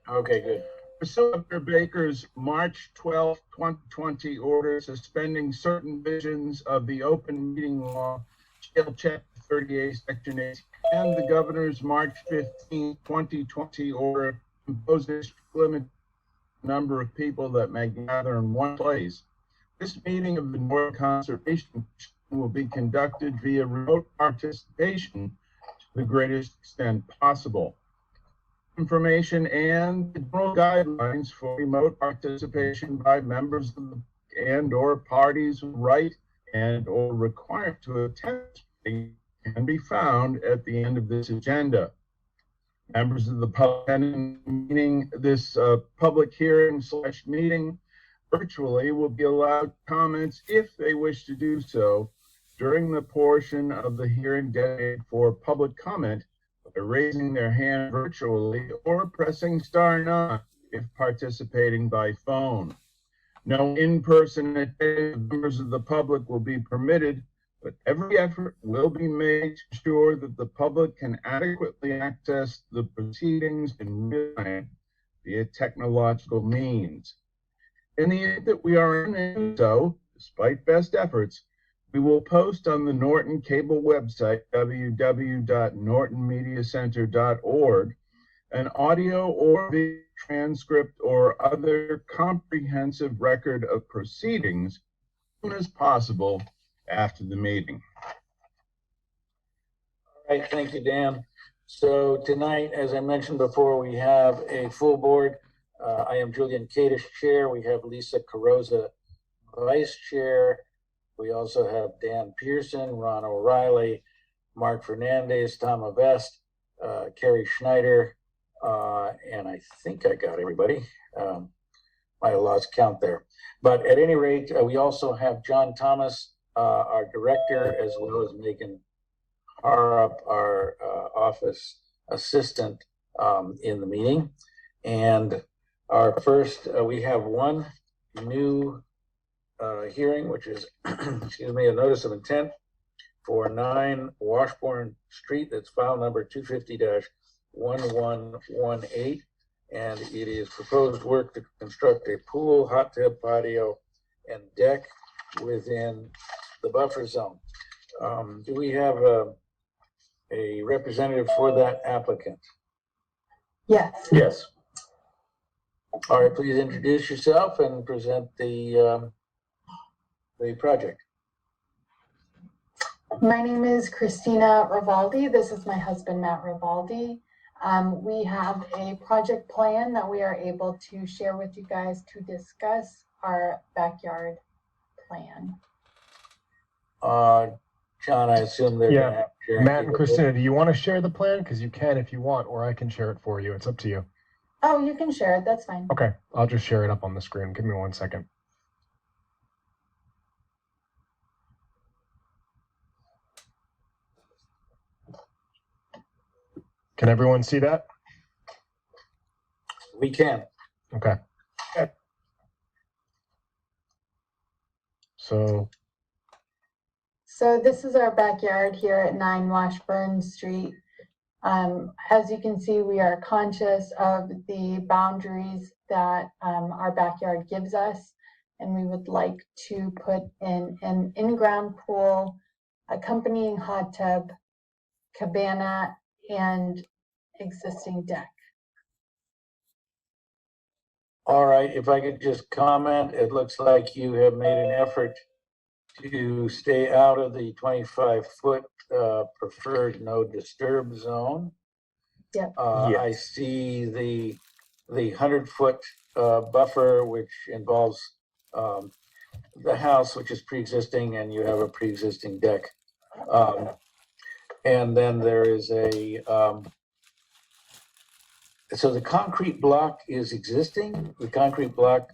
Okay, good. Pursuant to Baker's March 12, 2020 order suspending certain visions of the open meeting law, Jail Chapter 38, Section 8, and the governor's March 15, 2020 order imposes limit number of people that may gather in one place. This meeting of the Norton Conservation Commission will be conducted via remote participation to the greatest extent possible. Information and general guidelines for remote participation by members of the and or parties who right and or required to attend can be found at the end of this agenda. Members of the public meeting this public hearing / meeting virtually will be allowed comments if they wish to do so during the portion of the hearing dedicated for public comment by raising their hand virtually or pressing *9 if participating by phone. No in-person attendance members of the public will be permitted, but every effort will be made to ensure that the public can adequately access the proceedings in real time via technological means. In the event that we are unable to do so, despite best efforts, we will post on the Norton Cable website, www.nortonmediacenter.org, an audio or video transcript or other comprehensive record of proceedings as soon as possible after the meeting. All right, thank you, Dan. So tonight, as I mentioned before, we have a full board. I am Julian Kadish, chair. We have Lisa Carosa, vice chair. We also have Dan Pearson, Ron O'Reilly, Mark Fernandez, Tom Avest, Carrie Schneider, and I think I got everybody. Might have lost count there. But at any rate, we also have John Thomas, our director, as well as Megan Harrop, our office assistant in the meeting. And our first, we have one new hearing, which is, excuse me, a notice of intent for 9 Washburn Street. That's file number 250-1118. And it is proposed work to construct a pool, hot tub, patio, and deck within the buffer zone. Do we have a representative for that applicant? Yes. Yes. All right, please introduce yourself and present the project. My name is Christina Rivaldi. This is my husband, Matt Rivaldi. We have a project plan that we are able to share with you guys to discuss our backyard plan. John, I assume they're gonna have to Matt and Christina, do you want to share the plan? Because you can if you want, or I can share it for you. It's up to you. Oh, you can share it. That's fine. Okay, I'll just share it up on the screen. Give me 1 second. Can everyone see that? We can. Okay. So this is our backyard here at 9 Washburn Street. As you can see, we are conscious of the boundaries that our backyard gives us, and we would like to put in an in-ground pool, accompanying hot tub, cabana, and existing deck. All right, if I could just comment, it looks like you have made an effort to stay out of the 25-foot preferred no disturb zone. Yep. Yes. I see the 100-foot buffer, which involves the house, which is pre-existing, and you have a pre-existing deck. And then there is a, so the concrete block is existing? The concrete block?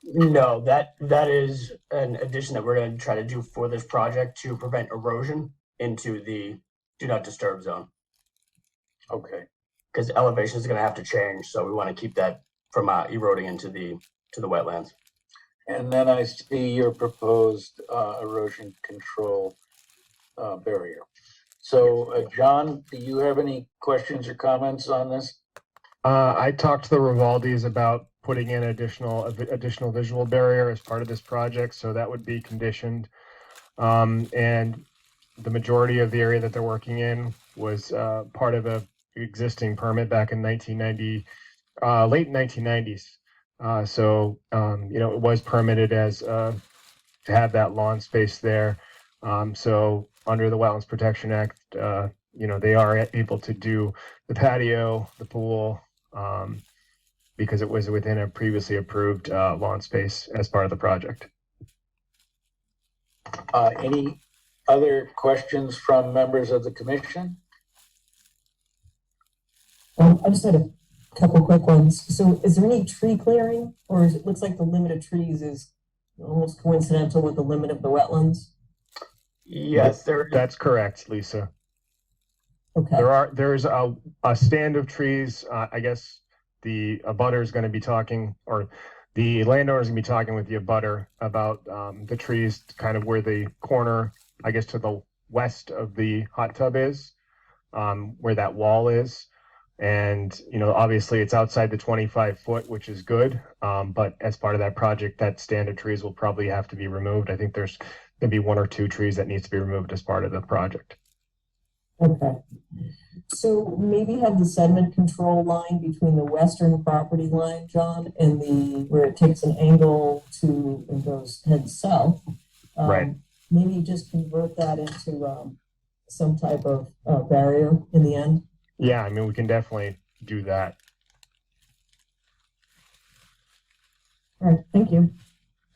No, that is an addition that we're going to try to do for this project to prevent erosion into the do not disturb zone. Okay. Because elevation is going to have to change, so we want to keep that from eroding into the wetlands. And then I see your proposed erosion control barrier. So, John, do you have any questions or comments on this? I talked to the Rivaldis about putting in additional visual barrier as part of this project, so that would be conditioned. And the majority of the area that they're working in was part of a existing permit back in 1990, late 1990s. So it was permitted as to have that lawn space there. So under the Wetlands Protection Act, they are able to do the patio, the pool, because it was within a previously approved lawn space as part of the project. Any other questions from members of the commission? I just had a couple quick ones. So is there any tree clearing, or it looks like the limit of trees is almost coincidental with the limit of the wetlands? Yes, That's correct, Lisa. Okay. There's a stand of trees. I guess the abutter is going to be talking, or the landowner is going to be talking with the abutter about the trees kind of where the corner, I guess, to the west of the hot tub is, where that wall is. And, obviously it's outside the 25-foot, which is good. But as part of that project, that stand of trees will probably have to be removed. I think there's going to be 1 or 2 trees that needs to be removed as part of the project. Okay. So maybe have the sediment control line between the western property line, John, and where it takes an angle and heads south. Right. Maybe just convert that into some type of barrier in the end. Yeah, we can definitely do that. All right, thank you.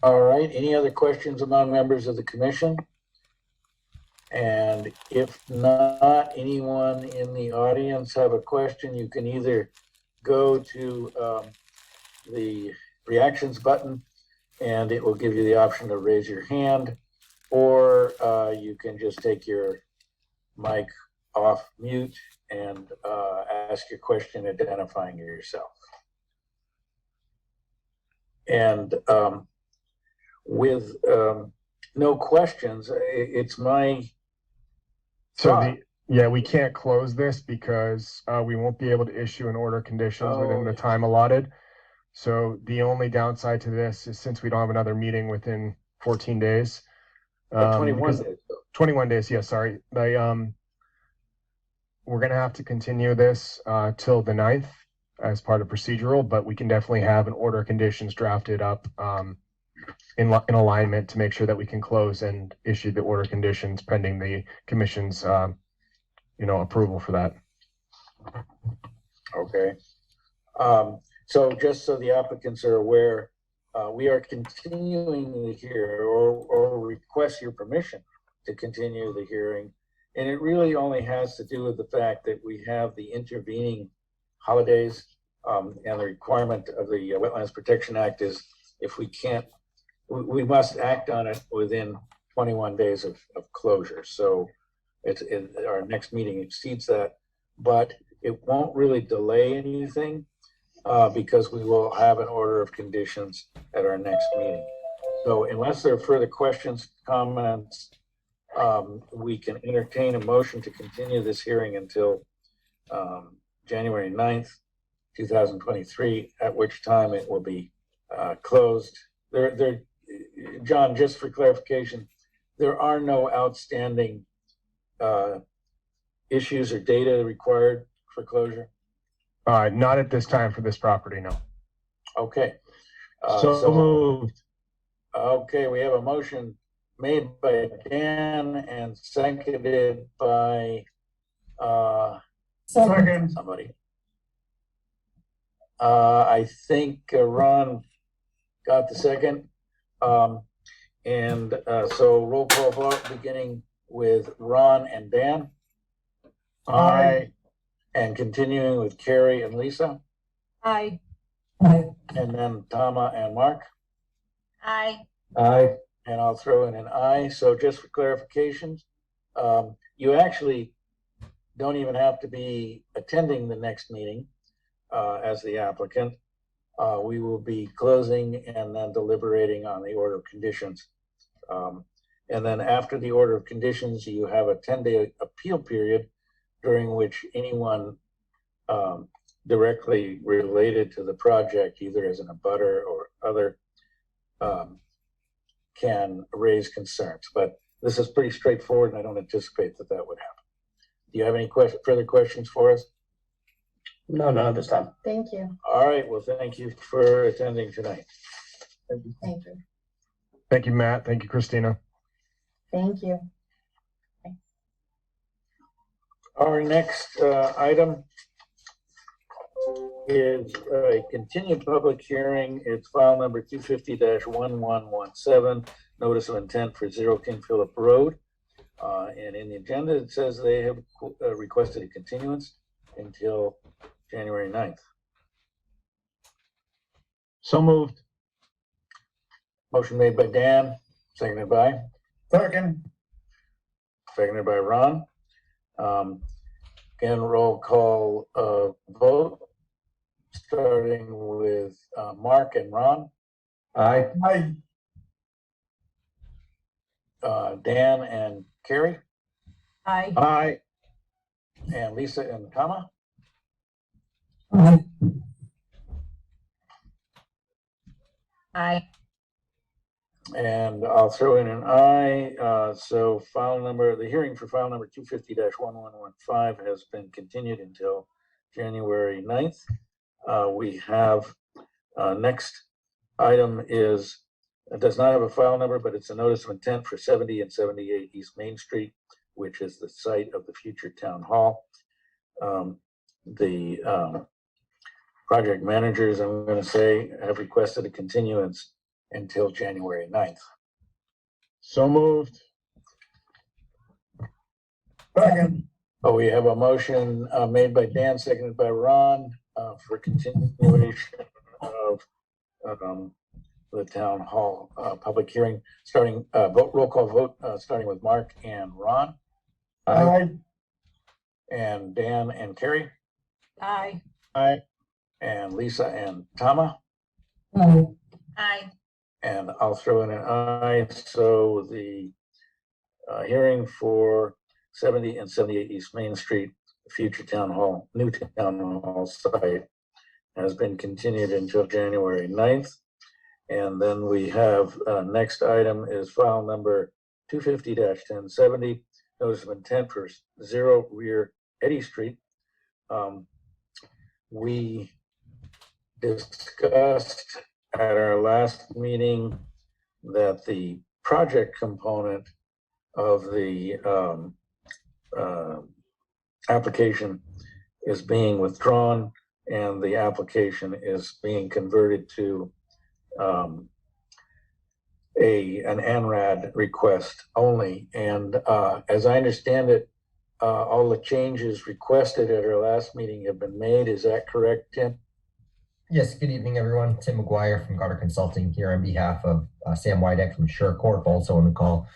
All right, any other questions among members of the commission? And if not, anyone in the audience have a question, you can either go to the reactions button and it will give you the option to raise your hand, or you can just take your mic off mute and ask your question identifying yourself. And with no questions, it's my thought. We can't close this because we won't be able to issue an order of conditions within the yes. time allotted. So the only downside to this is, since we don't have another meeting within 14 days. 21 days. 21 days, yeah, sorry. We're going to have to continue this till the 9th as part of procedural, but we can definitely have an order of conditions drafted up in alignment to make sure that we can close and issue the order of conditions pending the commission's approval for that. Okay. So just so the applicants are aware, we are continuing the hearing or request your permission to continue the hearing. And it really only has to do with the fact that we have the intervening holidays, and the requirement of the Wetlands Protection Act is, if we can't, we must act on it within 21 days of closure. So our next meeting exceeds that, but it won't really delay anything because we will have an order of conditions at our next meeting. So unless there are further questions, comments, we can entertain a motion to continue this hearing until January 9th, 2023, at which time it will be closed. John, just for clarification, there are no outstanding issues or data required for closure? Not at this time for this property, no. Okay. So moved. Okay, we have a motion made by Dan and seconded by Second. somebody. I think Ron got the second. So roll call vote beginning with Ron and Dan. Aye. And continuing with Carrie and Lisa. Aye. Aye. And then Tama and Mark. Aye. Aye. And I'll throw in an aye. So just for clarifications, you actually don't even have to be attending the next meeting as the applicant. We will be closing and then deliberating on the order of conditions. And then after the order of conditions, you have a 10-day appeal period during which anyone directly related to the project, either as an abutter or other, can raise concerns. But this is pretty straightforward, and I don't anticipate that that would happen. Do you have any further questions for us? No, none at this time. Thank you. All right, well, thank you for attending tonight. Thank you. Thank you, Matt. Thank you, Christina. Thank you. Our next item is a continued public hearing. It's file number 250-1117, notice of intent for 0 King Philip Road. And in the agenda, it says they have requested a continuance until January 9th. So moved. Motion made by Dan, seconded by? Seconded by Ron. Again, roll call vote, starting with Mark and Ron. Aye. Dan and Carrie, Aye. Aye. and Lisa and Tama. Aye. Aye. And I'll throw in an aye. So the hearing for file number 250-1115 has been continued until January 9th. We have, next item is, it does not have a file number, but it's a notice of intent for 70 and 78 East Main Street, which is the site of the future town hall. The project managers, I'm going to say, have requested a continuance until January 9th. So moved. Oh, we have a motion made by Dan, seconded by Ron, for continuation of the town hall public hearing, starting roll call vote, starting with Mark and Ron. Aye. And Dan and Carrie, Aye. Aye. and Lisa and Tama. Aye. Aye. And I'll throw in an aye. So the hearing for 70 and 78 East Main Street, future town hall, new town hall site, has been continued until January 9th. And then we have, next item is file number 250-1070, notice of intent for 0 Rear Eddy Street. We discussed at our last meeting that the project component of the application is being withdrawn, and the application is being converted to an ANRAD request only. And as I understand it, all the changes requested at our last meeting have been made. Is that correct, Tim? Yes, good evening, everyone. Tim McGuire from Goddard Consulting here on behalf of Sam Wydeck from SureCorp, also on the call.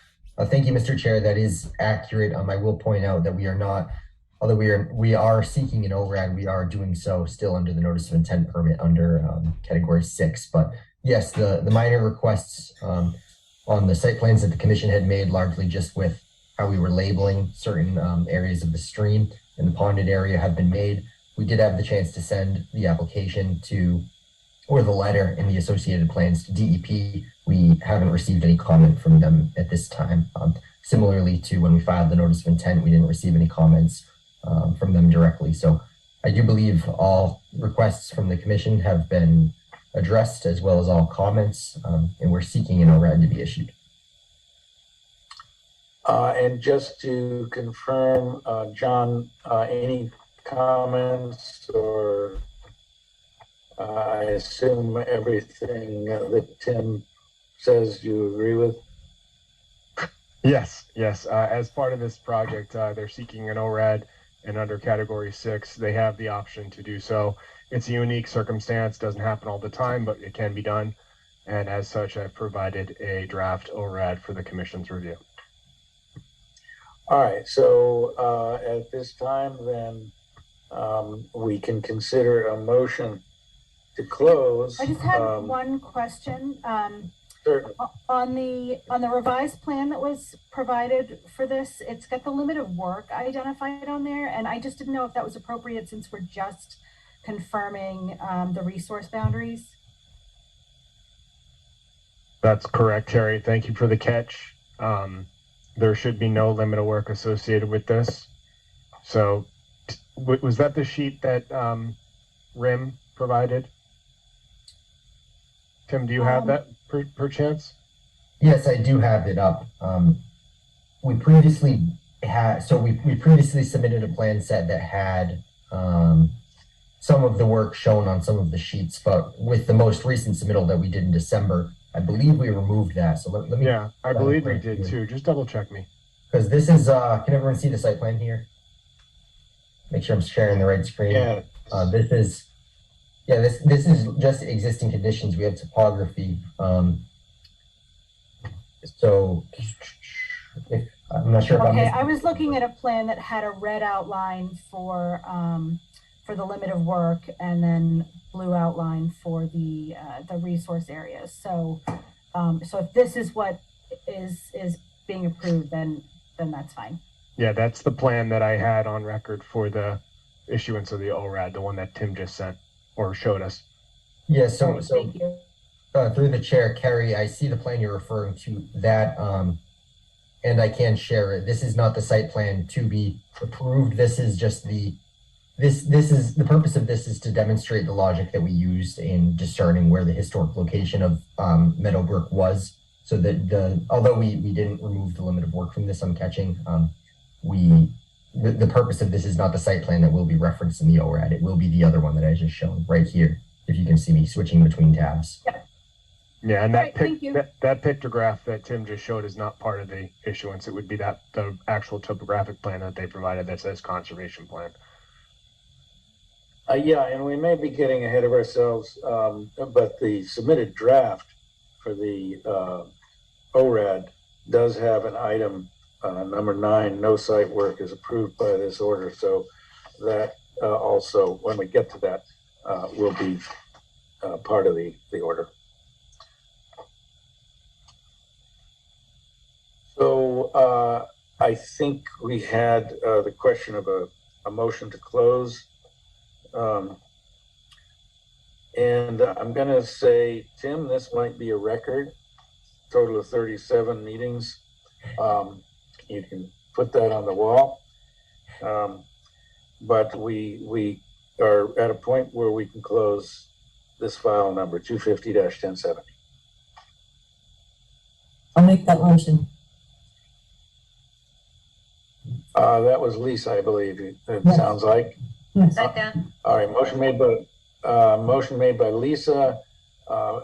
Thank you, Mr. Chair. That is accurate. I will point out that we are not, although we are seeking an ORAD, we are doing so still under the notice of intent permit under category 6. But yes, the minor requests on the site plans that the commission had made, largely just with how we were labeling certain areas of the stream and the ponded area, have been made. We did have the chance to send the application to, or the letter and the associated plans to DEP. We haven't received any comment from them at this time. Similarly to when we filed the notice of intent, we didn't receive any comments from them directly. So I do believe all requests from the commission have been addressed, as well as all comments, and we're seeking an ORAD to be issued. And just to confirm, John, any comments, or I assume everything that Tim says you agree with? Yes. As part of this project, they're seeking an ORAD, and under category 6, they have the option to do so. It's a unique circumstance, doesn't happen all the time, but it can be done. And as such, I've provided a draft ORAD for the commission's review. All right, so at this time, then we can consider a motion to close. I just had one question. Certainly. On the revised plan that was provided for this, it's got the limit of work identified on there, and I just didn't know if that was appropriate since we're just confirming, the resource boundaries. That's correct, Terry. Thank you for the catch. There should be no limit of work associated with this. So was that the sheet that RIM provided? Tim, do you have that per chance? Yes, I do have it up. We previously we previously submitted a plan set that had some of the work shown on some of the sheets, but with the most recent submittal that we did in December, I believe we removed that. So let me. Yeah, I believe we did too. Just double check me. Because this is, can everyone see the site plan here? Make sure I'm sharing the right screen. Yeah. This is just existing conditions. We have topography. So I'm not sure if Okay, I'm. I was looking at a plan that had a red outline for the limit of work and then blue outline for the resource areas. So, so if this is what is being approved, then that's fine. Yeah, that's the plan that I had on record for the issuance of the ORAD, the one that Tim just sent or showed us. Yeah, Great, so thank you. through the chair, Carrie, I see the plan you're referring to, that, and I can share it. This is not the site plan to be approved. This is just the purpose of this is to demonstrate the logic that we used in discerning where the historic location of Meadowbrook was. So that although we didn't remove the limit of work from this, I'm catching, the purpose of this is not the site plan that will be referenced in the ORAD. It will be the other one that I just shown right here. If you can see me switching between tabs. Yeah, and Great, thank you. that pictograph that Tim just showed is not part of the issuance. It would be the actual topographic plan that they provided that says conservation plan. Yeah, and we may be getting ahead of ourselves, but the submitted draft for the ORAD does have an item, number 9, no site work is approved by this order. So that also, when we get to that, will be part of the order. So I think we had the question of a motion to close. And I'm going to say, Tim, this might be a record, total of 37 meetings. You can put that on the wall. But we are at a point where we can close this file number 250-1070. I'll make that motion. That was Lisa, I believe, it Yes. sounds like. Yes. Second. All right, motion made by Lisa,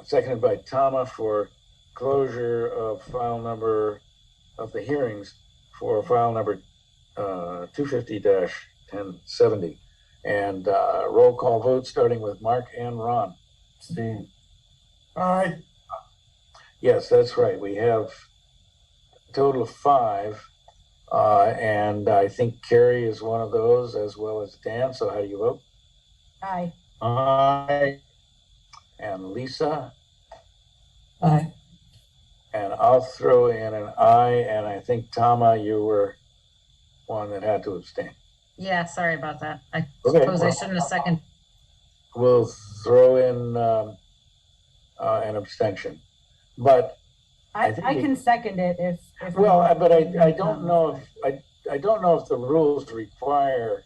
seconded by Tama for closure of file number of the hearings for file number 250-1070. And roll call vote starting with Mark and Ron. Steve. Aye. Yes, that's right. We have a total of 5. And I think Carrie is one of those, as well as Dan. So how do you vote? Aye. Aye. And Lisa? Aye. And I'll throw in an aye. And I think, Tama, you were one that had to abstain. Yeah, sorry about that. I Okay, suppose I well. shouldn't have seconded. We'll throw in an abstention. But I think I can second it if. well, but I don't know if I don't know if the rules require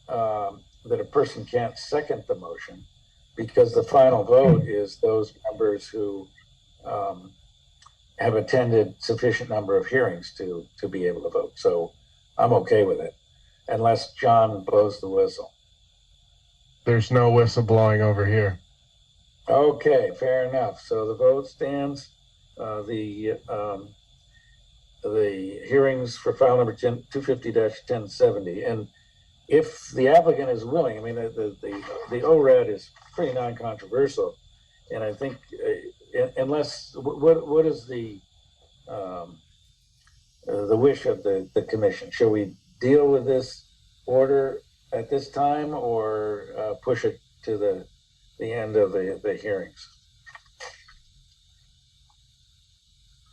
that a person can't second the motion, because the final vote is those members who have attended sufficient number of hearings to be able to vote. So I'm okay with it, unless John blows the whistle. There's no whistle blowing over here. Okay, fair enough. So the vote stands. The hearings for file number 250-1070, and if the applicant is willing, I mean, the ORAD is pretty non-controversial, and I think unless what is the wish of the commission? Shall we deal with this order at this time, or push it to the end of the hearings?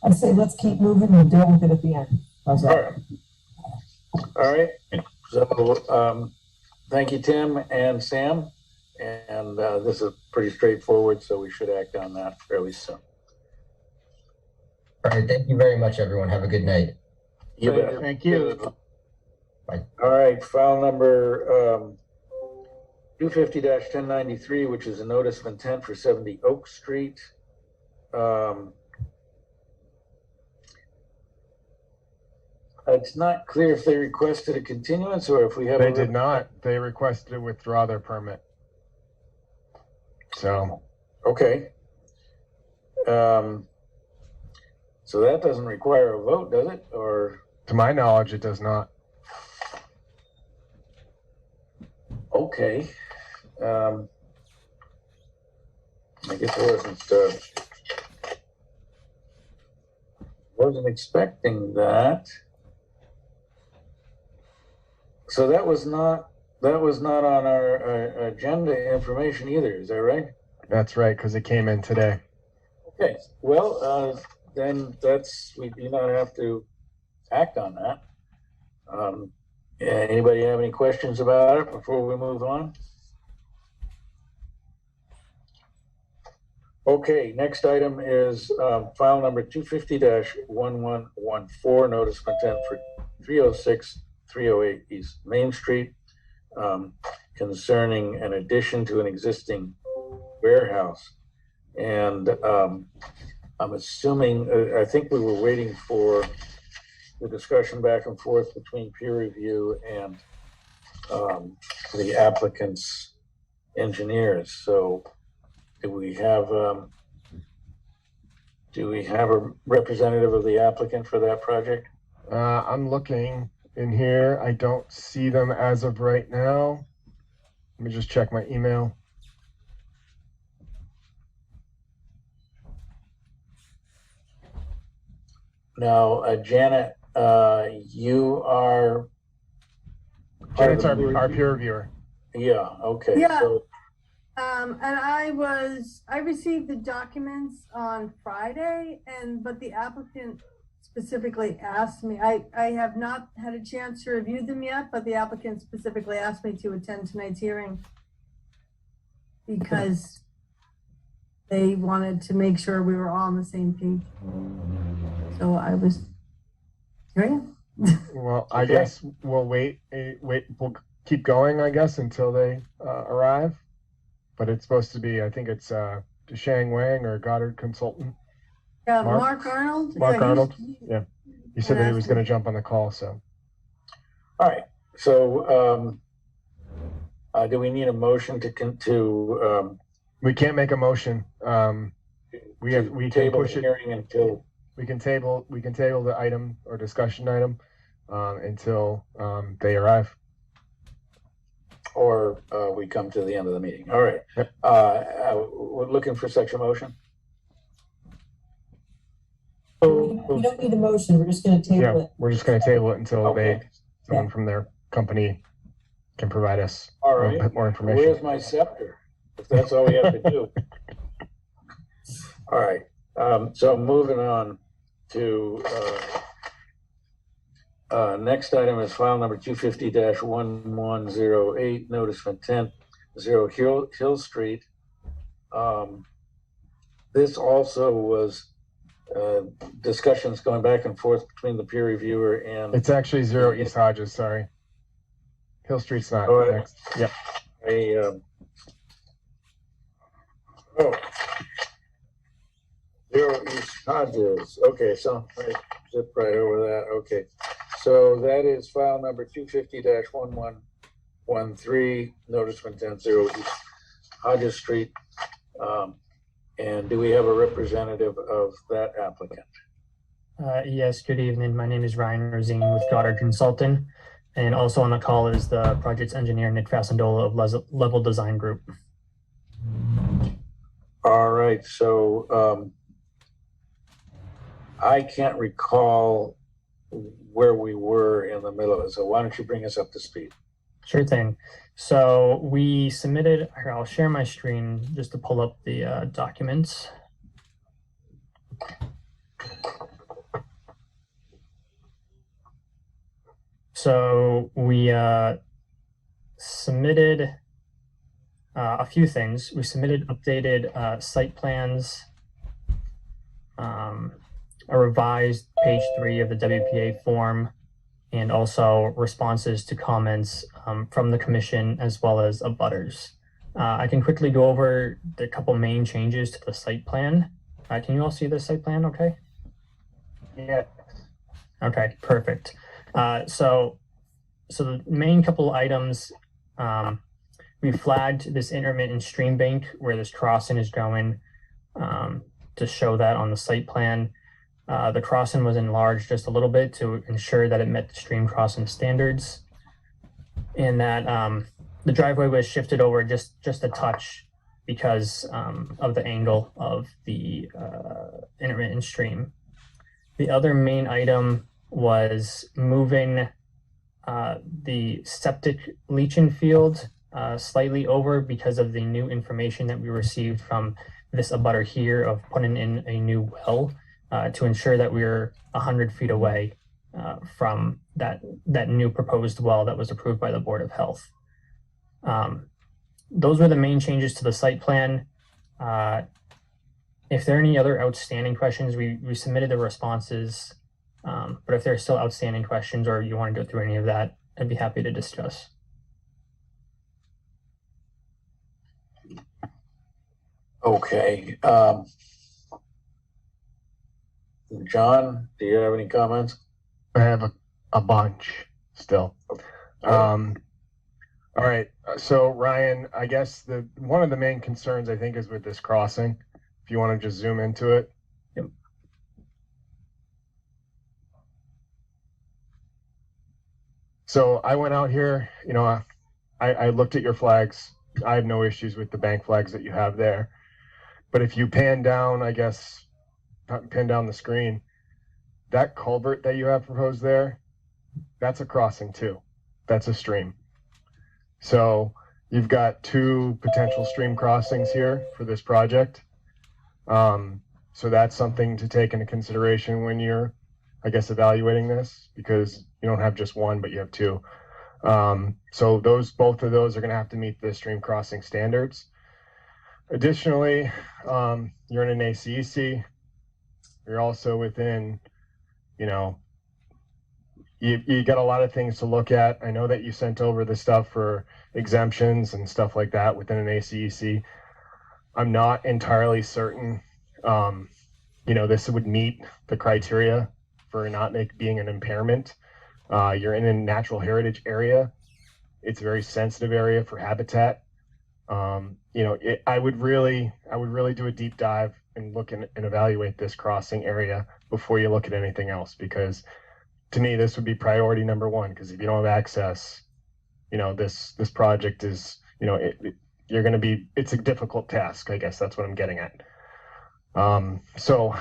I say let's keep moving and deal with it at the end. How's that? All right. So, thank you, Tim and Sam. And this is pretty straightforward, so we should act on that fairly soon. All right, thank you very much, everyone. Have a good night. You bet. Thank you. Bye. All right, file number 250-1093, which is a notice of intent for 70 Oak Street. It's not clear if they requested a continuance or if we have. They did not. They requested to withdraw their permit. So, Okay. So that doesn't require a vote, does it? Or, to my knowledge, it does not. okay. I guess I wasn't expecting that. So that was not on our agenda information either, is that right? That's right, because it came in today. Okay, well, then we do not have to act on that. Anybody have any questions about it before we move on? Okay, next item is file number 250-1114, notice of intent for 306-308 East Main Street, concerning an addition to an existing warehouse. And I'm assuming, I think we were waiting for the discussion back and forth between peer review and the applicant's engineers. So do we have a representative of the applicant for that project? I'm looking in here. I don't see them as of right now. Let me just check my email. Now, Janet, you are. Janet's our peer reviewer. Yeah, okay. Yeah. So, And I received the documents on Friday, but the applicant specifically asked me, I have not had a chance to review them yet, but the applicant specifically asked me to attend tonight's hearing because they wanted to make sure we were all on the same page. So I was, right? Well, I Okay. guess we'll wait. We'll keep going, I guess, until they arrive. But it's supposed to be, I think it's Shang Wang or Goddard Consultant. Yeah, Mark? Mark Arnold. Mark he's- Arnold? Yeah. He said that he was going to jump on the call, so. all right. So, do we need a motion to We can't make a motion. We can table push the it. hearing until? We can table the item or discussion item until they arrive. Or we come to the end of the meeting. All right. Yep. We're looking for such a motion. We don't need a motion, we're just gonna table Yeah, it. we're just going to table it until Okay. someone from their company can provide us All a right. bit more information. Where's my scepter? If that's all we have to do. All right. So moving on to next item is file number 250-1108, notice of intent, 0 Hill Street. This also was discussions going back and forth between the peer reviewer and It's actually 0 East Hodges, sorry. Hill Street's not Oh, next. Yep. a 0 East Hodges. Okay, so I zip right over that. Okay, so that is file number 250-1113, notice of intent, 0 East Hodges Street. And do we have a representative of that applicant? Yes, good evening. My name is Ryan Rosine with Goddard Consulting. And also on the call is the project's engineer, Nick Fasandola of Level Design Group. All right, so I can't recall where we were in the middle of it, so why don't you bring us up to speed? Sure thing. So we submitted, here, I'll share my screen just to pull up the documents. So we submitted a few things. We submitted updated site plans, a revised page 3 of the WPA form, and also responses to comments from the commission as well as abutters. I can quickly go over the couple main changes to the site plan. Can you all see the site plan okay? Yeah. Okay, perfect. So the main couple items, we flagged this intermittent stream bank where this crossing is going to show that on the site plan. The crossing was enlarged just a little bit to ensure that it met the stream crossing standards, and that the driveway was shifted over just a touch because of the angle of the intermittent stream. The other main item was moving the septic leaching field slightly over because of the new information that we received from this abutter here of putting in a new well to ensure that we're 100 feet away from that new proposed well that was approved by the Board of Health. Those were the main changes to the site plan. If there are any other outstanding questions, we submitted the responses, but if there are still outstanding questions or you want to go through any of that, I'd be happy to discuss. Okay. John, do you have any comments? I have a bunch still. All right. So Ryan, I guess one of the main concerns I think is with this crossing. If you want to just zoom into it. Yep. So I went out here, I looked at your flags. I have no issues with the bank flags that you have there. But if you pan down the screen, that culvert that you have proposed there, that's a crossing too. That's a stream. So you've got 2 potential stream crossings here for this project. So that's something to take into consideration when you're, I guess, evaluating this, because you don't have just one, but you have 2. So both of those are going to have to meet the stream crossing standards. Additionally, you're in an ACEC. You're also within, you got a lot of things to look at. I know that you sent over the stuff for exemptions and stuff like that within an ACEC. I'm not entirely certain, this would meet the criteria for not being an impairment. You're in a natural heritage area. It's a very sensitive area for habitat. I would really do a deep dive and look and evaluate this crossing area before you look at anything else, because to me, this would be priority number 1, because if you don't have access, this project is, it's a difficult task. I guess that's what I'm getting at. So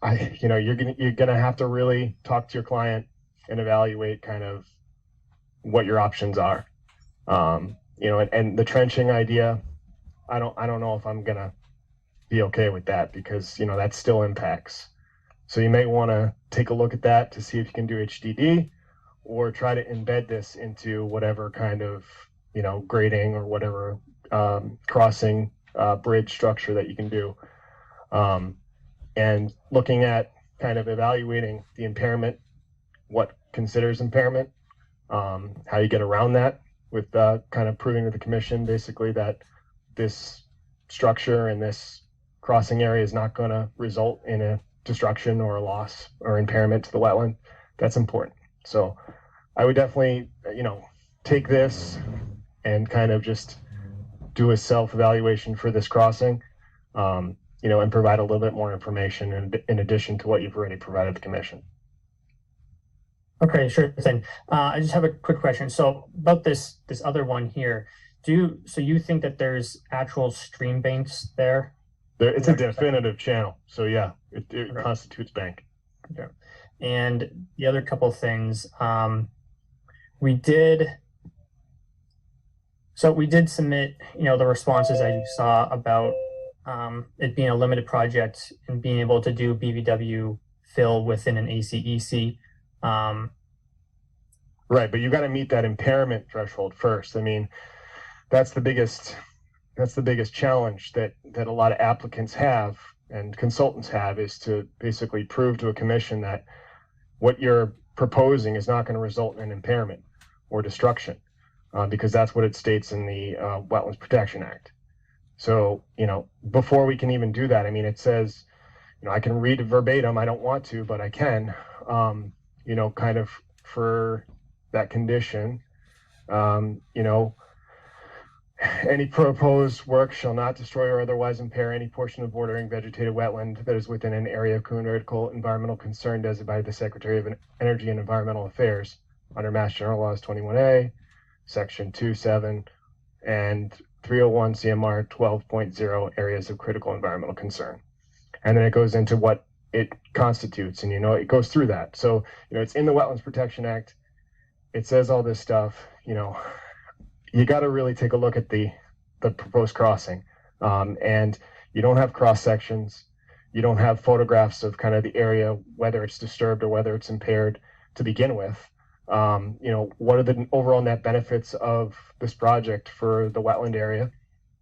you're going to have to really talk to your client and evaluate kind of what your options are. And the trenching idea, I don't know if I'm going to be okay with that, because, that still impacts. So you may want to take a look at that to see if you can do HDD, or try to embed this into whatever kind of, grading or whatever crossing bridge structure that you can do. And looking at kind of evaluating the impairment, what considers impairment, how you get around that with kind of proving to the commission basically that this structure and this crossing area is not going to result in a destruction or a loss or impairment to the wetland. That's important. So I would definitely, take this and kind of just do a self-evaluation for this crossing, and provide a little bit more information in addition to what you've already provided the commission. Okay, sure thing. I just have a quick question. So about this other one here, so you think that there's actual stream banks there? It's a definitive channel. So yeah, it Okay. constitutes bank. Okay. And the other couple things, we did submit, the responses that you saw about it being a limited project and being able to do BVW fill within an ACEC. Right, but you got to meet that impairment threshold first. I mean, that's the biggest biggest challenge that a lot of applicants have and consultants have, is to basically prove to a commission that what you're proposing is not going to result in an impairment or destruction, because that's what it states in the Wetlands Protection Act. So, before we can even do that, I mean, it says, I can read verbatim. I don't want to, but I can, kind of for that condition, any proposed work shall not destroy or otherwise impair any portion of bordering vegetated wetland that is within an area of critical environmental concern designated by the Secretary of Energy and Environmental Affairs under Mass General Laws 21A, Section 2.7, and 301 CMR 12.0 areas of critical environmental concern. And then it goes into what it constitutes, and it goes through that. So, it's in the Wetlands Protection Act. It says all this stuff. You got to really take a look at the proposed crossing, and you don't have cross sections. You don't have photographs of kind of the area, whether it's disturbed or whether it's impaired to begin with. What are the overall net benefits of this project for the wetland area,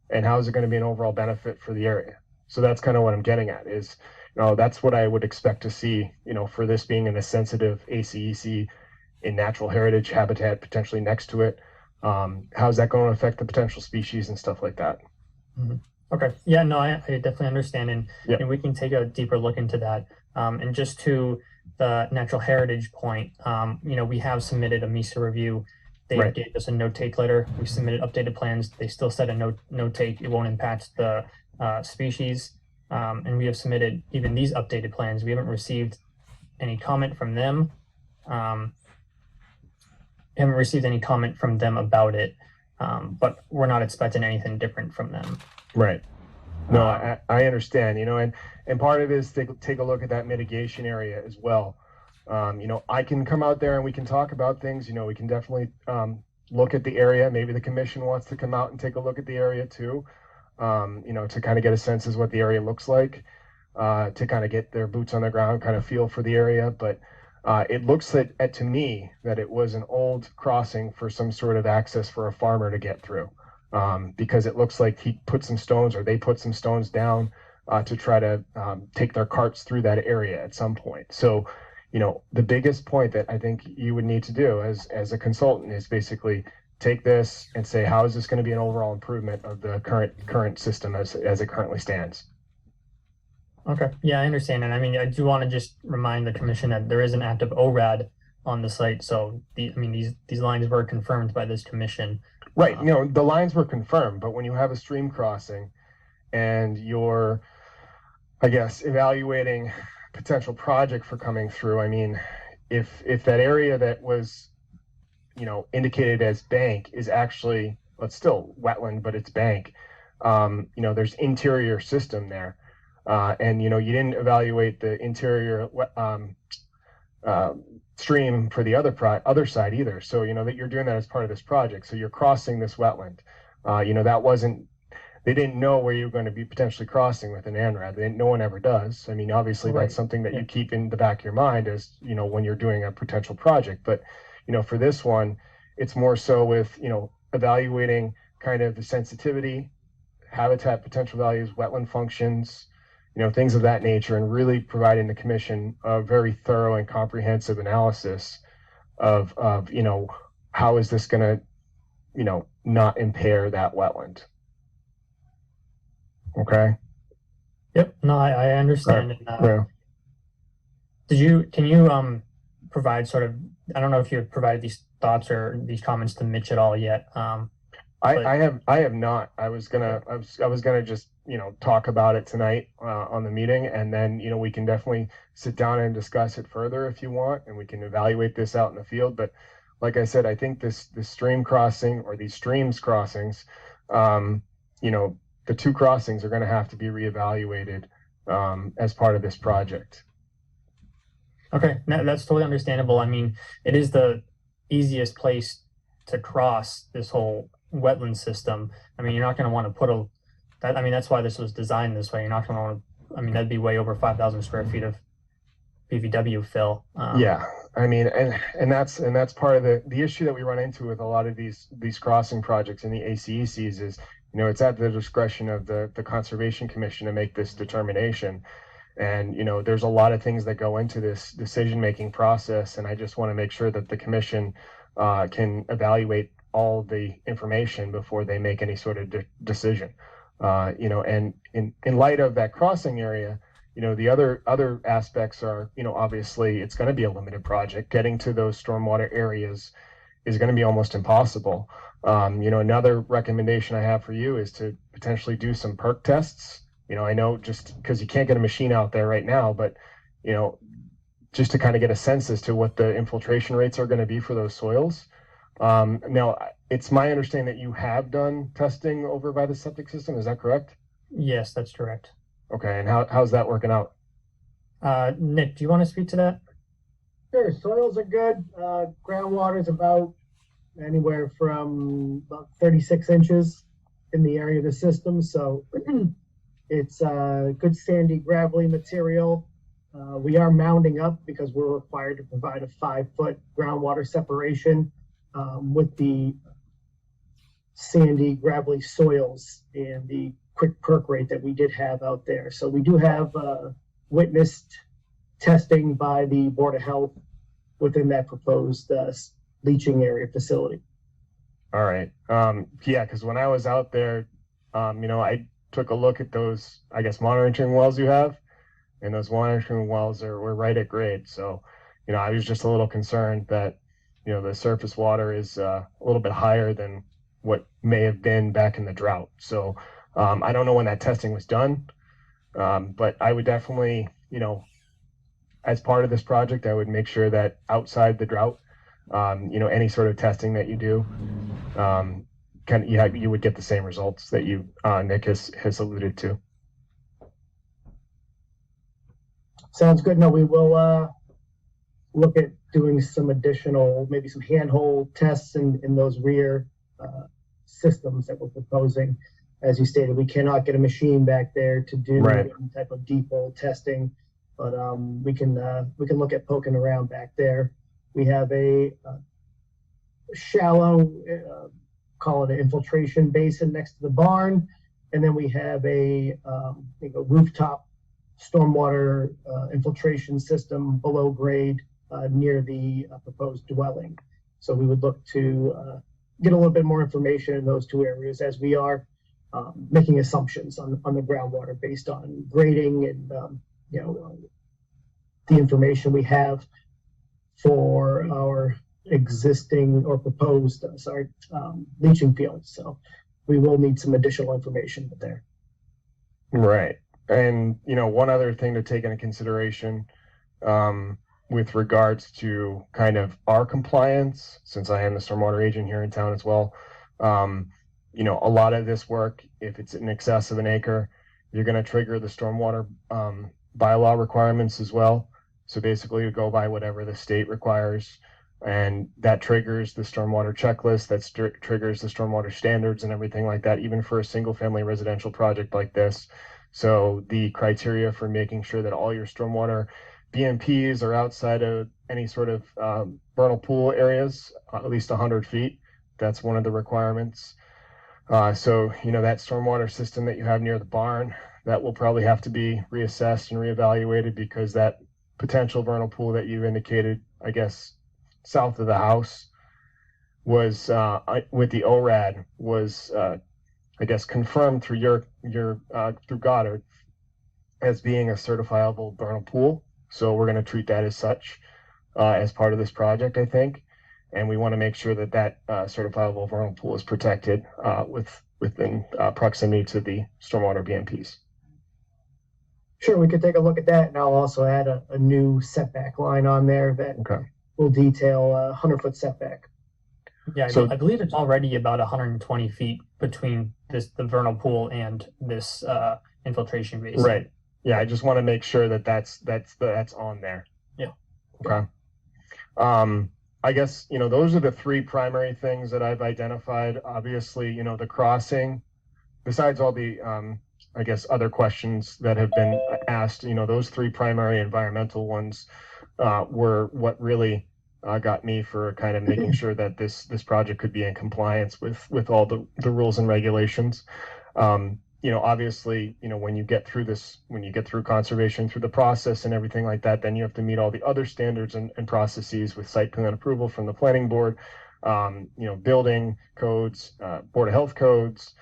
and how is it going to be an overall benefit for the area? So that's kind of what I'm getting at, is, that's what I would expect to see, for this being in a sensitive ACEC in natural heritage habitat potentially next to it. How's that going to affect the potential species and stuff like that? Mm-hmm. Okay. Yeah, no, I definitely understand. And, Yeah. and we can take a deeper look into that. And just to the natural heritage point, we have submitted a MISA review. They Right. gave us a no-take letter. We submitted updated plans. They still said a no-take. It won't impact the species. And we have submitted even these updated plans. We haven't received any comment from them. Haven't received any comment from them about it, but we're not expecting anything different from them. Right. No, I understand, and part of it is to take a look at that mitigation area as well. I can come out there and we can talk about things, we can definitely look at the area. Maybe the commission wants to come out and take a look at the area too, to kind of get a sense as what the area looks like, to kind of get their boots on the ground, kind of feel for the area. But it looks to me that it was an old crossing for some sort of access for a farmer to get through, because it looks like he put some stones, or they put some stones down to try to take their carts through that area at some point. So, the biggest point that I think you would need to do as a consultant is basically take this and say, how is this going to be an overall improvement of the current system as it currently stands? Okay. Yeah, I understand. And I mean, I do want to just remind the commission that there is an active ORAD on the site. So these lines were confirmed by this commission. Right. The lines were confirmed, but when you have a stream crossing and you're, I guess, evaluating potential project for coming through, I mean, if that area that was, indicated as bank is actually, well, it's still wetland, but it's bank, there's interior system there. And you didn't evaluate the interior stream for the other side either. So that you're doing that as part of this project. So you're crossing this wetland. They didn't know where you were going to be potentially crossing with an ANRAD. No one ever does. I mean, obviously Right. That's something that you keep in the back of your mind as when you're doing a potential project. But for this one, it's more so with evaluating kind of the sensitivity, habitat potential values, wetland functions, things of that nature, and really providing the commission a very thorough and comprehensive analysis of how is this going to, not impair that wetland. Okay. Yep. No, I understand. Yeah. Can you provide sort of, I don't know if you've provided these thoughts or these comments to Mitch at all yet. I have not. I was gonna just talk about it tonight on the meeting, and then we can definitely sit down and discuss it further if you want, and we can evaluate this out in the field. But like I said, I think this stream crossing, or these streams crossings, the two crossings are going to have to be reevaluated as part of this project. Okay, that's totally understandable. I mean, it is the easiest place to cross this whole wetland system. I mean, you're not going to want to put that's why this was designed this way. You're not going to want to, that'd be way over 5,000 square feet of PVW fill. Yeah, I mean, and that's part of the issue that we run into with a lot of these crossing projects in the ACECs is, You know, it's at the discretion of the Conservation Commission to make this determination. And, you know, there's a lot of things that go into this decision-making process. And I just want to make sure that the commission can evaluate all the information before they make any sort of decision. You know, and in light of that crossing area, you know, the other aspects are, you know, obviously it's going to be a limited project. Getting to those stormwater areas is going to be almost impossible. You know, another recommendation I have for you is to potentially do some perk tests. You know, I know just because you can't get a machine out there right now, but, you know, just to kind of get a sense as to what the infiltration rates are going to be for those soils. Now, it's my understanding that you have done testing over by the septic system. Is that correct? Yes, that's correct. Okay, and how's that working out? Nick, do you want to speak to that? Sure, soils are good. Groundwater is about anywhere from about 36 inches in the area of the system. So it's good sandy, gravelly material. We are mounding up because we're required to provide a 5-foot groundwater separation with the sandy, gravelly soils and the quick perk rate that we did have out there. So we do have witnessed testing by the Board of Health within that proposed leaching area facility. All right. Yeah, because when I was out there, you know, I took a look at those, I guess, monitoring wells you have, and those monitoring wells were right at grade. So, you know, I was just a little concerned that, you know, the surface water is a little bit higher than what may have been back in the drought. So I don't know when that testing was done, but I would definitely, you know, as part of this project, I would make sure that outside the drought, you know, any sort of testing that you do, you would get the same results that you, Nick has alluded to. Sounds good. No, we will look at doing some additional, maybe some handhold tests in those rear systems that we're proposing. As you stated, we cannot get a machine back there to do any type of deep hole testing, but we can look at poking around back there. We have a shallow, call it an infiltration basin next to the barn, and then we have a rooftop stormwater infiltration system below grade near the proposed dwelling. So we would look to get a little bit more information in those two areas as we are making assumptions on the groundwater based on grading and you know, the information we have for our existing or proposed leaching fields. So we will need some additional information there. Right. And, you know, one other thing to take into consideration with regards to kind of our compliance, since I am the stormwater agent here in town as well, you know, a lot of this work, if it's in excess of an acre, you're going to trigger the stormwater bylaw requirements as well. So basically you go by whatever the state requires, and that triggers the stormwater checklist, that triggers the stormwater standards and everything like that, even for a single family residential project like this. So the criteria for making sure that all your stormwater BMPs are outside of any sort of vernal pool areas, at least 100 feet. That's one of the requirements. So, you know, that stormwater system that you have near the barn, that will probably have to be reassessed and reevaluated, because that potential vernal pool that you indicated, I guess, south of the house was with the ORAD was, I guess, confirmed through through Goddard as being a certifiable vernal pool. So we're going to treat that as such as part of this project, I think. And we want to make sure that that certifiable vernal pool is protected within proximity to the stormwater BMPs. Sure, we could take a look at that, and I'll also add a new setback line on there that will detail a 100-foot setback. Yeah, I believe it's already about 120 feet between the vernal pool and this infiltration basin. Right. Yeah, I just want to make sure that that's on there. Yeah. Okay. I guess, you know, those are the three primary things that I've identified. Obviously, you know, the crossing, besides all the, I guess, other questions that have been asked, you know, those three primary environmental ones were what really got me for kind of making sure that this project could be in compliance with all the rules and regulations. Obviously, when you get through conservation, through the process and everything like that, then you have to meet all the other standards and processes with site plan approval from the planning board, building codes, board of health codes,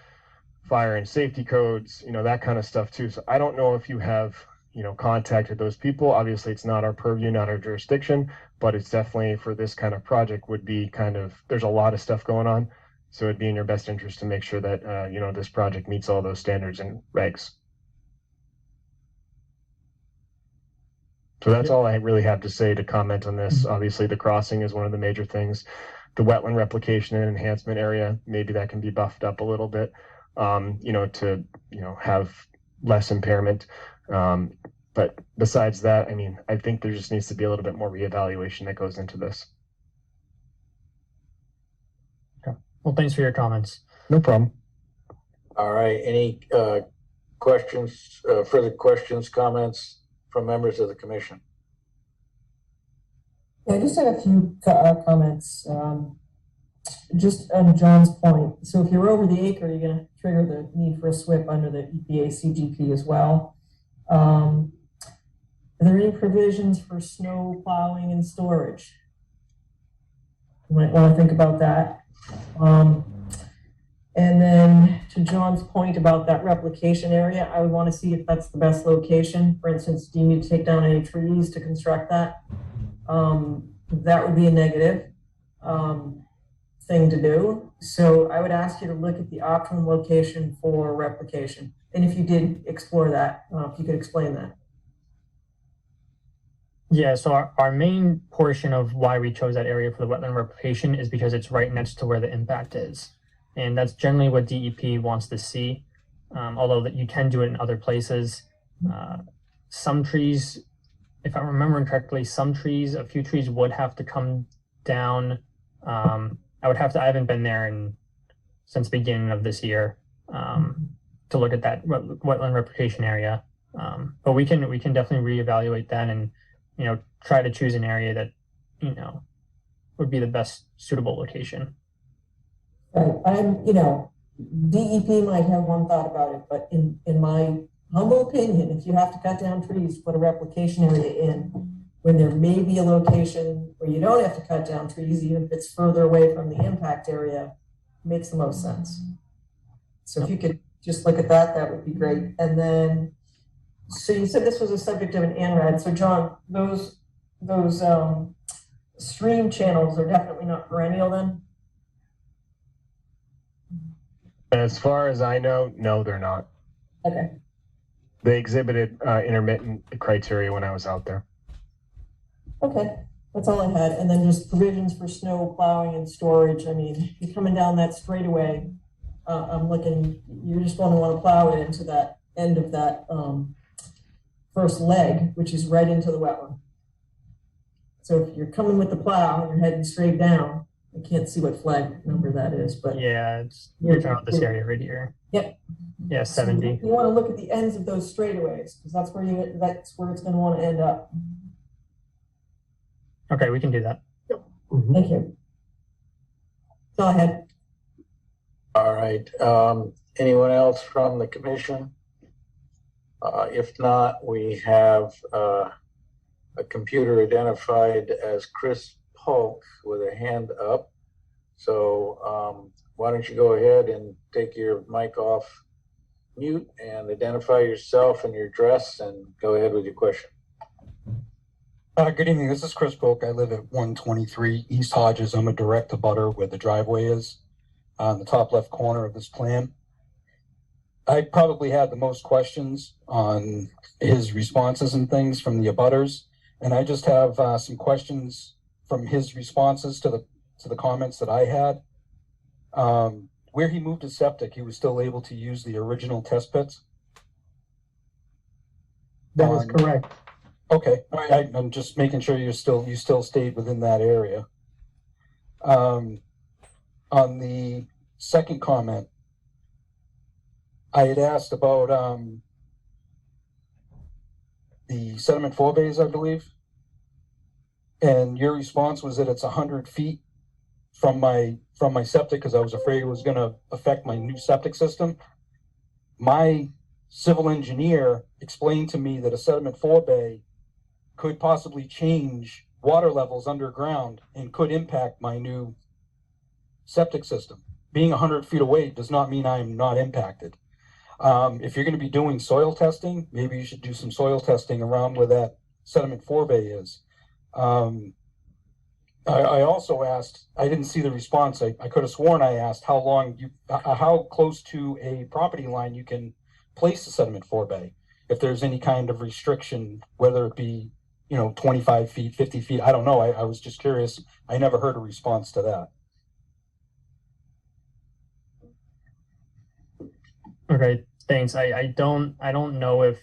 fire and safety codes, that kind of stuff too. So I don't know if you have, contacted those people. Obviously, it's not our purview, not our jurisdiction, but it's definitely for this kind of project would be there's a lot of stuff going on. So it'd be in your best interest to make sure that, this project meets all those standards and regs. So that's all I really have to say to comment on this. Obviously, the crossing is one of the major things. The wetland replication and enhancement area, maybe that can be buffed up a little bit, to, have less impairment. But besides that, I think there just needs to be a little bit more reevaluation that goes into this. Well, thanks for your comments. No problem. All right, any questions, further questions, comments from members of the commission? Yeah, I just had a few comments. Just on John's point, so if you're over the acre, you're going to trigger the need for a SWIP under the EPA CGP as well. Are there any provisions for snow plowing and storage? You might want to think about that. And then to John's point about that replication area, I would want to see if that's the best location. For instance, do you need to take down any trees to construct that? That would be a negative thing to do. So I would ask you to look at the optimum location for replication. And if you did explore that, if you could explain that. Yeah, so our main portion of why we chose that area for the wetland replication is because it's right next to where the impact is. And that's generally what DEP wants to see, although that you can do it in other places. Some trees, if I'm remembering correctly, a few trees would have to come down. I haven't been there since the beginning of this year to look at that wetland replication area. But we can definitely reevaluate that and, try to choose an area that, would be the best suitable location. Right. DEP might have one thought about it, but in my humble opinion, if you have to cut down trees to put a replication area in, when there may be a location where you don't have to cut down trees, even if it's further away from the impact area, makes the most sense. So if you could just look at that, that would be great. And then, so you said this was a subject of an ANRAD. So John, those stream channels are definitely not perennial then? As far as I know, no, they're not. Okay. They exhibited intermittent criteria when I was out there. Okay, that's all I had. And then just provisions for snow plowing and storage. You're coming down that straightaway. I'm looking, you're just going to want to plow it into that end of that first leg, which is right into the wetland. So if you're coming with the plow and you're heading straight down, I can't see what flag number that is, but Yeah, you're talking about this area right here. Yep. Yeah, 70. You want to look at the ends of those straightaways because that's where it's going to want to end up. Okay, we can do that. Thank you. Go ahead. All right, anyone else from the commission? If not, we have a computer identified as Chris Polk with a hand up. So why don't you go ahead and take your mic off mute and identify yourself and your address and go ahead with your question. Good evening, this is Chris Polk. I live at 123 East Hodges. I'm a direct abutter where the driveway is on the top left corner of this plan. I probably had the most questions on his responses and things from the abutters, and I just have some questions from his responses to the comments that I had. Where he moved his septic, he was still able to use the original test pits? That is correct. Okay, I'm just making sure you still stayed within that area. On the second comment, I had asked about the sediment forebays, I believe. and your response was that it's 100 feet from my septic because I was afraid it was going to affect my new septic system. My civil engineer explained to me that a sediment forebay could possibly change water levels underground and could impact my new septic system. Being 100 feet away does not mean I'm not impacted. If you're going to be doing soil testing, maybe you should do some soil testing around where that sediment forebay is. I also asked, I didn't see the response. I could have sworn I asked how close to a property line you can place the sediment forebay. If there's any kind of restriction, whether it be, 25 feet, 50 feet, I don't know. I was just curious. I never heard a response to that. Okay, thanks. I don't know if,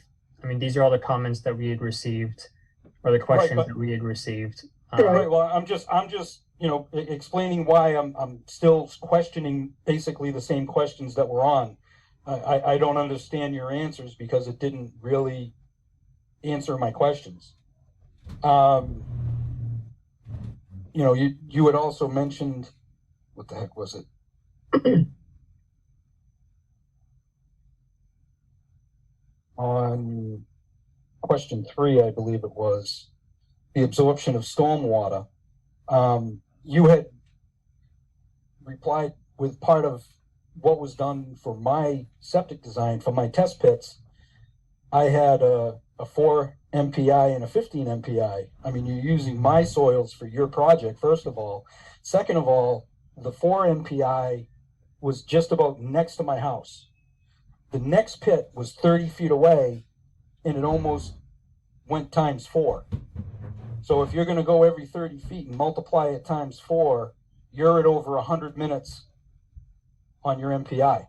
these are all the comments that we had received or the questions but- that we had received. Right. Well, I'm just, explaining why I'm still questioning basically the same questions that were on. I don't understand your answers because it didn't really answer my questions. You had also mentioned, what the heck was it? On question 3, I believe it was, the absorption of stormwater. You had replied with part of what was done for my septic design for my test pits. I had a 4 MPI and a 15 MPI. You're using my soils for your project, first of all. Second of all, the 4 MPI was just about next to my house. The next pit was 30 feet away, and it almost went times 4. So if you're going to go every 30 feet and multiply it times 4, you're at over 100 minutes on your MPI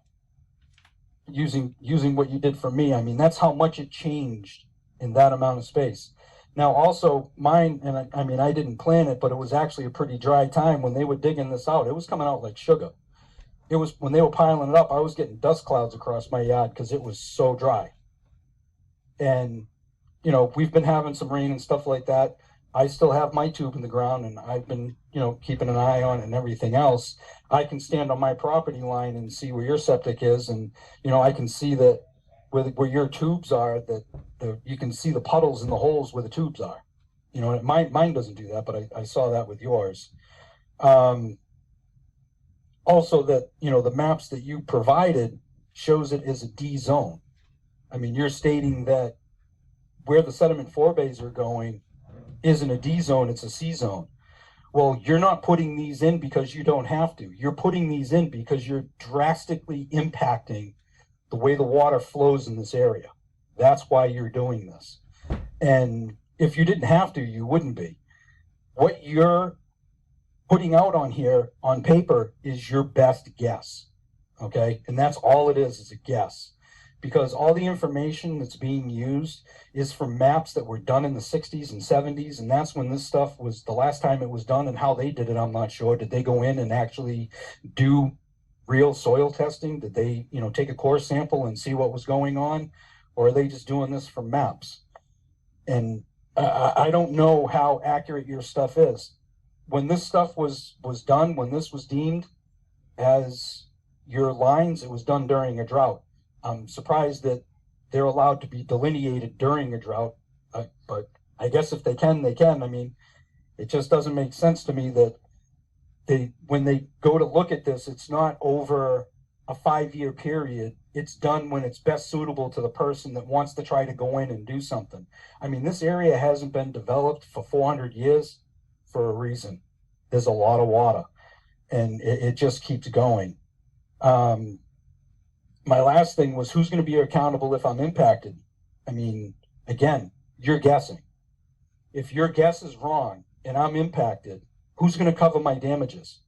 using what you did for me. That's how much it changed in that amount of space. Now, also mine, and I didn't plan it, but it was actually a pretty dry time when they were digging this out. It was coming out like sugar. It was when they were piling it up, I was getting dust clouds across my yard because it was so dry. And, we've been having some rain and stuff like that. I still have my tube in the ground, and I've been, keeping an eye on it and everything else. I can stand on my property line and see where your septic is, and I can see that where your tubes are, that you can see the puddles and the holes where the tubes are. Mine doesn't do that, but I saw that with yours. Also, that the maps that you provided shows it as a D zone. You're stating that where the sediment forebays are going isn't a D zone, it's a C zone. Well, you're not putting these in because you don't have to. You're putting these in because you're drastically impacting the way the water flows in this area. That's why you're doing this. And if you didn't have to, you wouldn't be. What you're putting out on here on paper is your best guess. Okay? And that's all it is a guess. Because all the information that's being used is from maps that were done in the 60s and 70s, and that's when this stuff was, the last time it was done, and how they did it, I'm not sure. Did they go in and actually do real soil testing? Did they, take a core sample and see what was going on? Or are they just doing this from maps? And I don't know how accurate your stuff is. When this stuff was done, when this was deemed as your lines, it was done during a drought. I'm surprised that they're allowed to be delineated during a drought, but I guess if they can, they can. It just doesn't make sense to me that when they go to look at this, it's not over a 5-year period. It's done when it's best suitable to the person that wants to try to go in and do something. This area hasn't been developed for 400 years for a reason. There's a lot of water, and it just keeps going. My last thing was, who's going to be accountable if I'm impacted? Again, you're guessing. If your guess is wrong and I'm impacted, who's going to cover my damages?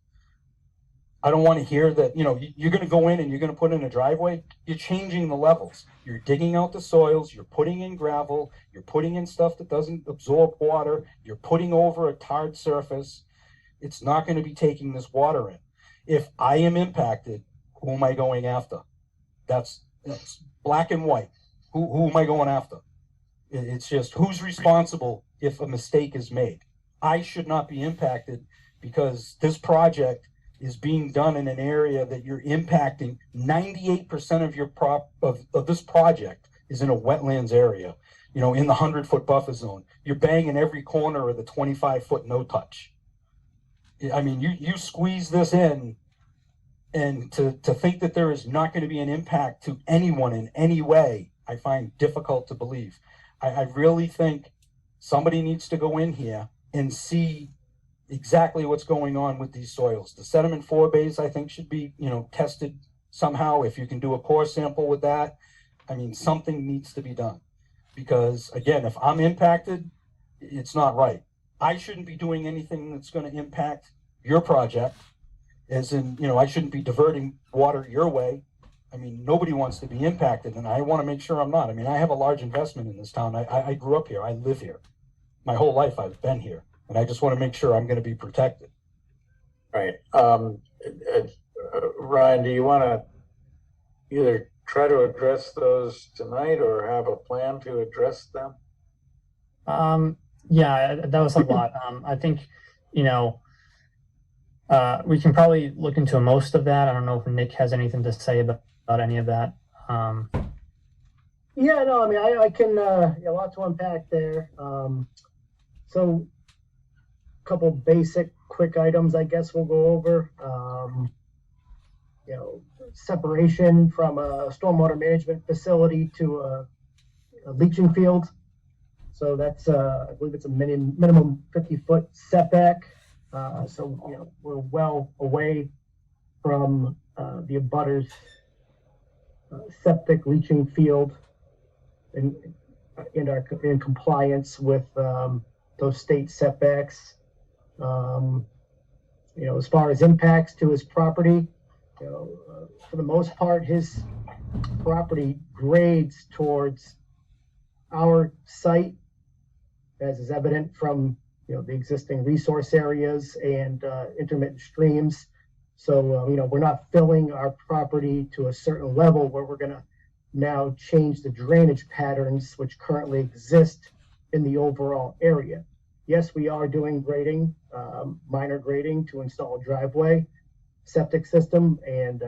I don't want to hear that, you're going to go in and you're going to put in a driveway. You're changing the levels. You're digging out the soils. You're putting in gravel. You're putting in stuff that doesn't absorb water. You're putting over a tarred surface. It's not going to be taking this water in. If I am impacted, who am I going after? That's black and white. Who am I going after? It's just, who's responsible if a mistake is made? I should not be impacted because this project is being done in an area that you're impacting. 98% of your of this project is in a wetlands area, you know, in the 100-foot buffer zone. You're banging every corner of the 25-foot no touch. I mean, you squeeze this in, and to think that there is not going to be an impact to anyone in any way, I find difficult to believe. I really think somebody needs to go in here and see exactly what's going on with these soils. The sediment forebays, I think, should be, you know, tested somehow. If you can do a core sample with that, I mean, something needs to be done. Because again, if I'm impacted, it's not right. I shouldn't be doing anything that's going to impact your project, as in, you know, I shouldn't be diverting water your way. I mean, nobody wants to be impacted, and I want to make sure I'm not. I mean, I have a large investment in this town. I grew up here. I live here. My whole life I've been here, and I just want to make sure I'm going to be protected. Right. Ryan, do you want to either try to address those tonight or have a plan to address them? Yeah, that was a lot. I think, you know, we can probably look into most of that. I don't know if Nick has anything to say about any of that. Yeah, no, I mean, I can, a lot to unpack there. So a couple basic quick items, I guess we'll go over. You know, separation from a stormwater management facility to a leaching field. So that's, I believe it's a minimum 50-foot setback. So, you know, we're well away from the abutters septic leaching field in compliance with those state setbacks. You know, as far as impacts to his property, you know, for the most part, his property grades towards our site, as is evident from, you know, the existing resource areas and intermittent streams. So, you know, we're not filling our property to a certain level where we're going to now change the drainage patterns which currently exist in the overall area. Yes, we are doing grading, minor grading to install a driveway, septic system, and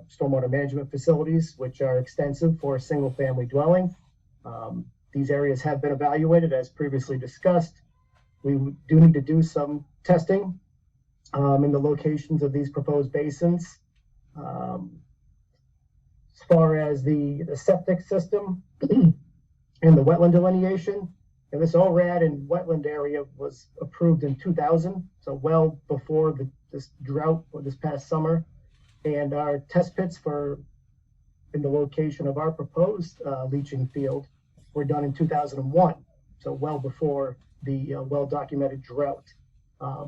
stormwater management facilities, which are extensive for a single family dwelling. These areas have been evaluated as previously discussed. We do need to do some testing in the locations of these proposed basins. As far as the septic system and the wetland delineation, and this ORAD and wetland area was approved in 2000, so well before this drought or this past summer. And our test pits in the location of our proposed leaching field were done in 2001, so well before the well-documented drought. I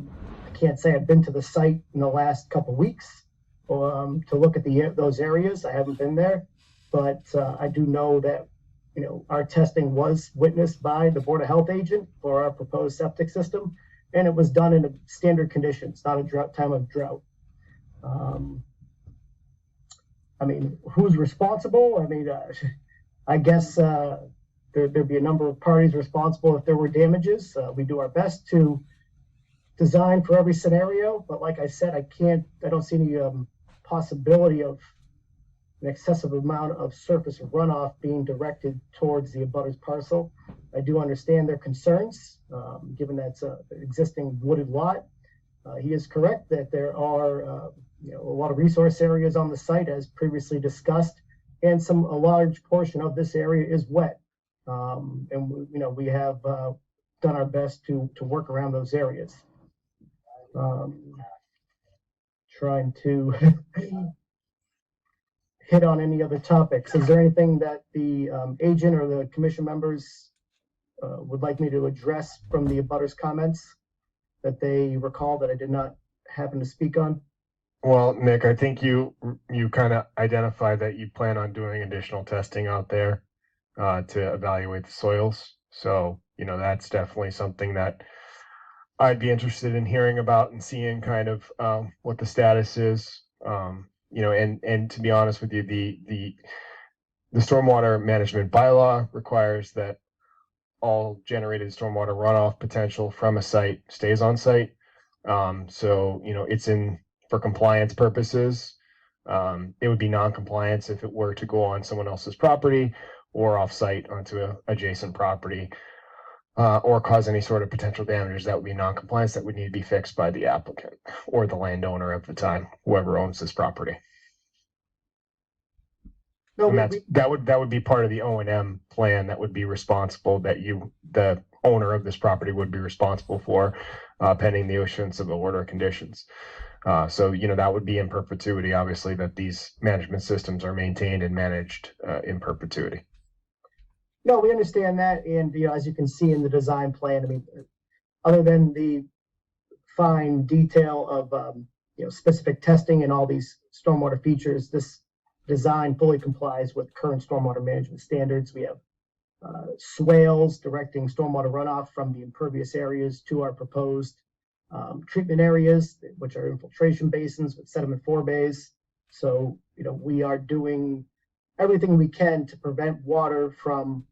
can't say I've been to the site in the last couple weeks to look at those areas. I haven't been there, but I do know that, you know, our testing was witnessed by the Board of Health agent for our proposed septic system, and it was done in standard conditions, not a time of drought. I mean, who's responsible? I mean, I guess there'd be a number of parties responsible if there were damages. We do our best to design for every scenario, but like I said, I don't see any possibility of an excessive amount of surface runoff being directed towards the abutter's parcel. I do understand their concerns, given that's an existing wooded lot. He is correct that there are you know, a lot of resource areas on the site, as previously discussed, and a large portion of this area is wet. And you know, we have done our best to work around those areas. Trying to hit on any other topics. Is there anything that the agent or the commission members would like me to address from the abutters' comments that they recall that I did not happen to speak on? Well, Nick, I think you kind of identified that you plan on doing additional testing out there to evaluate the soils. So, you know, that's definitely something that I'd be interested in hearing about and seeing kind of what the status is. You know, and to be honest with you, the stormwater management bylaw requires that all generated stormwater runoff potential from a site stays on site. So, you know, it's in for compliance purposes. It would be non-compliance if it were to go on someone else's property or off-site onto a adjacent property, or cause any sort of potential damages. That would be non-compliance that would need to be fixed by the applicant or the landowner at the time, whoever owns this property. No, And that would be part of the O&M plan that would be responsible, that the owner of this property would be responsible for, pending the issuance of the order of conditions. So, you know, that would be in perpetuity, obviously, that these management systems are maintained and managed in perpetuity. No, we understand that, and you know, as you can see in the design plan, I mean, other than the fine detail of you know, specific testing and all these stormwater features, this design fully complies with current stormwater management standards. We have swales directing stormwater runoff from the impervious areas to our proposed treatment areas, which are infiltration basins with sediment forebays. So, you know, we are doing everything we can to prevent water from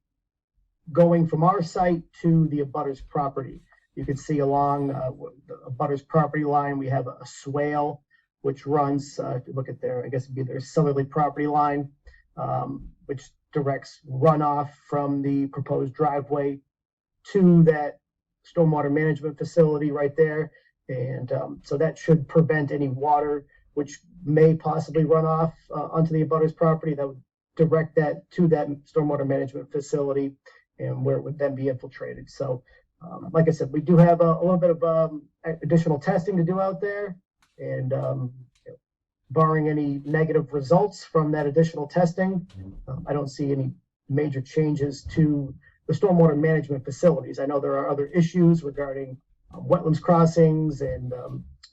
going from our site to the abutter's property. You can see along the abutter's property line, we have a swale which runs, if you look at their, I guess it'd be their southerly property line, which directs runoff from the proposed driveway to that stormwater management facility right there. And so that should prevent any water which may possibly run off onto the abutter's property. That would direct that to that stormwater management facility, and where it would then be infiltrated. So like I said, we do have a little bit of additional testing to do out there, and barring any negative results from that additional testing, I don't see any major changes to the stormwater management facilities. I know there are other issues regarding wetlands crossings and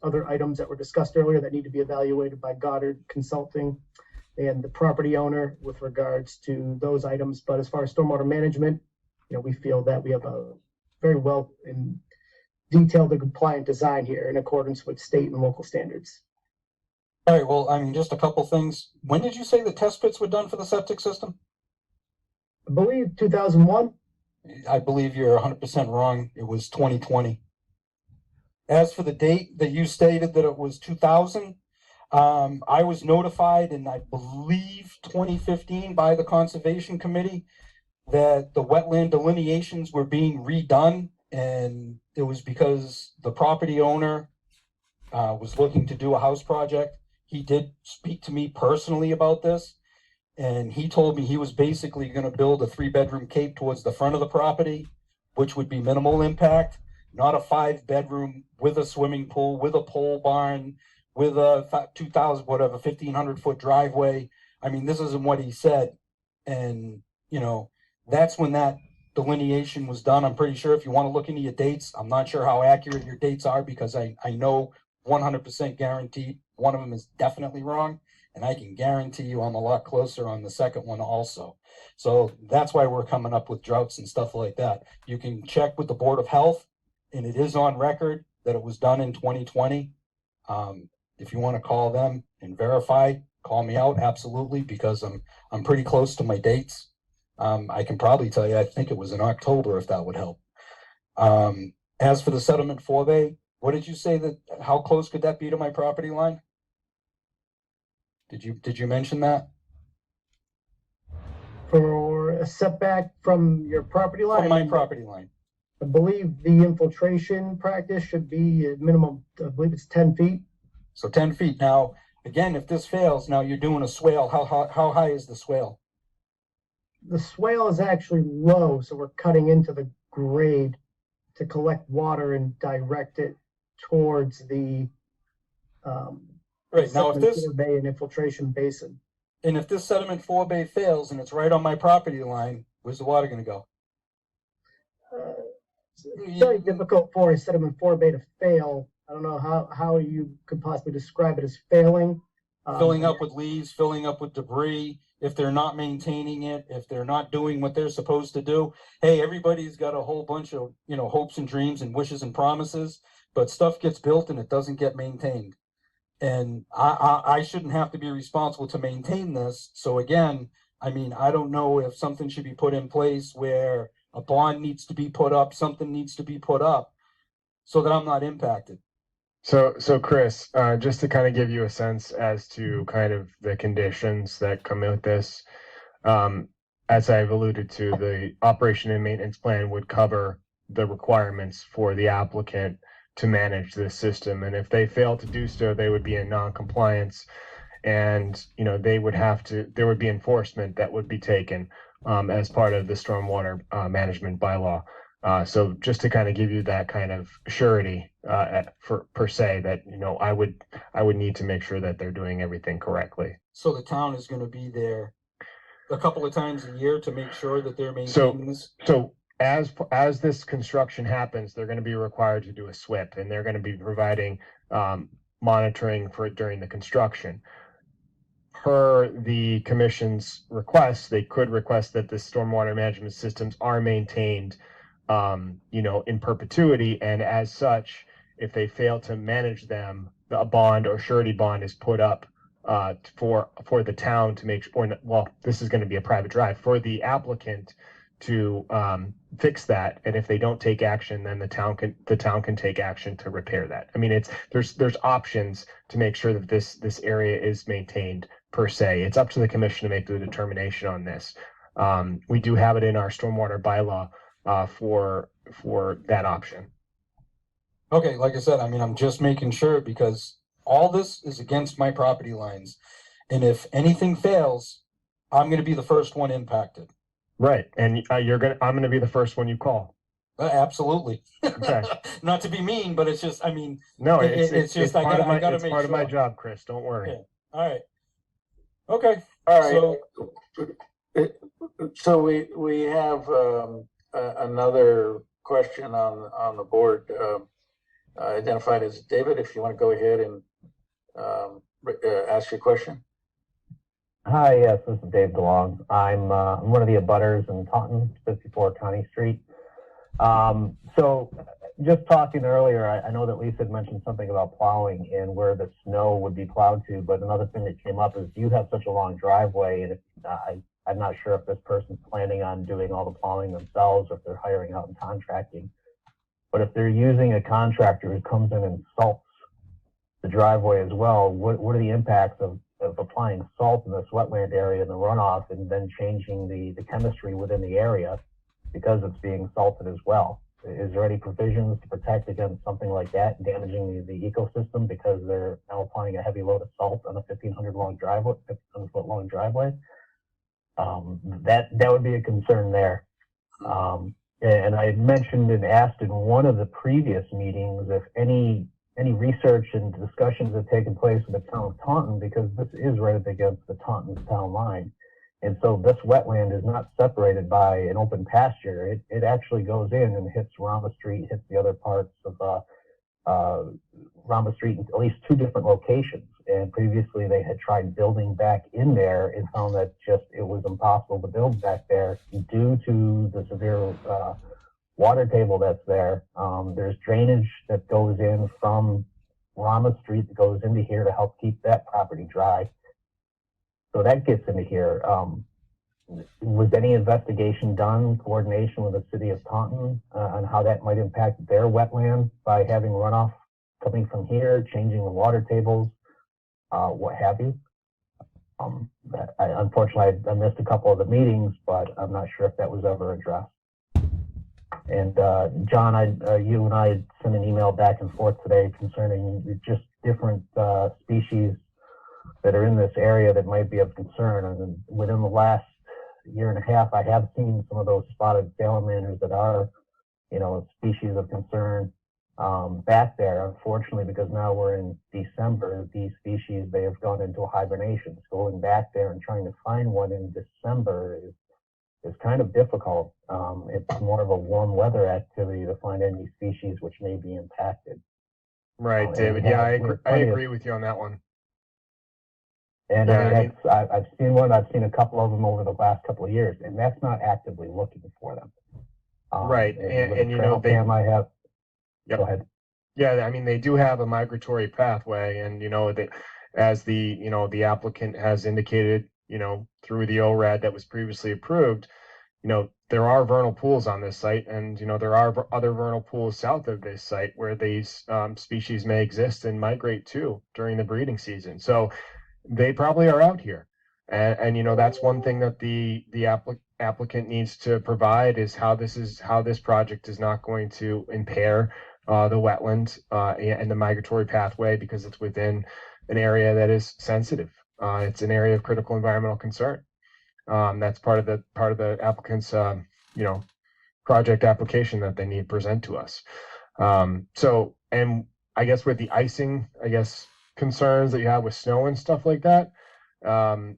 other items that were discussed earlier that need to be evaluated by Goddard Consulting and the property owner with regards to those items. But as far as stormwater management, you know, we feel that we have a very well and detailed and compliant design here in accordance with state and local standards. All right, well, I mean, just a couple things. When did you say the test pits were done for the septic system? I believe 2001. I believe you're 100% wrong. It was 2020. As for the date that you stated that it was 2000, I was notified in, I believe, 2015 by the Conservation Committee that the wetland delineations were being redone, and it was because the property owner was looking to do a house project. He did speak to me personally about this, and he told me he was basically going to build a 3-bedroom cape towards the front of the property, which would be minimal impact, not a 5-bedroom with a swimming pool, with a pole barn, with a 1,500-foot driveway. I mean, this isn't what he said. And, you know, that's when that delineation was done. I'm pretty sure if you want to look into your dates, I'm not sure how accurate your dates are, because I know 100% guaranteed one of them is definitely wrong. And I can guarantee you I'm a lot closer on the second one also. So that's why we're coming up with droughts and stuff like that. You can check with the Board of Health, and it is on record that it was done in 2020. If you want to call them and verify, call me out, absolutely, because I'm pretty close to my dates. I can probably tell you, I think it was in October, if that would help. As for the sediment forebay, what did you say that, how close could that be to my property line? Did you mention that? For a setback from your property line? From my property line. I believe the infiltration practice should be a minimum, I believe it's 10 feet. So 10 feet. Now, again, if this fails, now you're doing a swale. How high is the swale? The swale is actually low, so we're cutting into the grade to collect water and direct it towards the right. Now, if this forebay and infiltration basin. And if this sediment forebay fails and it's right on my property line, where's the water going to go? It's very difficult for a sediment forebay to fail. I don't know how you could possibly describe it as failing. Filling up with leaves, filling up with debris. If they're not maintaining it, if they're not doing what they're supposed to do. Hey, everybody's got a whole bunch of, you know, hopes and dreams and wishes and promises, but stuff gets built and it doesn't get maintained. And I shouldn't have to be responsible to maintain this. So again, I mean, I don't know if something should be put in place where a bond needs to be put up, something needs to be put up so that I'm not impacted. So Chris, just to kind of give you a sense as to kind of the conditions that come with this, as I've alluded to, the operation and maintenance plan would cover the requirements for the applicant to manage this system. And if they fail to do so, they would be in non-compliance, and they would have to, there would be enforcement that would be taken as part of the stormwater management bylaw. So just to kind of give you that kind of surety for per se that I would need to make sure that they're doing everything correctly. So the town is going to be there a couple of times a year to make sure that they're maintaining this. So as this construction happens, they're going to be required to do a SWIP, and they're going to be providing monitoring for it during the construction. Per the commission's request, they could request that the stormwater management systems are maintained in perpetuity, and as such, if they fail to manage them, a bond or surety bond is put up for the town to make sure. Well, this is going to be a private drive for the applicant to fix that, and if they don't take action, then the town can take action to repair that. I mean, there's options to make sure that this area is maintained per se. It's up to the commission to make the determination on this. We do have it in our stormwater bylaw for that option. Okay, like I said, I mean, I'm just making sure because all this is against my property lines. And if anything fails, I'm going to be the first one impacted. Right. And I'm going to be the first one you call. Absolutely. Okay. Not to be mean, but it's just, I mean, no, it's just, I gotta make it's part sure. of my job, Chris. Don't worry. Yeah. All right. Okay. All right. So we have another question on the board identified as David. If you want to go ahead and ask your question. Hi, yes, this is Dave DeLong. I'm one of the abutters in Taunton, 54 County Street. So just talking earlier, I know that Lisa had mentioned something about plowing and where the snow would be plowed to, but another thing that came up is you have such a long driveway, and I'm not sure if this person's planning on doing all the plowing themselves or if they're hiring out and contracting. But if they're using a contractor who comes in and salts the driveway as well, what are the impacts of applying salt in this wetland area and the runoff, and then changing the chemistry within the area because it's being salted as well? Is there any provisions to protect against something like that damaging the ecosystem because they're now applying a heavy load of salt on a 1,500 foot long driveway? That would be a concern there. And I had mentioned and asked in one of the previous meetings if any research and discussions have taken place with the town of Taunton, because this is right up against the Taunton town line. And so this wetland is not separated by an open pasture. It actually goes in and hits Rama Street, hits the other parts of Rama Street in at least two different locations. And previously they had tried building back in there and found that it was impossible to build back there due to the severe water table that's there. There's drainage that goes in from Rama Street that goes into here to help keep that property dry. So that gets into here. Was any investigation done, coordination with the city of Taunton on how that might impact their wetland by having runoff coming from here, changing the water tables, what have you? Unfortunately, I missed a couple of the meetings, but I'm not sure if that was ever addressed. And John, you and I sent an email back and forth today concerning just different species that are in this area that might be of concern. And within the last year and a half, I have seen some of those spotted salamanders that are, species of concern back there. Unfortunately, because now we're in December, these species, they have gone into hibernation. So going back there and trying to find one in December is kind of difficult. It's more of a warm weather activity to find any species which may be impacted. Right, David. Yeah, I agree with you on that one. And I've seen one. I've seen a couple of them over the last couple of years, and that's not actively looking for them. Right, and I have. Yep. Go ahead. Yeah, I mean, they do have a migratory pathway, and as the applicant has indicated, through the ORAD that was previously approved, there are vernal pools on this site, and there are other vernal pools south of this site where these species may exist and migrate to during the breeding season. So they probably are out here, and that's one thing that the applicant needs to provide is how this project is not going to impair the wetland and the migratory pathway, because it's within an area that is sensitive. It's an area of critical environmental concern. That's part of the applicant's project application that they need to present to us. And I guess with the icing, concerns that you have with snow and stuff like that, one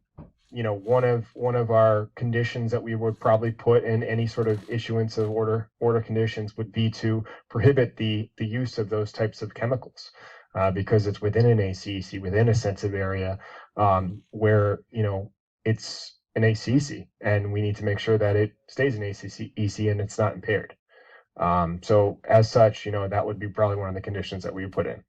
of our conditions that we would probably put in any sort of issuance of order conditions would be to prohibit the use of those types of chemicals, because it's within an ACEC, within a sensitive area, where it's an ACEC, and we need to make sure that it stays an ACEC and it's not impaired. So as such, that would be probably one of the conditions that we would put in.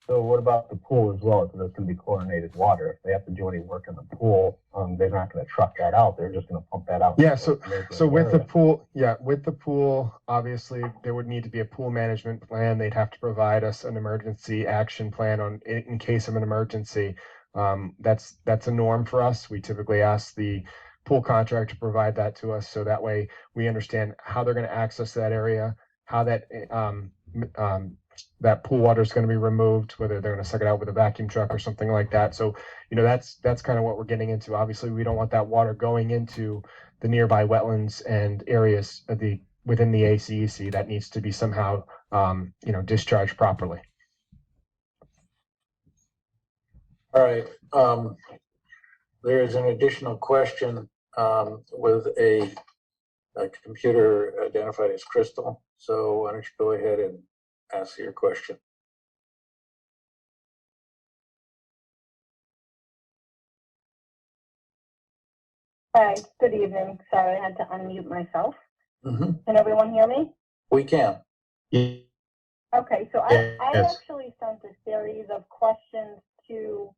So what about the pool as well? So there's going to be chlorinated water. If they have to do any work in the pool, they're not going to truck that out. They're just going to pump that out. Yeah. So with the pool, obviously there would need to be a pool management plan. They'd have to provide us an emergency action plan in case of an emergency. That's a norm for us. We typically ask the pool contractor to provide that to us, so that way we understand how they're going to access that area, how that pool water is going to be removed, whether they're going to suck it out with a vacuum truck or something like that. So, that's kind of what we're getting into. Obviously, we don't want that water going into the nearby wetlands and areas within the ACEC. That needs to be somehow, discharged properly. All right. There is an additional question with a computer identified as Crystal. So why don't you go ahead and ask your question? Hi, good evening. Sorry, I had to unmute myself. Mm-hmm. Can everyone hear me? We can. Okay, so Yes. I actually sent a series of questions to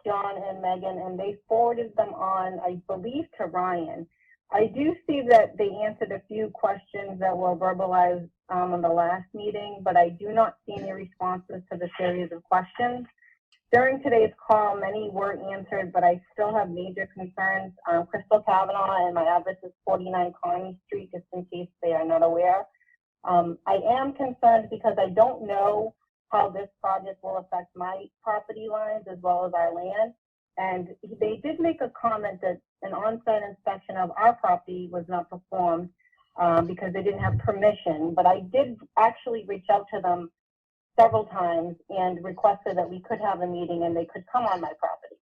John and Megan, and they forwarded them on, I believe, to Ryan. I do see that they answered a few questions that were verbalized in the last meeting, but I do not see any responses to the series of questions. During today's call, many were answered, but I still have major concerns. Crystal Kavanaugh, and my address is 49 Connie Street, just in case they are not aware. I am concerned because I don't know how this project will affect my property lines as well as our land. And they did make a comment that an on-site inspection of our property was not performed because they didn't have permission. But I did actually reach out to them several times and requested that we could have a meeting and they could come on my property.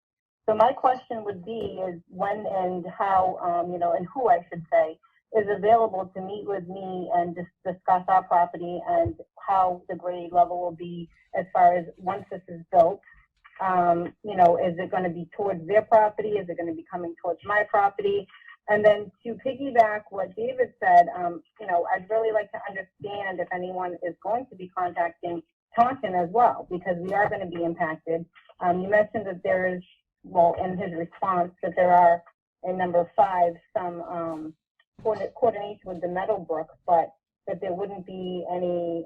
So my question would be is when and how, and who I should say, is available to meet with me and discuss our property and how the grade level will be as far as once this is built. Is it going to be towards their property? Is it going to be coming towards my property? And then to piggyback what David said, I'd really like to understand if anyone is going to be contacting Taunton as well, because we are going to be impacted. You mentioned that there is, in his response, that there are, in number 5, some coordination with the Meadowbrook, but that there wouldn't be any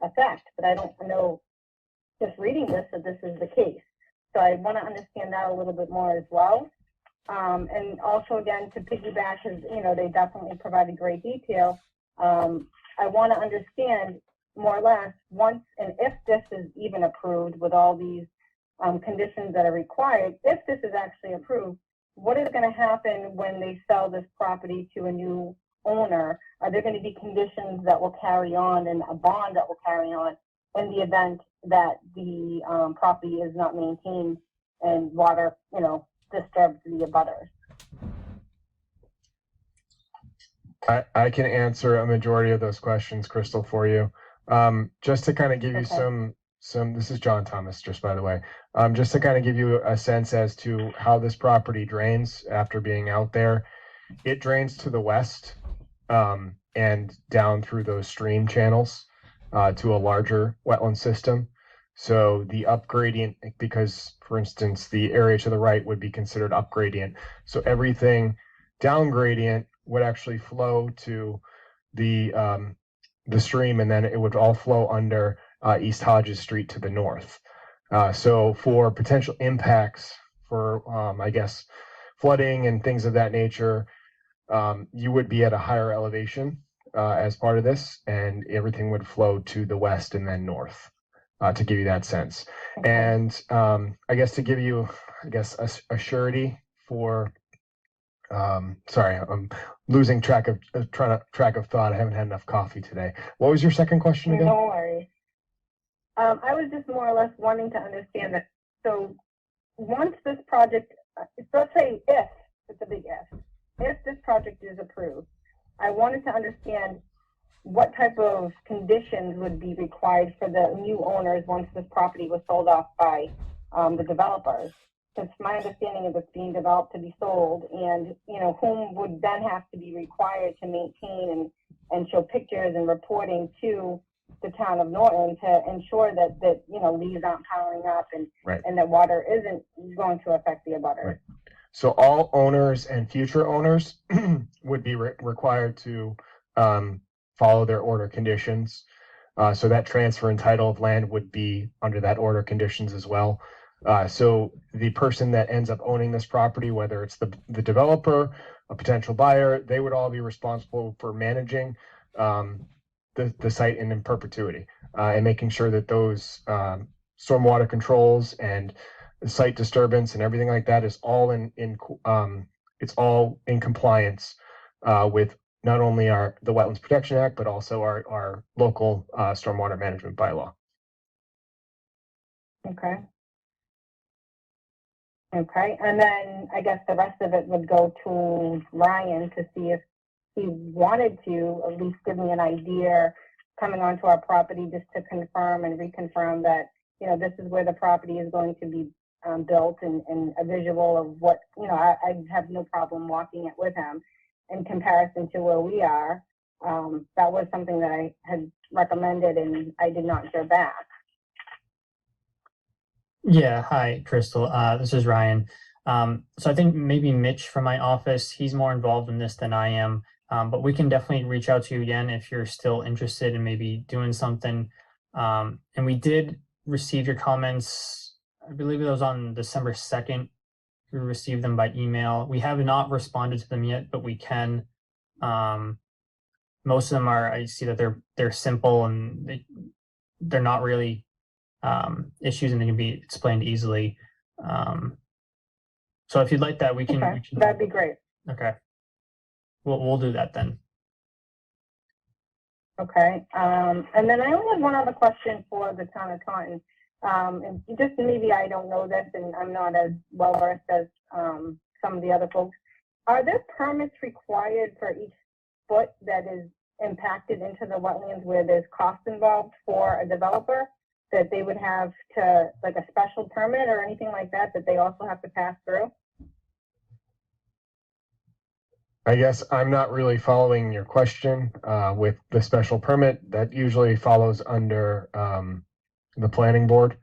effect. But I don't know, just reading this, that this is the case. So I want to understand that a little bit more as well. And also, again, to piggyback, because, they definitely provided great detail. I want to understand more or less once and if this is even approved with all these conditions that are required, if this is actually approved, what is going to happen when they sell this property to a new owner? Are there going to be conditions that will carry on and a bond that will carry on in the event that the property is not maintained and water, disturbs the abutters? I can answer a majority of those questions, Crystal, for you. Just to kind of give you some, this is John Thomas, just by the way, just to kind of give you a sense as to how this property drains after being out there. It drains to the west and down through those stream channels to a larger wetland system. So the upgradient, because for instance, the area to the right would be considered upgradient. So everything down gradient would actually flow to the stream, and then it would all flow under East Hodges Street to the north. So for potential impacts for, I guess, flooding and things of that nature, you would be at a higher elevation as part of this, and everything would flow to the west and then north, to give you that sense. And I guess to give you, I guess, a surety for, sorry, I'm losing track of track of thought. I haven't had enough coffee today. What was your second question again? No worries. I was just more or less wanting to understand that. So once this project, let's say if, it's a big if this project is approved, I wanted to understand what type of conditions would be required for the new owners once this property was sold off by the developers. Because my understanding is it's being developed to be sold, and whom would then have to be required to maintain and show pictures and reporting to the town of Norton to ensure that leaves aren't piling up and that water isn't going to affect the abutters. Right. So all owners and future owners would be required to follow their order conditions. So that transfer and title of land would be under that order conditions as well. So the person that ends up owning this property, whether it's the developer, a potential buyer, they would all be responsible for managing the site in perpetuity, and making sure that those stormwater controls and site disturbance and everything like that is all it's all in compliance with not only the Wetlands Protection Act, but also our local stormwater management bylaw. Okay. Okay, and then I guess the rest of it would go to Ryan to see if he wanted to at least give me an idea coming onto our property, just to confirm and reconfirm that, this is where the property is going to be built, and a visual of what, I have no problem walking it with him in comparison to where we are. That was something that I had recommended and I did not hear back. Yeah, hi, Crystal. This is Ryan. So I think maybe Mitch from my office, he's more involved in this than I am. But we can definitely reach out to you again if you're still interested in maybe doing something. And we did receive your comments, I believe it was on December 2nd. We received them by email. We have not responded to them yet, but we can. Most of them are, I see that they're simple and they're not really issues, and they can be explained easily. So if you'd like that, we can. Okay, that'd be great. Okay. We'll do that then. Okay. And then I only have one other question for the town of Taunton. And just maybe I don't know this and I'm not as well versed as some of the other folks. Are there permits required for each foot that is impacted into the wetlands where there's cost involved for a developer, that they would have to, like, a special permit or anything like that they also have to pass through? I guess I'm not really following your question with the special permit. That usually follows under the planning board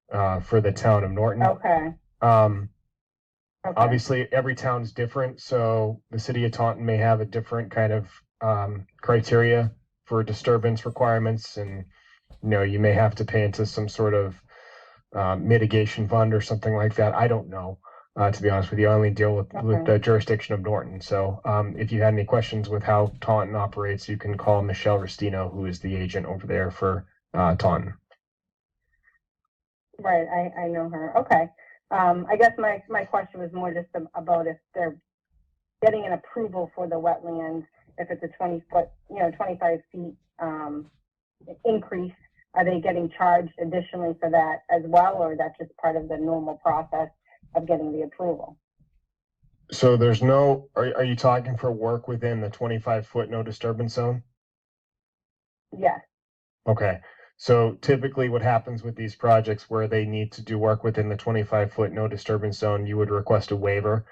for the town of Norton. Okay. Okay. Obviously, every town's different, so the city of Taunton may have a different kind of criteria for disturbance requirements, and you may have to pay into some sort of mitigation fund or something like that. I don't know. To be honest with you, I only deal with the jurisdiction of Norton. So if you had any questions with how Taunton operates, you can call Michelle Restino, who is the agent over there for Taunton. Right, I know her. Okay. I guess my question was more just about if they're getting an approval for the wetlands, if it's a 20-foot, 25 feet increase, are they getting charged additionally for that as well, or that's just part of the normal process of getting the approval? So there's no, are you talking for work within the 25-foot no disturbance zone? Yes. Okay. So typically what happens with these projects where they need to do work within the 25-foot no disturbance zone, you would request a waiver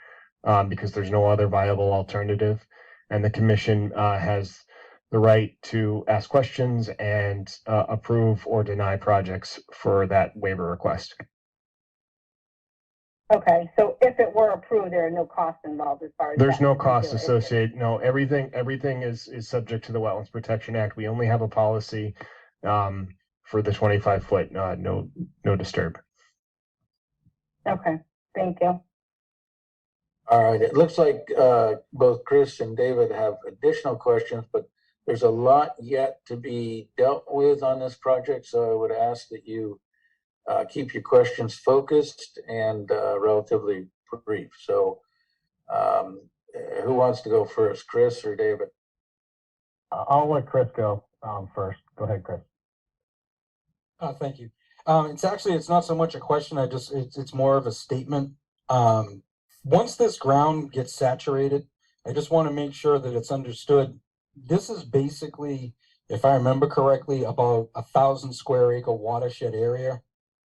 because there's no other viable alternative. And the commission has the right to ask questions and approve or deny projects for that waiver request. Okay, so if it were approved, there are no costs involved as far as There's that no cost particular issue. associated. No, everything is subject to the Wetlands Protection Act. We only have a policy for the 25-foot, no disturb. Okay, thank you. All right, it looks like both Chris and David have additional questions, but there's a lot yet to be dealt with on this project, so I would ask that you keep your questions focused and relatively brief. So who wants to go first, Chris or David? I'll let Chris go first. Go ahead, Chris. Thank you. It's not so much a question. It's more of a statement. Once this ground gets saturated, I just want to make sure that it's understood. This is basically, if I remember correctly, about 1,000 square acre watershed area,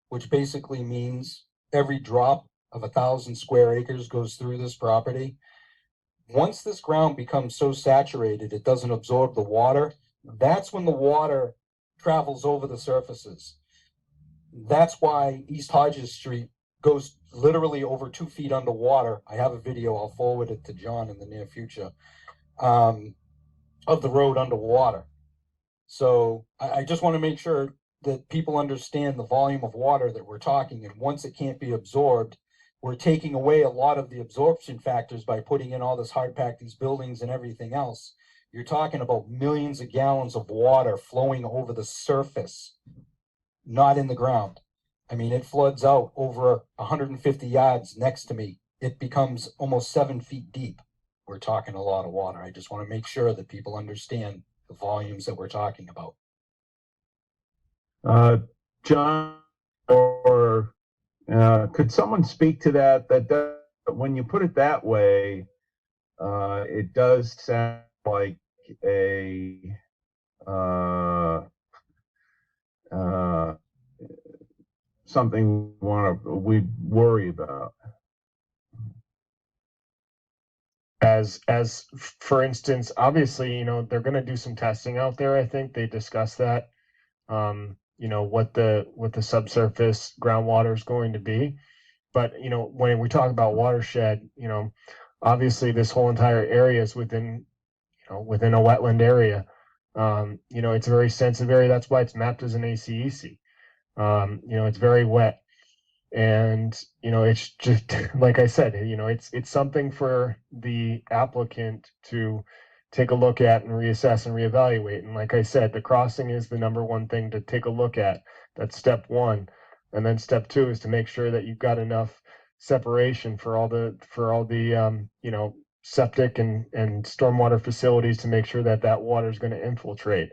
which basically means every drop of 1,000 square acres goes through this property. Once this ground becomes so saturated, it doesn't absorb the water. That's when the water travels over the surfaces. That's why East Hodges Street goes literally over 2 feet underwater. I have a video, I'll forward it to John in the near future, of the road underwater. So I just want to make sure that people understand the volume of water that we're talking, and once it can't be absorbed, we're taking away a lot of the absorption factors by putting in all this hard pack, these buildings and everything else. You're talking about millions of gallons of water flowing over the surface, not in the ground. I mean, it floods out over 150 yards next to me. It becomes almost 7 feet deep. We're talking a lot of water. I just want to make sure that people understand the volumes that we're talking about. John, or could someone speak to that? When you put it that way, it does sound like a something we worry about. As for instance, obviously, they're going to do some testing out there. I think they discussed that. What the subsurface groundwater is going to be. But when we talk about watershed, obviously this whole entire area is within a wetland area. It's a very sensitive area. That's why it's mapped as an ACEC. It's very wet. And, it's just, like I said, it's something for the applicant to take a look at and reassess and reevaluate. And like I said, the crossing is the number one thing to take a look at. That's step one. And then step two is to make sure that you've got enough separation for all the septic and stormwater facilities to make sure that water is going to infiltrate.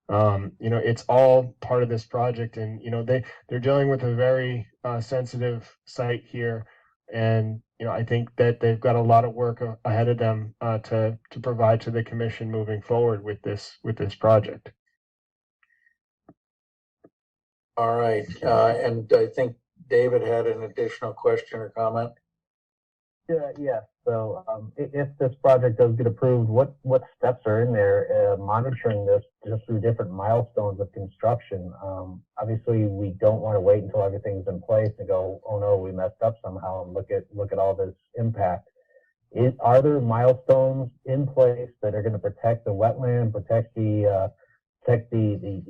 It's all part of this project, and they're dealing with a very sensitive site here, and I think that they've got a lot of work ahead of them to provide to the commission moving forward with this project. All right, and I think David had an additional question or comment. Yeah. So if this project does get approved, what steps are in there monitoring this just through different milestones of construction? Obviously, we don't want to wait until everything's in place and go, oh no, we messed up somehow, and look at all this impact. Are there milestones in place that are going to protect the wetland, protect the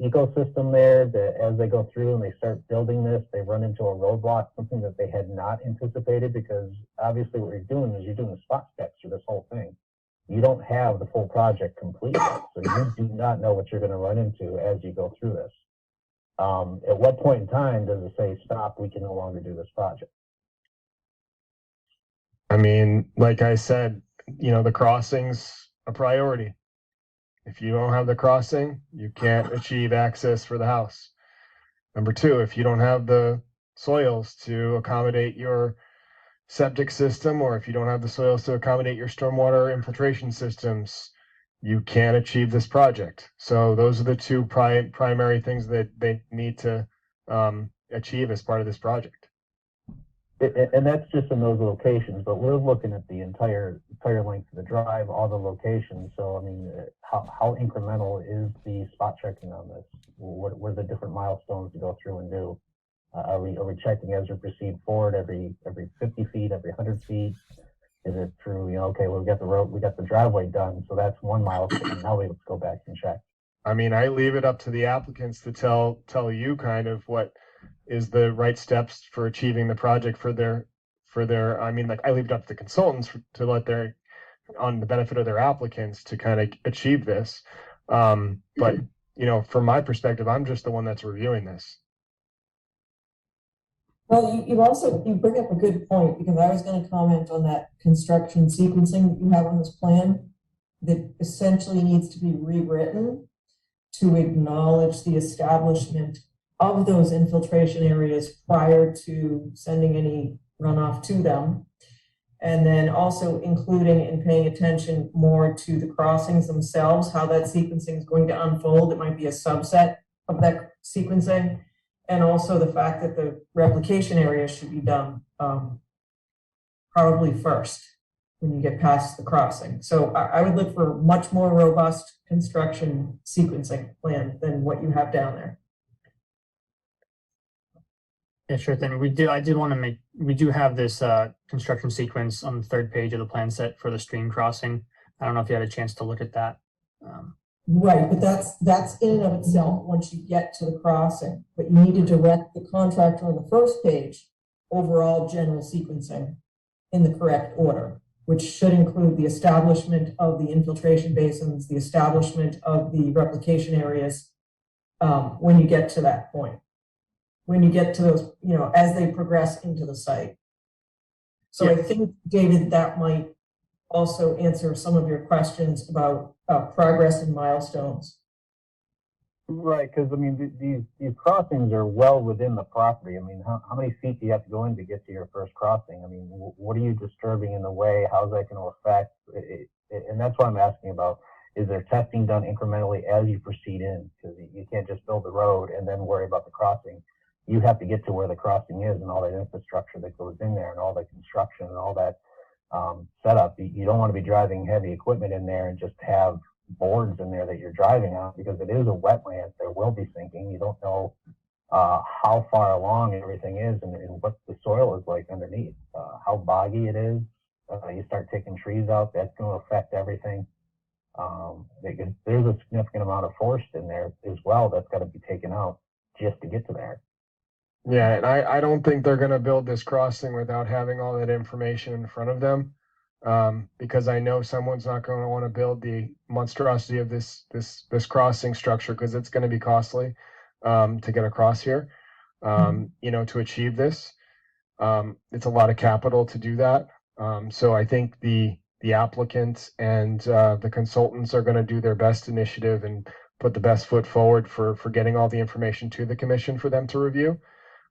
ecosystem there, that as they go through and they start building this, they run into a roadblock, something that they had not anticipated? Because obviously what you're doing is you're doing the spot checks for this whole thing. You don't have the full project complete yet, so you do not know what you're going to run into as you go through this. At what point in time does it say, stop, we can no longer do this project? I mean, like I said, the crossing's a priority. If you don't have the crossing, you can't achieve access for the house. Number two, if you don't have the soils to accommodate your septic system, or if you don't have the soils to accommodate your stormwater infiltration systems, you can't achieve this project. So those are the two primary things that they need to achieve as part of this project. And that's just in those locations, but we're looking at the entire length of the drive, all the locations. So, I mean, how incremental is the spot checking on this? What are the different milestones to go through and do? Are we checking as we proceed forward every 50 feet, every 100 feet? Is it through, okay, well, we got the road, we got the driveway done, so that's one milestone. Now let's go back and check. I mean, I leave it up to the applicants to tell you kind of what is the right steps for achieving the project for their, I mean, like, I leave it up to the consultants to let their, on the benefit of their applicants to kind of achieve this. But, from my perspective, I'm just the one that's reviewing this. Well, you bring up a good point, because I was going to comment on that construction sequencing that you have on this plan that essentially needs to be rewritten to acknowledge the establishment of those infiltration areas prior to sending any runoff to them. And then also including and paying attention more to the crossings themselves, how that sequencing is going to unfold. It might be a subset of that sequencing. And also the fact that the replication area should be done probably first when you get past the crossing. So I would look for a much more robust construction sequencing plan than what you have down there. Yeah, sure thing. We do have this construction sequence on the third page of the plan set for the stream crossing. I don't know if you had a chance to look at that. Right, but that's in and of itself once you get to the crossing. But you need to direct the contractor on the first page, overall general sequencing in the correct order, which should include the establishment of the infiltration basins, the establishment of the replication areas when you get to that point. When you get to those, as they progress into the site. So yeah. I think, David, that might also answer some of your questions about progress and milestones. Right, because I mean, these crossings are well within the property. I mean, how many feet do you have to go in to get to your first crossing? I mean, what are you disturbing in the way? How's that going to affect it? And that's what I'm asking about. Is there testing done incrementally as you proceed in? Because you can't just build the road and then worry about the crossing. You have to get to where the crossing is and all that infrastructure that goes in there and all the construction and all that setup. You don't want to be driving heavy equipment in there and just have boards in there that you're driving on, because it is a wetland. There will be sinking. You don't know how far along everything is and what the soil is like underneath, how boggy it is. You start taking trees out, that's going to affect everything. There's a significant amount of forest in there as well that's got to be taken out just to get to there. Yeah, and I don't think they're going to build this crossing without having all that information in front of them, because I know someone's not going to want to build the monstrosity of this crossing structure, because it's going to be costly to get across here, to achieve this. It's a lot of capital to do that. So I think the applicants and the consultants are going to do their best initiative and put the best foot forward for getting all the information to the commission for them to review.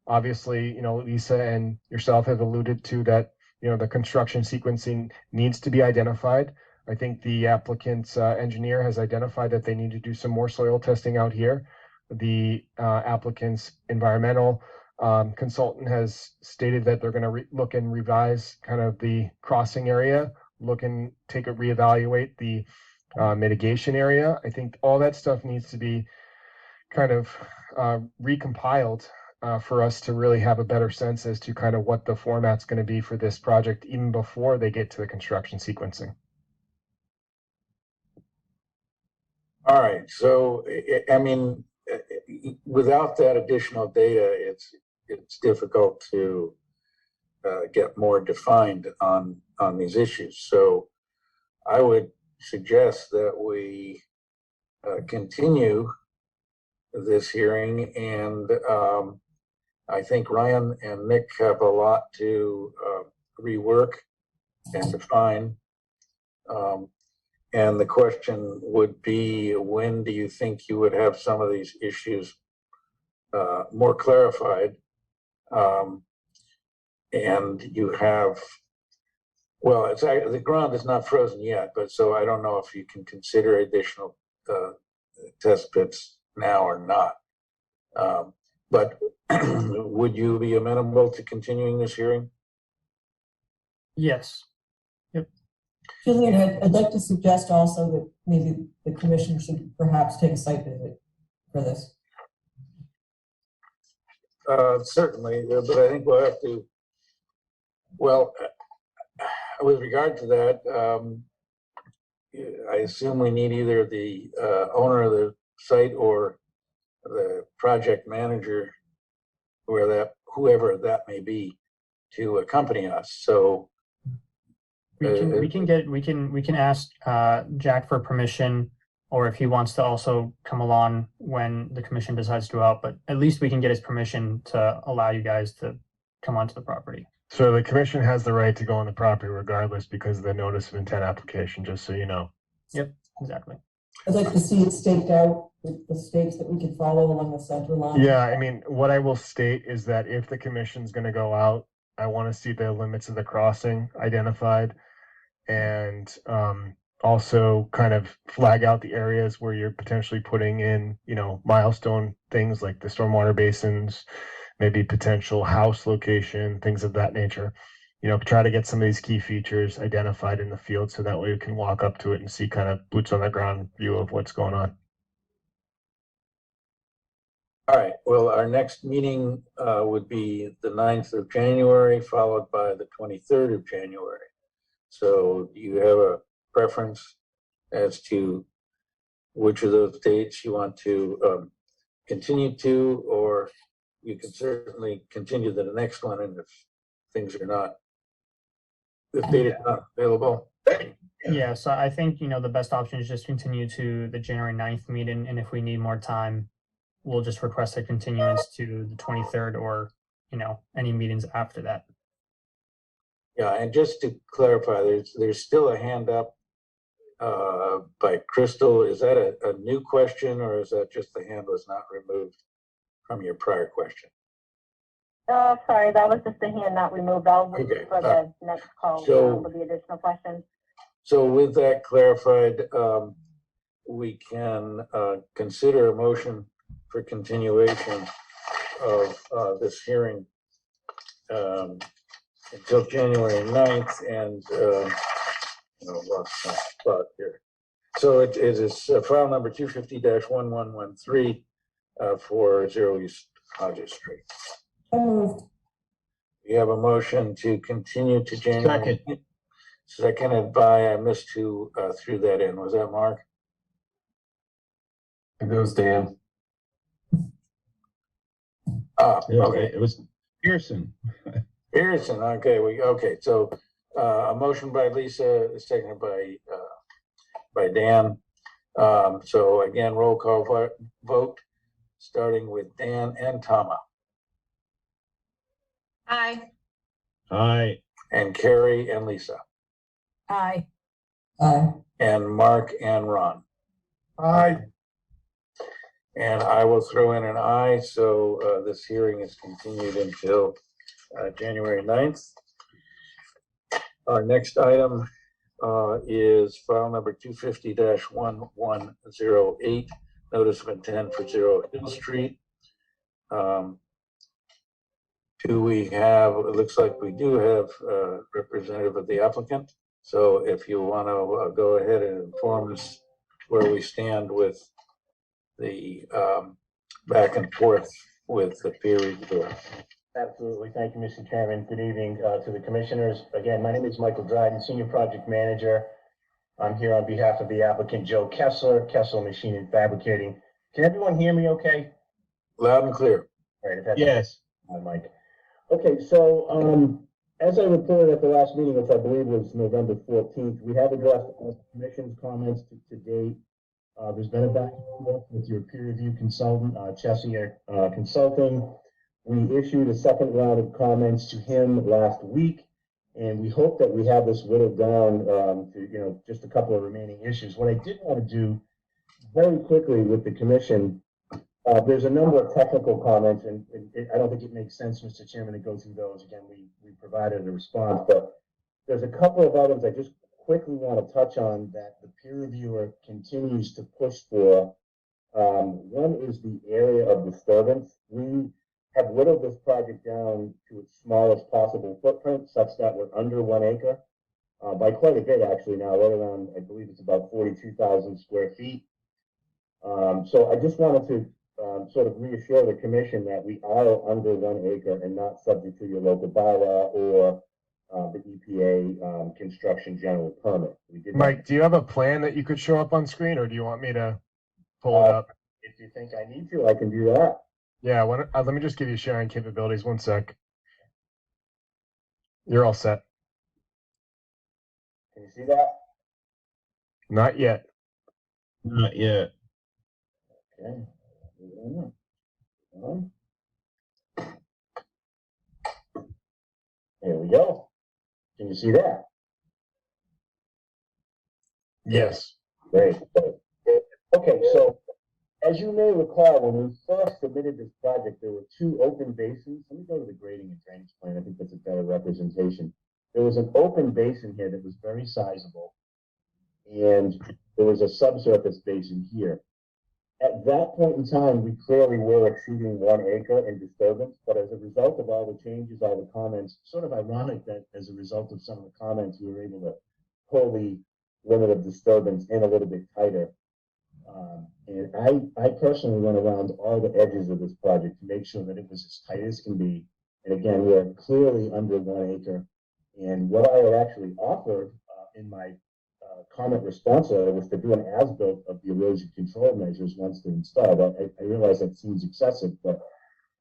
Obviously, Lisa and yourself have alluded to that, the construction sequencing needs to be identified. I think the applicant's engineer has identified that they need to do some more soil testing out here. The applicant's environmental consultant has stated that they're going to look and revise kind of the crossing area, look and reevaluate the mitigation area. I think all that stuff needs to be kind of recompiled for us to really have a better sense as to kind of what the format's going to be for this project, even before they get to the construction sequencing. All right. So, I mean, without that additional data, it's difficult to get more defined on these issues. So I would suggest that we continue this hearing, and I think Ryan and Nick have a lot to rework and define. And the question would be, when do you think you would have some of these issues more clarified? And you have, well, the ground is not frozen yet, but so I don't know if you can consider additional test pits now or not. But would you be amenable to continuing this hearing? Yes. Yep. Julian, I'd like to suggest also that maybe the commission should perhaps take a site visit for this. Certainly, but I think we'll have to, well, with regard to that, I assume we need either the owner of the site or the project manager, whoever that may be, to accompany us. So We can ask Jack for permission, or if he wants to also come along when the commission decides to go out, but at least we can get his permission to allow you guys to come onto the property. So the commission has the right to go on the property regardless because of the notice of intent application, just so you know. Yep, exactly. I'd like to see it staked out with the stakes that we could follow along the center line. Yeah, I mean, what I will state is that if the commission's gonna go out, I want to see the limits of the crossing identified and also kind of flag out the areas where you're potentially putting in, milestone things like the stormwater basins, maybe potential house location, things of that nature. Try to get some of these key features identified in the field so that way we can walk up to it and see kind of boots on the ground view of what's going on. all right, well, our next meeting would be the 9th of January, followed by the 23rd of January. So do you have a preference as to which of those dates you want to continue to, or you can certainly continue to the next one, and if things are not, if data is not available. Yeah, so I think, the best option is just continue to the January 9th meeting, and if we need more time, we'll just request a continuance to the 23rd or, any meetings after that. Yeah, and just to clarify, there's still a hand up by Crystal. Is that a new question, or is that just the hand was not removed from your prior question? Sorry, that was just the hand not removed. I'll wait Okay, for the next call so- for the additional questions. So with that clarified, we can consider a motion for continuation of this hearing until January 9th, and lost my spot here. So it is file number 250-1113 for 0 East Hodges Street. Moved. We have a motion to continue to January. Seconded by, I missed who threw that in. Was that Mark? It was Dan. Okay. It was Pearson. Pearson, okay, so a motion by Lisa, seconded by Dan. So again, roll call vote, starting with Dan and Tama. Aye. Aye. And Carrie and Lisa. Aye. Aye. And Mark and Ron. Aye. And I will throw in an aye, so this hearing is continued until January 9th. Our next item is file number 250-1108, notice of intent for 0 Hill Street. Do we have, it looks like we do have a representative of the applicant. So if you want to go ahead and inform us where we stand with the back and forth with the peer review. Absolutely. Thank you, Mr. Chairman. Good evening to the commissioners. Again, my name is Michael Dryden, Senior Project Manager. I'm here on behalf of the applicant, Joe Kessler, Kessler Machine and Fabricating. Can everyone hear me okay? Loud and clear. All right. If that's Yes. my mic. Okay, so as I reported at the last meeting, which I believe was November 14th, we have addressed all the commission's comments to date. There's been a back and forth with your peer review consultant, Chessier Consulting. We issued a second round of comments to him last week, and we hope that we have this whittled down to just a couple of remaining issues. What I did want to do very quickly with the commission, there's a number of technical comments, and I don't think it makes sense, Mr. Chairman, to go through those. Again, we provided a response, but there's a couple of items I just quickly want to touch on that the peer reviewer continues to push for. One is the area of disturbance. We have whittled this project down to its smallest possible footprint, such that we're under 1 acre, by quite a bit actually now, right around, I believe it's about 42,000 square feet. So I just wanted to sort of reassure the commission that we are under 1 acre and not subject to your local bylaw or the EPA construction general permit. We did Mike, do you have a plan that you could show up on screen, or do you want me to pull it up? If you think I need to, I can do that. Yeah, let me just give you sharing capabilities. One sec. You're all set. Can you see that? Not yet. Not yet. Okay. There we go. Can you see that? Yes. Great. Okay, so as you may recall, when we first submitted this project, there were 2 open basins. Let me go to the grading and drainage plan. I think that's a better representation. There was an open basin here that was very sizable, and there was a subsurface basin here. At that point in time, we clearly were exceeding 1 acre in disturbance, but as a result of all the changes, all the comments, sort of ironic that as a result of some of the comments, we were able to pull the limit of disturbance in a little bit tighter. And I personally went around all the edges of this project to make sure that it was as tight as can be. And again, we're clearly under 1 acre. And what I had actually offered in my comment response letter was to do an as-built of the erosion control measures once they're installed. I realize that seems excessive, but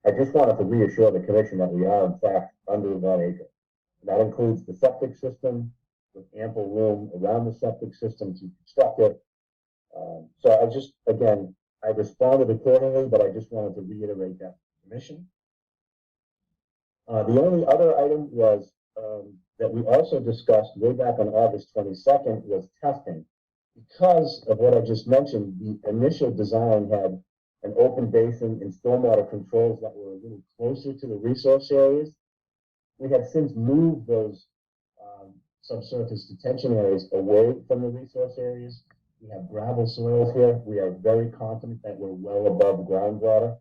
I just wanted to reassure the commission that we are in fact under 1 acre. That includes the septic system with ample room around the septic system to construct it. So I just, again, I responded accordingly, but I just wanted to reiterate that to the commission. The only other item was that we also discussed way back on August 22nd was testing. Because of what I just mentioned, the initial design had an open basin and stormwater controls that were a little closer to the resource areas. We have since moved those subsurface detention areas away from the resource areas. We have gravel soils here. We are very confident that we're well above groundwater.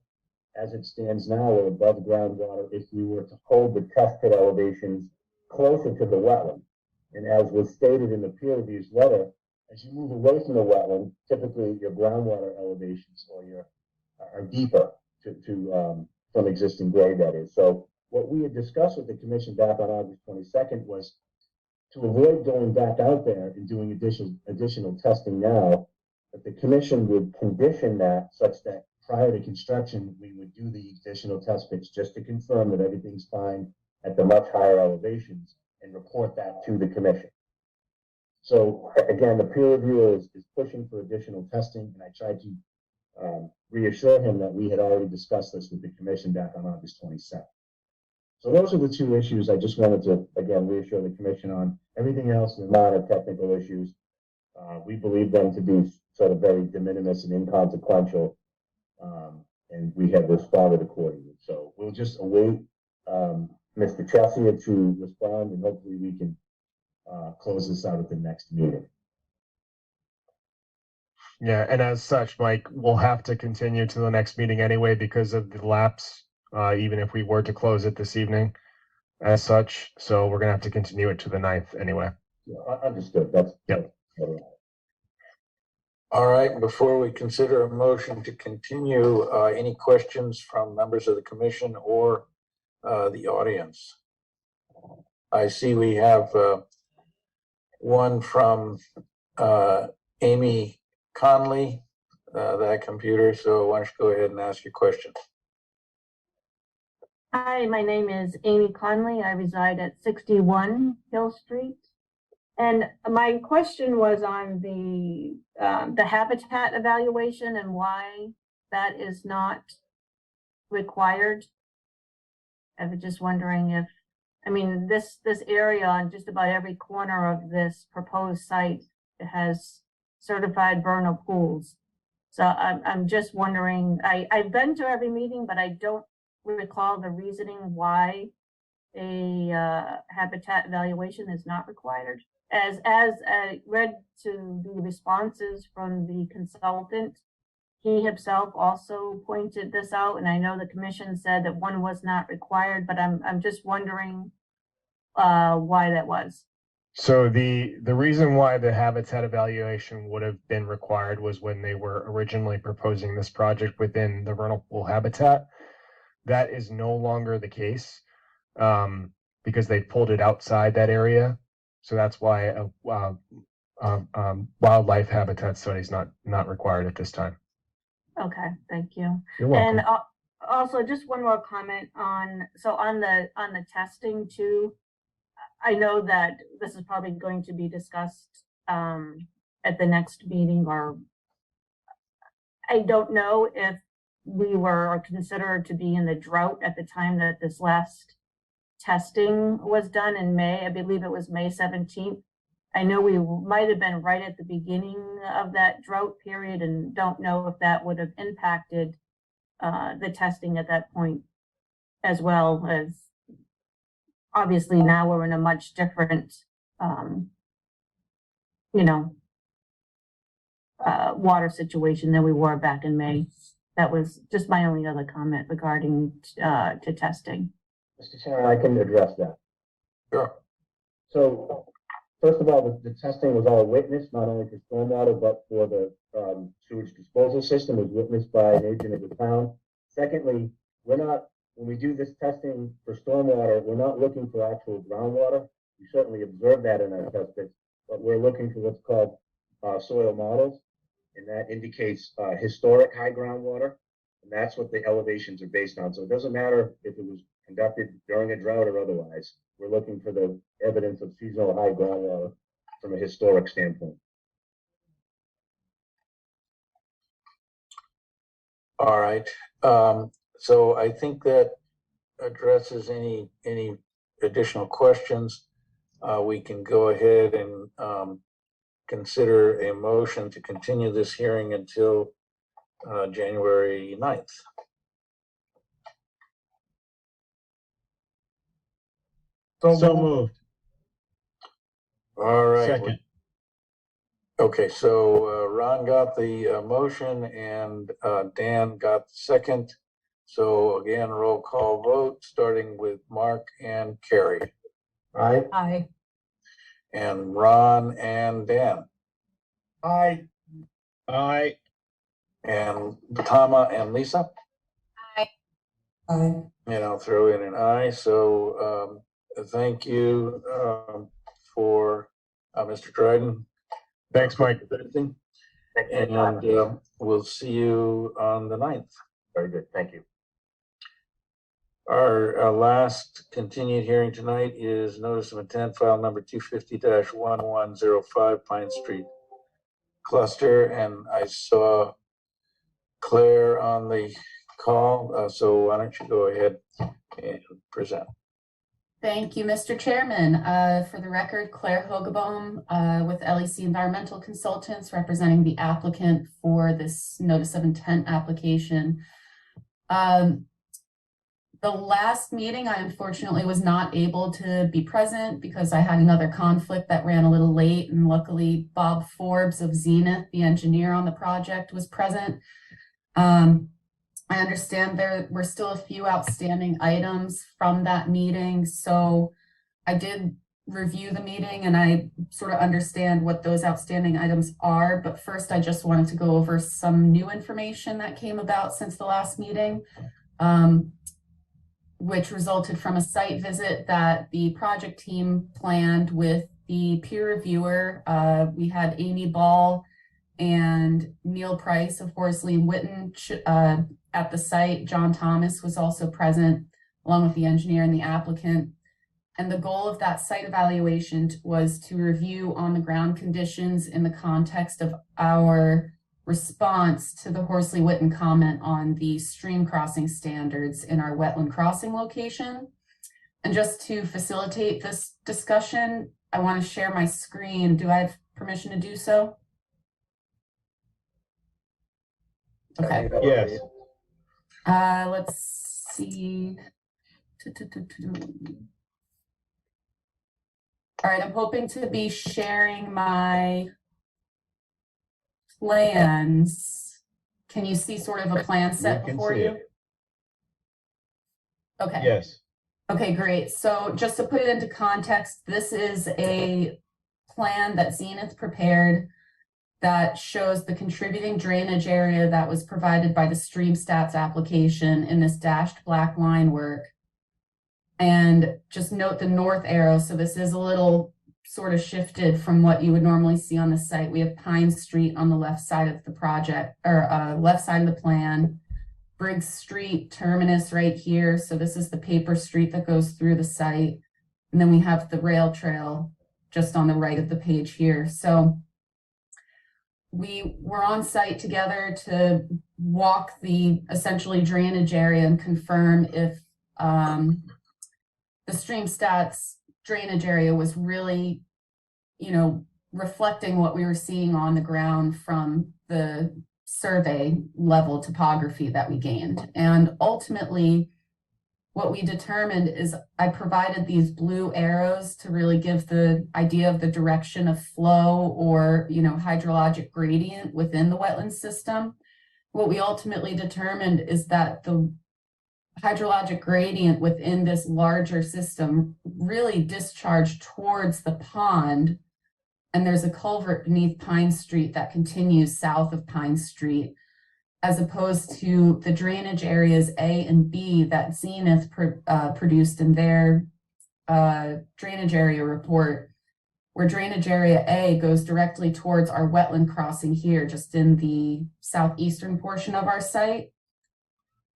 As it stands now, we're above groundwater if we were to hold the test pit elevations closer to the wetland. And as was stated in the peer review's letter, as you move away from the wetland, typically your groundwater elevations or are deeper from existing grade, that is. So what we had discussed with the commission back on August 22nd was to avoid going back out there and doing additional testing now, that the commission would condition that such that prior to construction, we would do the additional test pits just to confirm that everything's fine at the much higher elevations and report that to the commission. So again, the peer reviewer is pushing for additional testing, and I tried to reassure him that we had already discussed this with the commission back on August 22nd. So those are the 2 issues I just wanted to, again, reassure the commission on. Everything else is minor technical issues. We believe them to be sort of very de minimis and inconsequential, and we have responded accordingly. So we'll just await Mr. Chesia to respond, and hopefully we can close this out at the next meeting. Yeah, and as such, Mike, we'll have to continue to the next meeting anyway because of the lapse, even if we were to close it this evening as such. So we're going to have to continue it to the 9th anyway. Yeah, understood. That's All right, before we consider a motion to continue, any questions from members of the commission or the audience? I see we have one from Amy Conley, that computer. So why don't you go ahead and ask your question? Hi, my name is Amy Conley. I reside at 61 Hill Street. And my question was on the habitat evaluation and why that is not required. I was just wondering if, I mean, this area on just about every corner of this proposed site has certified vernal pools. So I'm just wondering, I've been to every meeting, but I don't recall the reasoning why a habitat evaluation is not required. As I read to the responses from the consultant, he himself also pointed this out, and I know the commission said that one was not required, but I'm just wondering why that was. So the reason why the habitat evaluation would have been required was when they were originally proposing this project within the vernal pool habitat. That is no longer the case, because they pulled it outside that area. So that's why wildlife habitat study is not required at this time. Okay, thank you. You're welcome. And also, just one more comment on the testing too. I know that this is probably going to be discussed at the next meeting, or I don't know if we were considered to be in the drought at the time that this last testing was done in May. I believe it was May 17th. I know we might have been right at the beginning of that drought period, and don't know if that would have impacted the testing at that point, as well as obviously now we're in a much different, water situation than we were back in May. That was just my only other comment regarding to testing. Mr. Chairman, I can address that. Sure. So, first of all, the testing was all witnessed, not only for stormwater, but for the sewage disposal system, was witnessed by an agent of the town. Secondly, when we do this testing for stormwater, we're not looking for actual groundwater. We certainly observe that in our test pits, but we're looking for what's called soil models, and that indicates historic high groundwater, and that's what the elevations are based on. So it doesn't matter if it was conducted during a drought or otherwise. We're looking for the evidence of seasonal high groundwater from a historic standpoint. All right. So I think that addresses any additional questions. We can go ahead and consider a motion to continue this hearing until January 9th. So moved. All right. Second. Okay, so Ron got the motion and Dan got the second. So again, roll call vote, starting with Mark and Carrie. Aye. Aye. And Ron and Dan. Aye. Aye. And Tama and Lisa. Aye. And I'll throw in an aye. So thank you for Mr. Dryden. Thanks, Mike. And we'll see you on the 9th. Very good. Thank you. Our last continued hearing tonight is notice of intent, file number 250-1105 Pine Street Cluster. And I saw Claire on the call. So why don't you go ahead and present? Thank you, Mr. Chairman. For the record, Claire Hogaboom with LEC Environmental Consultants, representing the applicant for this notice of intent application. The last meeting, I unfortunately was not able to be present because I had another conflict that ran a little late, and luckily Bob Forbes of Zenith, the engineer on the project, was present. I understand there were still a few outstanding items from that meeting, so I did review the meeting and I sort of understand what those outstanding items are. But first, I just wanted to go over some new information that came about since the last meeting, which resulted from a site visit that the project team planned with the peer reviewer. We had Amy Ball and Neil Price of Horsley and Witten at the site. John Thomas was also present, along with the engineer and the applicant. And the goal of that site evaluation was to review on-the-ground conditions in the context of our response to the Horsley Witten comment on the stream crossing standards in our wetland crossing location. And just to facilitate this discussion, I want to share my screen. Do I have permission to do so? Okay. Yes. Let's see. All right, I'm hoping to be sharing my plans. Can you see sort of a plan set before you? Okay. Yes. Okay, great. So just to put it into context, this is a plan that Zenith prepared that shows the contributing drainage area that was provided by the stream stats application in this dashed black line work. And just note the north arrow. So this is a little sort of shifted from what you would normally see on the site. We have Pine Street on the left side of the project, or left side of the plan. Briggs Street terminus right here. So this is the paper street that goes through the site. And then we have the rail trail just on the right of the page here. So we were on site together to walk the essentially drainage area and confirm if the stream stats drainage area was really, you know, reflecting what we were seeing on the ground from the survey level topography that we gained. And ultimately, what we determined is I provided these blue arrows to really give the idea of the direction of flow or, you know, hydrologic gradient within the wetland system. What we ultimately determined is that the hydrologic gradient within this larger system really discharged towards the pond. And there's a culvert beneath Pine Street that continues south of Pine Street, as opposed to the drainage areas A and B that Zenith produced in their drainage area report, where drainage area A goes directly towards our wetland crossing here, just in the southeastern portion of our site.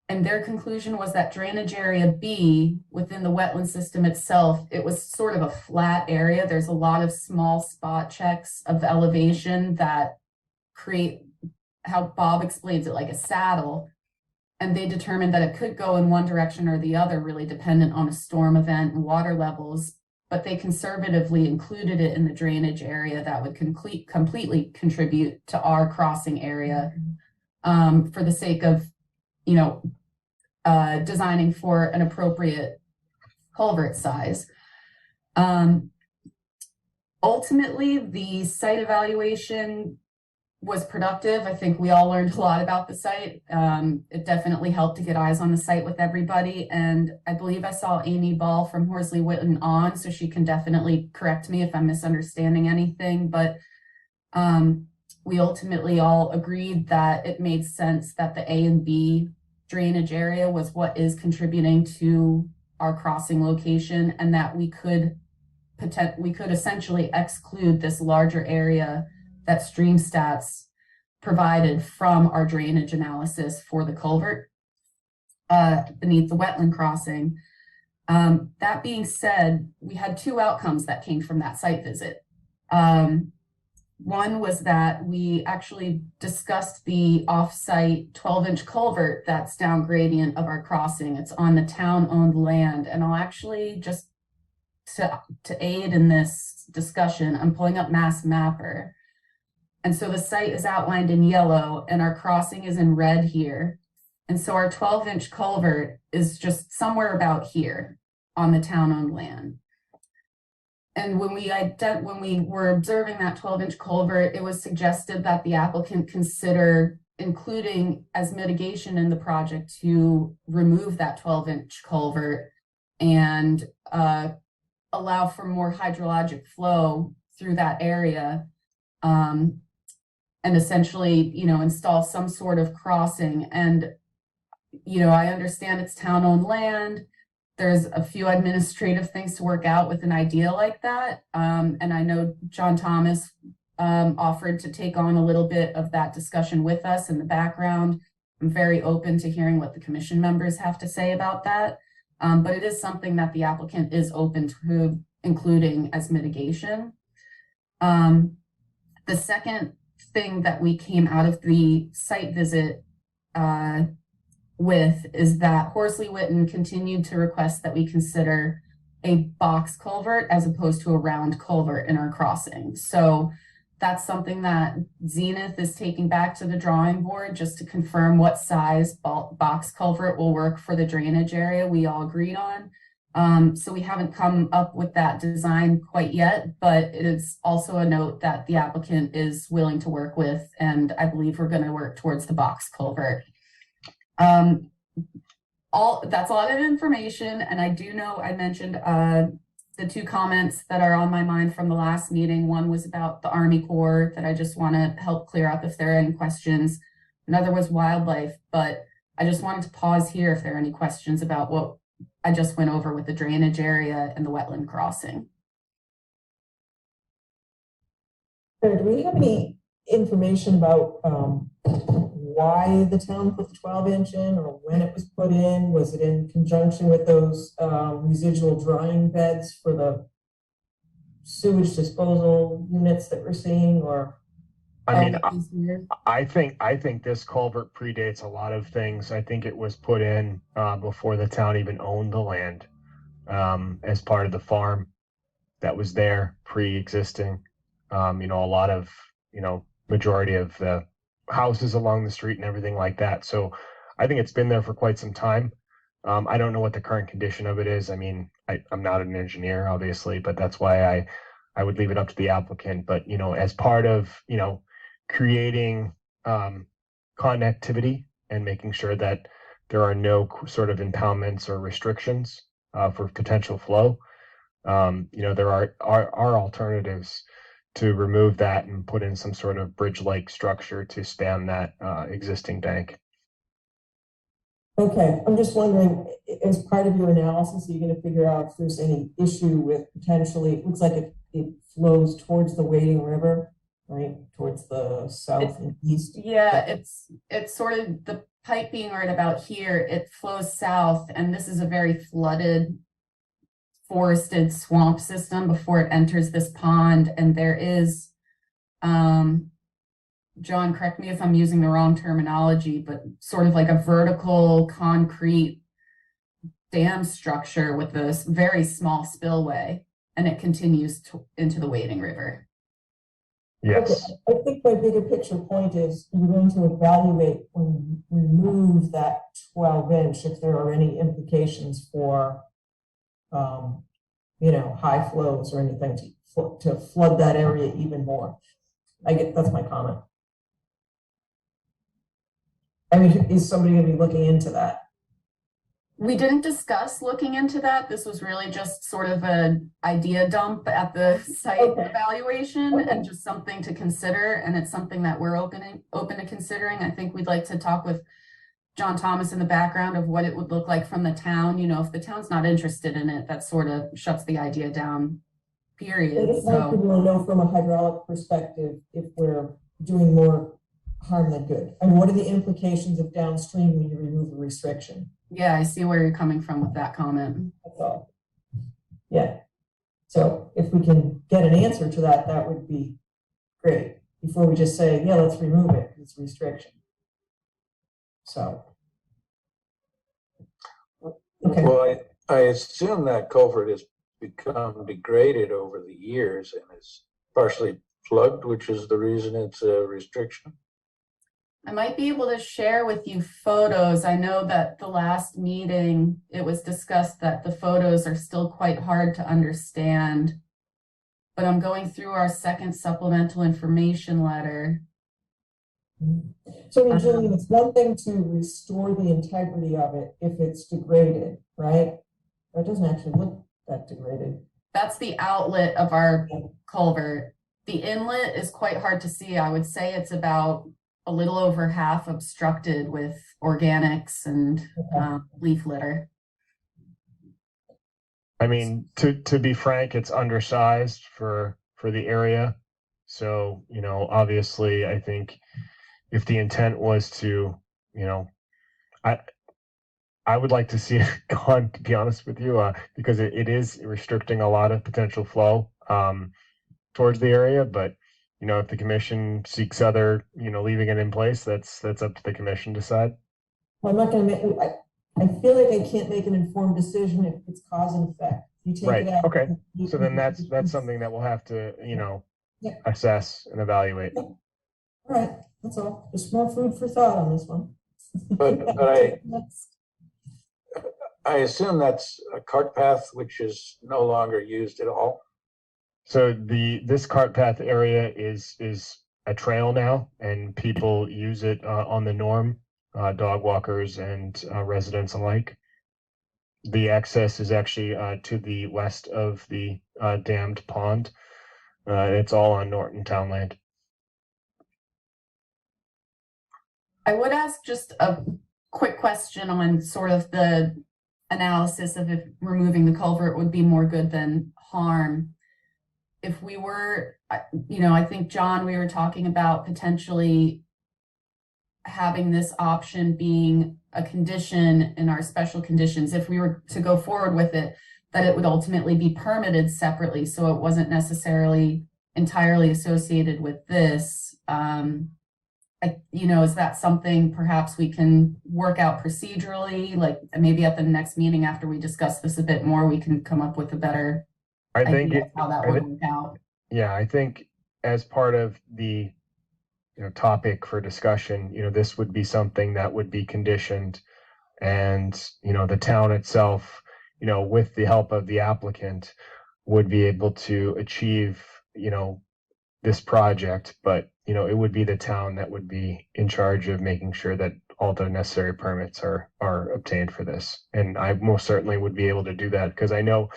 And their conclusion was that drainage area B within the wetland system itself, it was sort of a flat area. There's a lot of small spot checks of elevation that create, how Bob explains it, like a saddle. And they determined that it could go in one direction or the other, really dependent on a storm event and water levels. But they conservatively included it in the drainage area that would completely contribute to our crossing area, for the sake of, you know, designing for an appropriate culvert size. Ultimately, the site evaluation was productive. I think we all learned a lot about the site. It definitely helped to get eyes on the site with everybody. And I believe I saw Amy Ball from Horsley Witten on, so she can definitely correct me if I'm misunderstanding anything. But we ultimately all agreed that it made sense that the A and B drainage area was what is contributing to our crossing location, and that we could essentially exclude this larger area that stream stats provided from our drainage analysis for the culvert beneath the wetland crossing. That being said, we had two outcomes that came from that site visit. One was that we actually discussed the off-site 12-inch culvert that's down gradient of our crossing. It's on the town-owned land, and I'll actually just to aid in this discussion, I'm pulling up Mass Mapper. And so the site is outlined in yellow and our crossing is in red here. And so our 12-inch culvert is just somewhere about here on the town-owned land. And when we were observing that 12-inch culvert, it was suggested that the applicant consider including as mitigation in the project to remove that 12-inch culvert and allow for more hydrologic flow through that area. And essentially, you know, install some sort of crossing. And, you know, I understand it's town-owned land. There's a few administrative things to work out with an idea like that. And I know John Thomas offered to take on a little bit of that discussion with us in the background. I'm very open to hearing what the commission members have to say about that. But it is something that the applicant is open to including as mitigation. The second thing that we came out of the site visit with is that Horsley Witten continued to request that we consider a box culvert as opposed to a round culvert in our crossing. So that's something that Zenith is taking back to the drawing board just to confirm what size box culvert will work for the drainage area we all agreed on. So we haven't come up with that design quite yet, but it is also a note that the applicant is willing to work with, and I believe we're going to work towards the box culvert. That's a lot of information, and I do know I mentioned the two comments that are on my mind from the last meeting. One was about the Army Corps that I just want to help clear up if there are any questions. Another was wildlife, but I just wanted to pause here if there are any questions about what I just went over with the drainage area and the wetland crossing. Do we have any information about why the town put the 12-inch in, or when it was put in? Was it in conjunction with those residual drying beds for the sewage disposal units that we're seeing, or? I mean, I think this culvert predates a lot of things. I think it was put in before the town even owned the land, as part of the farm that was there pre-existing. You know, a lot of, you know, majority of the houses along the street and everything like that. So I think it's been there for quite some time. I don't know what the current condition of it is. I mean, I'm not an engineer, obviously, but that's why I would leave it up to the applicant. But, you know, as part of, you know, creating connectivity and making sure that there are no sort of impoundments or restrictions for potential flow, you know, there are alternatives to remove that and put in some sort of bridge-like structure to span that existing bank. Okay, I'm just wondering, as part of your analysis, are you going to figure out if there's any issue with potentially, it looks like it flows towards the Wading River, right? Towards the south and east? Yeah, it's sort of the pipe being right about here, it flows south, and this is a very flooded forested swamp system before it enters this pond. And there is, John, correct me if I'm using the wrong terminology, but sort of like a vertical concrete dam structure with this very small spillway, and it continues into the Wading River. Yes. Okay. I think my bigger picture point is you're going to evaluate when you remove that 12-inch if there are any implications for you know, high flows or anything to flood that area even more. That's my comment. I mean, is somebody going to be looking into that? We didn't discuss looking into that. This was really just sort of an idea dump at the site evaluation and just something to consider. And it's something that we're open to considering. I think we'd like to talk with John Thomas in the background of what it would look like from the town. You know, if the town's not interested in it, that sort of shuts the idea down, period. It's not people to know from a hydraulic perspective if we're doing more harm than good. And what are the implications of downstream when you remove a restriction? Yeah, I see where you're coming from with that comment. That's all. Yeah. So if we can get an answer to that, that would be great. Before we just say, yeah, let's remove it, it's a restriction. So. Okay. Well, I assume that culvert has become degraded over the years and is partially plugged, which is the reason it's a restriction. I might be able to share with you photos. I know that the last meeting, it was discussed that the photos are still quite hard to understand, but I'm going through our second supplemental information letter. So, Julian, it's one thing to restore the integrity of it if it's degraded, right? It doesn't actually look that degraded. That's the outlet of our culvert. The inlet is quite hard to see. I would say it's about a little over half obstructed with organics and leaf litter. I mean, to be frank, it's undersized for the area. So, you know, obviously, I think if the intent was to, you know, I would like to see it gone, to be honest with you, because it is restricting a lot of potential flow towards the area. But, you know, if the commission seeks other, you know, leaving it in place, that's up to the commission to decide. Well, I'm not going to make, I feel like I can't make an informed decision if it's cause and effect. You take Right. it out. Okay. So then that's something that we'll have to, you know, assess and evaluate. All right. That's all. Just more food for thought on this one. But I assume that's a cart path which is no longer used at all. So this cart path area is a trail now, and people use it on the norm, dog walkers and residents alike. the access is actually to the west of the dammed pond. It's all on Norton Town land. I would ask just a quick question on sort of the analysis of if removing the culvert would be more good than harm. If we were, I think, John, we were talking about potentially having this option being a condition in our special conditions, if we were to go forward with it, that it would ultimately be permitted separately, so it wasn't necessarily entirely associated with this. Is that something perhaps we can work out procedurally, like maybe at the next meeting after we discuss this a bit more, we can come up with a better idea of how that would work out? Yeah, I think as part of the topic for discussion, this would be something that would be conditioned, and the town itself, with the help of the applicant, would be able to achieve this project, but it would be the town that would be in charge of making sure that all the necessary permits are obtained for this. And I most certainly would be able to do that, because I know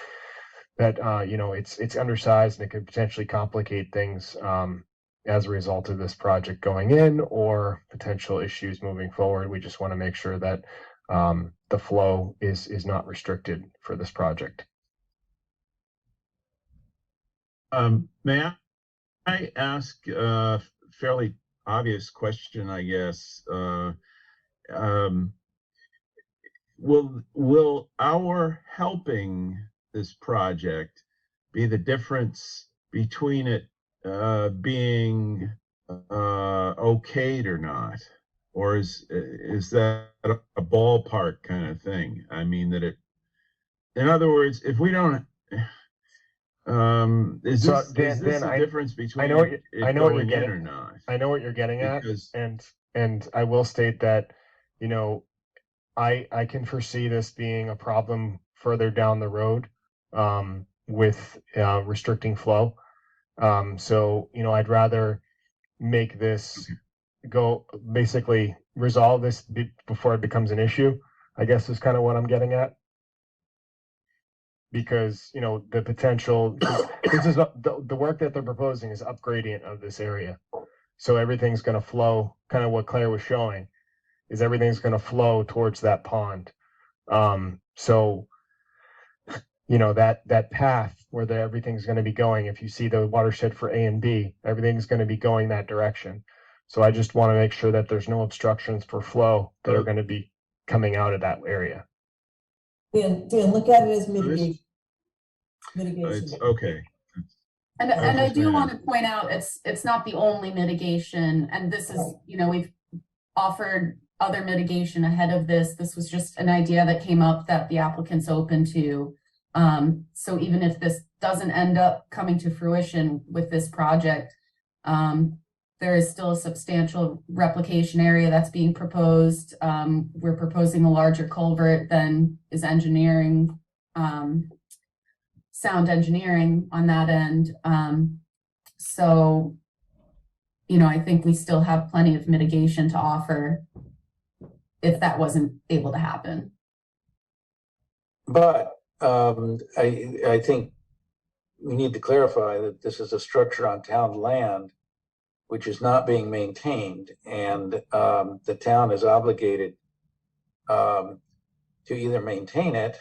that it's undersized and it could potentially complicate things as a result of this project going in, or potential issues moving forward. We just want to make sure that the flow is not restricted for this project. May I ask a fairly obvious question, I guess? Will our helping this project be the difference between it being okayed or not? Or is that a ballpark kind of thing? I mean, in other words, if we don't, is this the difference between I know what you're getting or not? I know what you're getting at, and I will state that, I can foresee this being a problem further down the road with restricting flow. So, I'd rather make this basically resolve this before it becomes an issue, I guess is kind of what I'm getting at. Because, the potential, this is the work that they're proposing is upgradient of this area. So everything's going to flow, kind of what Claire was showing, is everything's going to flow towards that pond. So, that path where everything's going to be going, if you see the watershed for A and B, everything's going to be going that direction. So I just want to make sure that there's no obstructions for flow that are going to be coming out of that area. Dan, look at it as mitigation. Mitigation. Okay. And I do want to point out, it's not the only mitigation, and this is, we've offered other mitigation ahead of this. This was just an idea that came up that the applicant's open to. So even if this doesn't end up coming to fruition with this project, there is still a substantial replication area that's being proposed. We're proposing a larger culvert than is engineering, sound engineering on that end. So, I think we still have plenty of mitigation to offer if that wasn't able to happen. But I think we need to clarify that this is a structure on town land which is not being maintained, and the town is obligated to either maintain it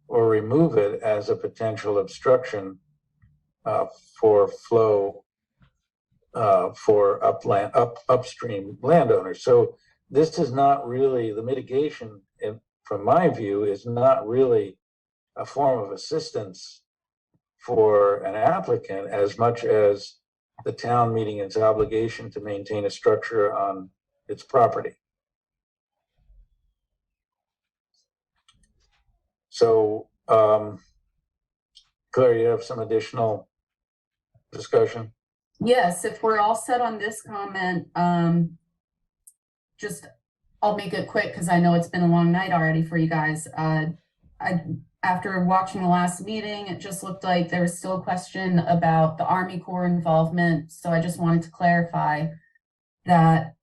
or remove it as a potential obstruction for flow for upstream landowners. So this is not really the mitigation, from my view, is not really a form of assistance for an applicant as much as the town meeting its obligation to maintain a structure on its property. So, Claire, you have some additional discussion? Yes, if we're all set on this comment, I'll make it quick because I know it's been a long night already for you guys. After watching the last meeting, it just looked like there was still a question about the Army Corps involvement. So I just wanted to clarify that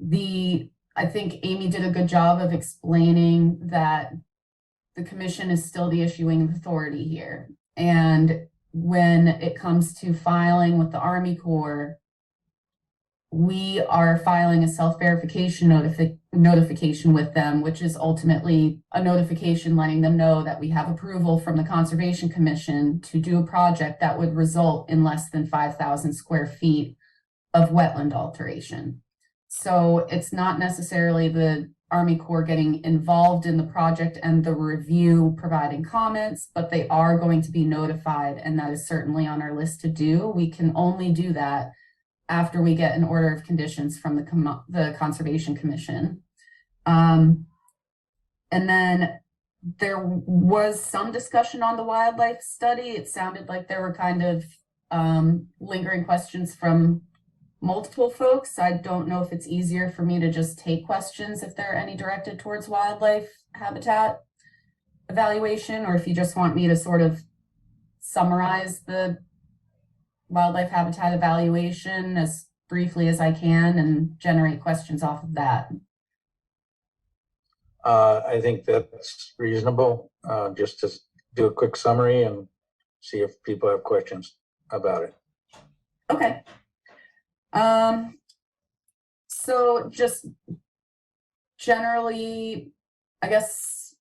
I think Amy did a good job of explaining that the commission is still the issuing authority here. And when it comes to filing with the Army Corps, we are filing a self-verification notification with them, which is ultimately a notification letting them know that we have approval from the Conservation Commission to do a project that would result in less than 5,000 square feet of wetland alteration. So it's not necessarily the Army Corps getting involved in the project and the review providing comments, but they are going to be notified, and that is certainly on our list to do. We can only do that after we get an order of conditions from the Conservation Commission. And then there was some discussion on the wildlife study. It sounded like there were kind of lingering questions from multiple folks. I don't know if it's easier for me to just take questions if there are any directed towards wildlife habitat evaluation, or if you just want me to sort of summarize the wildlife habitat evaluation as briefly as I can and generate questions off of that. I think that's reasonable, just to do a quick summary and see if people have questions about it. Okay. So just generally, I guess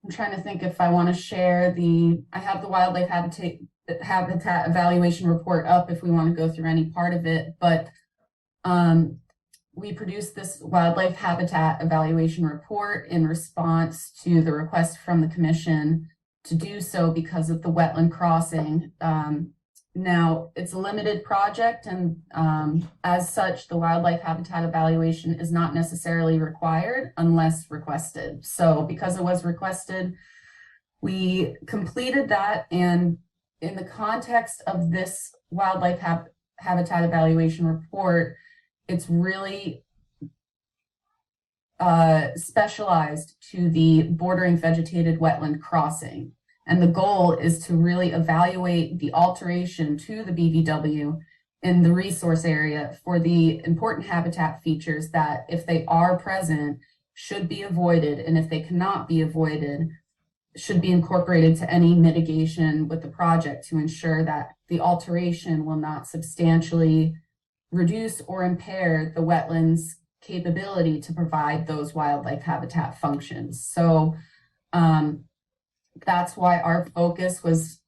I'm trying to think if I want to share I have the wildlife habitat evaluation report up if we want to go through any part of it, but we produced this wildlife habitat evaluation report in response to the request from the commission to do so because of the wetland crossing. Now, it's a limited project, and as such, the wildlife habitat evaluation is not necessarily required unless requested. So because it was requested, we completed that, and in the context of this wildlife habitat evaluation report, it's really specialized to the bordering vegetated wetland crossing. And the goal is to really evaluate the alteration to the BVW in the resource area for the important habitat features that, if they are present, should be avoided, and if they cannot be avoided, should be incorporated to any mitigation with the project to ensure that the alteration will not substantially reduce or impair the wetlands' capability to provide those wildlife habitat functions. So that's why our focus was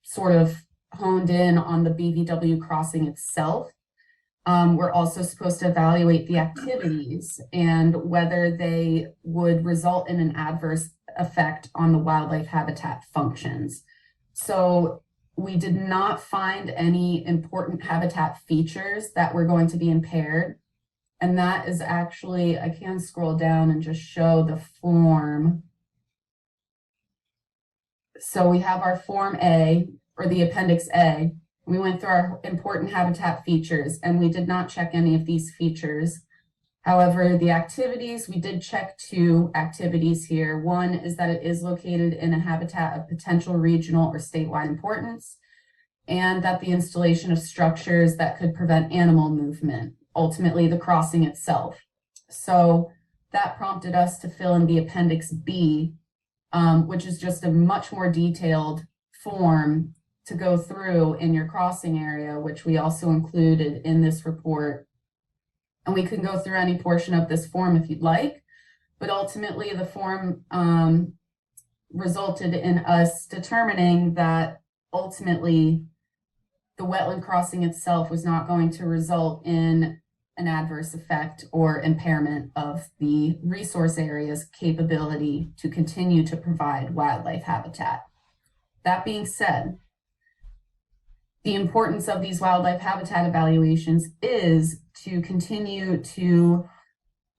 sort of honed in on the BVW crossing itself. We're also supposed to evaluate the activities and whether they would result in an adverse effect on the wildlife habitat functions. So we did not find any important habitat features that were going to be impaired. And that is actually, I can scroll down and just show the form. So we have our Form A, or the Appendix A. We went through our important habitat features, and we did not check any of these features. However, the activities, we did check 2 activities here. One is that it is located in a habitat of potential regional or statewide importance, and that the installation of structures that could prevent animal movement, ultimately the crossing itself. So that prompted us to fill in the Appendix B, which is just a much more detailed form to go through in your crossing area, which we also included in this report. And we can go through any portion of this form if you'd like, but ultimately the form resulted in us determining that ultimately the wetland crossing itself was not going to result in an adverse effect or impairment of the resource area's capability to continue to provide wildlife habitat. That being said, the importance of these wildlife habitat evaluations is to continue to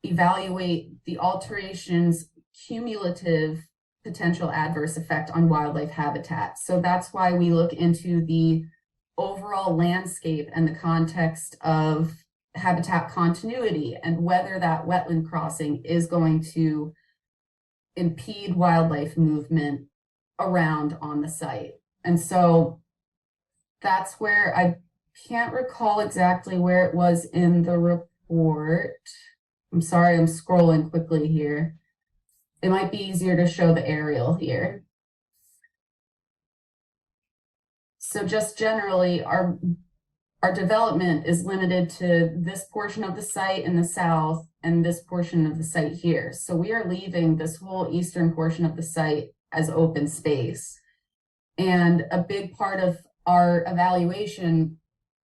evaluate the alteration's cumulative potential adverse effect on wildlife habitat. So that's why we look into the overall landscape and the context of habitat continuity and whether that wetland crossing is going to impede wildlife movement around on the site. And so that's where I can't recall exactly where it was in the report. I'm sorry, I'm scrolling quickly here. it might be easier to show the aerial here. So just generally, our development is limited to this portion of the site in the south and this portion of the site here. So we are leaving this whole eastern portion of the site as open space. And a big part of our evaluation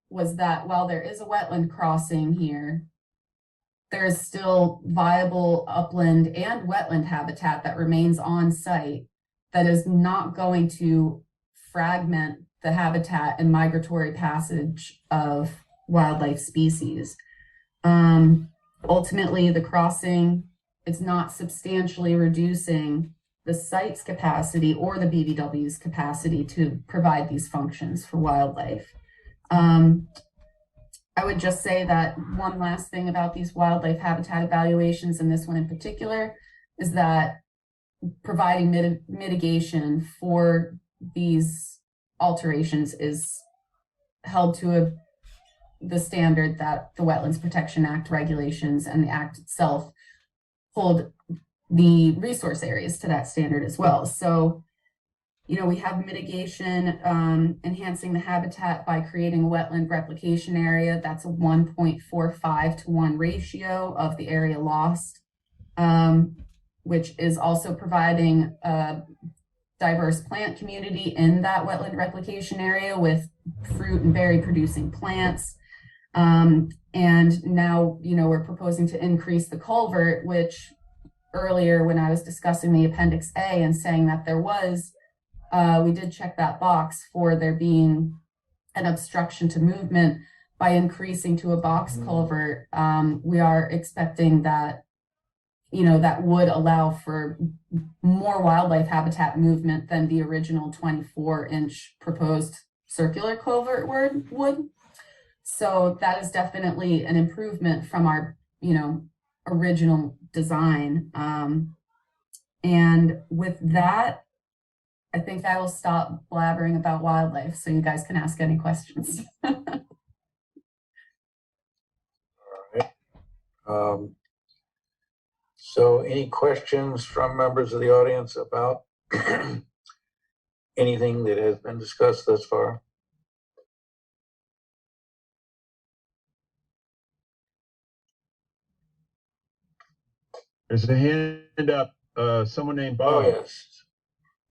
was that while there is a wetland crossing here, there is still viable upland and wetland habitat that remains on site that is not going to fragment the habitat and migratory passage of wildlife species. Ultimately, the crossing is not substantially reducing the site's capacity or the BVW's capacity to provide these functions for wildlife. I would just say that one last thing about these wildlife habitat evaluations, and this one in particular, is that providing mitigation for these alterations is held to the standard that the Wetlands Protection Act regulations and the Act itself hold the resource areas to that standard as well. So, you know, we have mitigation, enhancing the habitat by creating a wetland replication area. That's a 1.45 to 1 ratio of the area lost, which is also providing a diverse plant community in that wetland replication area with fruit and berry producing plants. And now, you know, we're proposing to increase the culvert, which earlier when I was discussing the Appendix A and saying that there was, we did check that box for there being an obstruction to movement by increasing to a box culvert. We are expecting that, you know, that would allow for more wildlife habitat movement than the original 24-inch proposed circular culvert would. So that is definitely an improvement from our, you know, original design. And with that, I think I will stop blabbering about wildlife so you guys can ask any questions. So any questions from members of the audience about anything that has been discussed thus far? There's a hand up, someone named Bob. Oh, yes.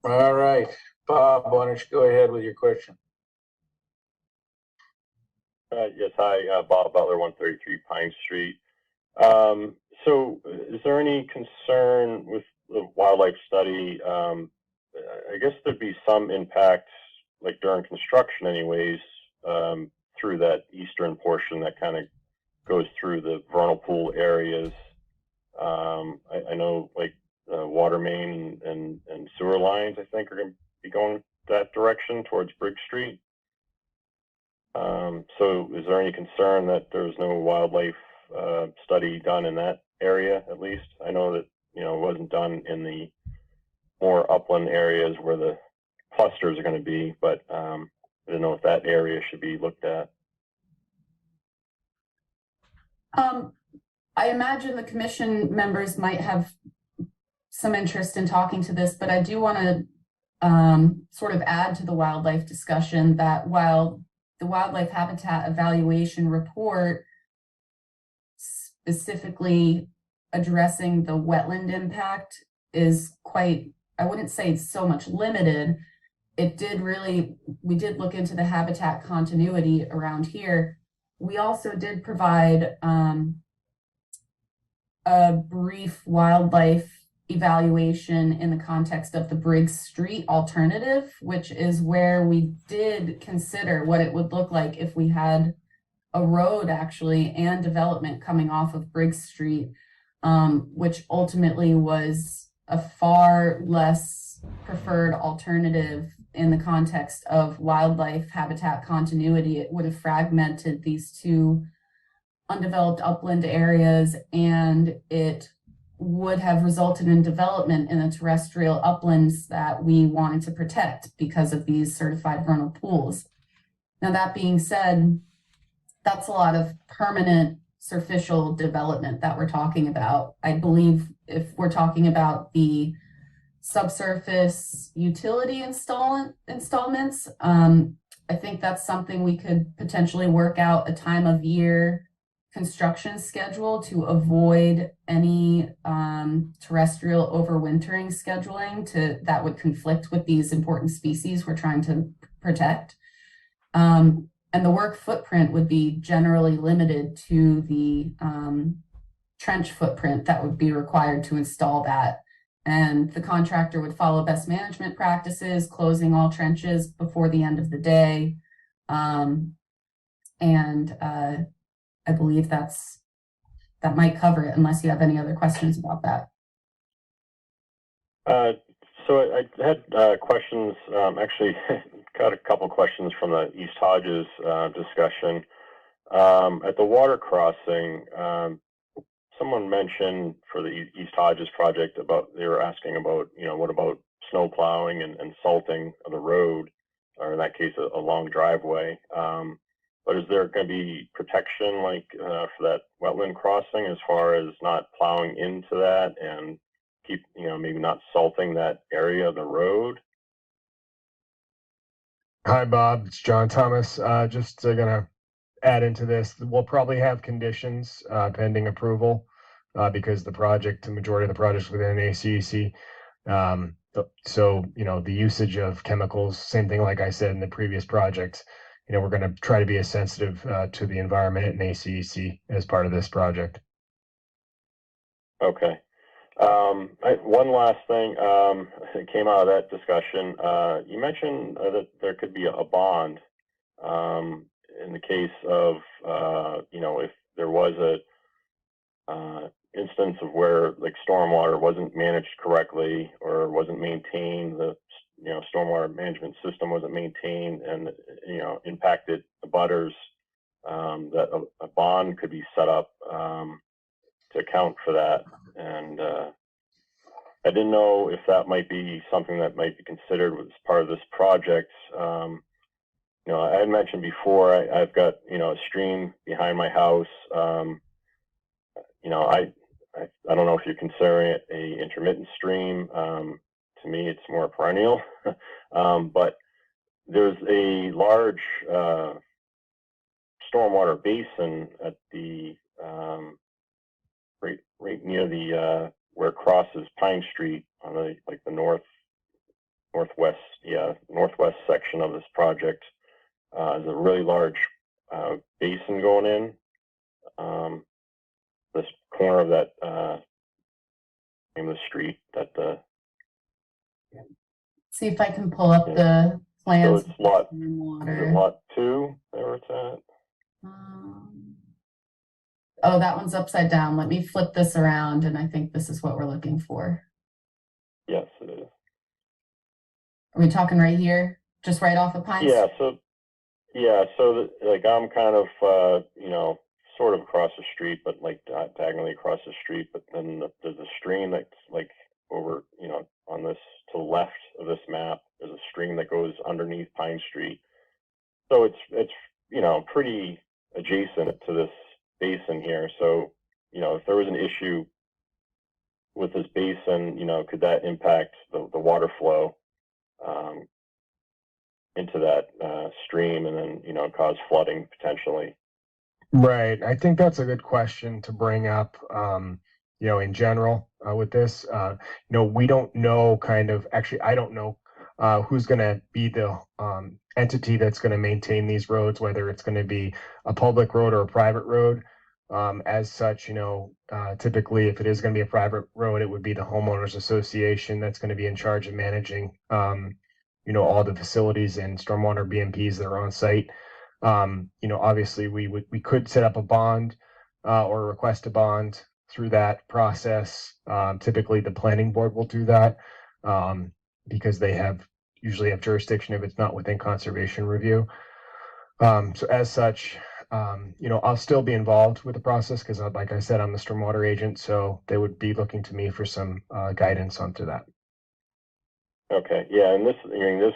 All right, Bob, why don't you go ahead with your question? Yes, hi, Bob Butler, 133 Pine Street. So is there any concern with the wildlife study? I guess there'd be some impact, like during construction anyways, through that eastern portion that kind of goes through the vernal pool areas. I know like water main and sewer lines, I think, are going to be going that direction towards Briggs Street. So is there any concern that there's no wildlife study done in that area, at least? I know that, you know, it wasn't done in the more upland areas where the clusters are going to be, but I don't know if that area should be looked at. I imagine the commission members might have some interest in talking to this, but I do want to sort of add to the wildlife discussion that while the wildlife habitat evaluation report specifically addressing the wetland impact is quite, I wouldn't say it's so much limited. It did really, we did look into the habitat continuity around here. We also did provide a brief wildlife evaluation in the context of the Briggs Street alternative, which is where we did consider what it would look like if we had a road actually and development coming off of Briggs Street, which ultimately was a far less preferred alternative in the context of wildlife habitat continuity. It would have fragmented these two undeveloped upland areas, and it would have resulted in development in the terrestrial uplands that we wanted to protect because of these certified vernal pools. Now, that being said, that's a lot of permanent superficial development that we're talking about. I believe if we're talking about the subsurface utility installments, I think that's something we could potentially work out a time of year construction schedule to avoid any terrestrial overwintering scheduling that would conflict with these important species we're trying to protect. And the work footprint would be generally limited to the trench footprint that would be required to install that. And the contractor would follow best management practices, closing all trenches before the end of the day. I believe that might cover it, unless you have any other questions about that. So I had questions, actually got a couple questions from the East Hodges discussion. At the water crossing, someone mentioned for the East Hodges project they were asking about, what about snow plowing and salting of the road, or in that case, a long driveway. But is there going to be protection for that wetland crossing as far as not plowing into that and keep, maybe not salting that area of the road? Hi, Bob. It's John Thomas. Just gonna add into this. We'll probably have conditions pending approval because the majority of the project's within ACEC. So, the usage of chemicals, same thing like I said in the previous project, we're going to try to be as sensitive to the environment in ACEC as part of this project. Okay. One last thing came out of that discussion. You mentioned that there could be a bond in the case of, if there was a instance of where stormwater wasn't managed correctly or wasn't maintained, the stormwater management system wasn't maintained and impacted the butters, that a bond could be set up to account for that. And I didn't know if that might be something that might be considered as part of this project. I had mentioned before, I've got, a stream behind my house. I don't know if you're considering it a intermittent stream. To me, it's more perennial. But there's a large stormwater basin at the right near the where it crosses Pine Street on the northwest section of this project. There's a really large basin going in. This corner of that in the street that See if I can pull up the plans. So it's lot water. Lot 2 there it's at. Oh, that one's upside down. Let me flip this around, and I think this is what we're looking for. Yes, it is. Are we talking right here? Just right off of Pine Street? So I'm kind of sort of across the street, but diagonally across the street. But then there's a stream that's over, on this to the left of this map. There's a stream that goes underneath Pine Street. So it's pretty adjacent to this basin here. So if there was an issue with this basin, could that impact the water flow into that stream and then cause flooding potentially? Right. I think that's a good question to bring up. In general with this, we don't know I don't know who's going to be the entity that's going to maintain these roads, whether it's going to be a public road or a private road. As such, typically if it is going to be a private road, it would be the homeowners association that's going to be in charge of managing, all the facilities and stormwater BMPs that are on site. Obviously we could set up a bond or request a bond through that process. Typically the planning board will do that because they usually have jurisdiction if it's not within conservation review. So as such, I'll still be involved with the process because like I said, I'm the stormwater agent, so they would be looking to me for some guidance onto that. Okay, yeah, and this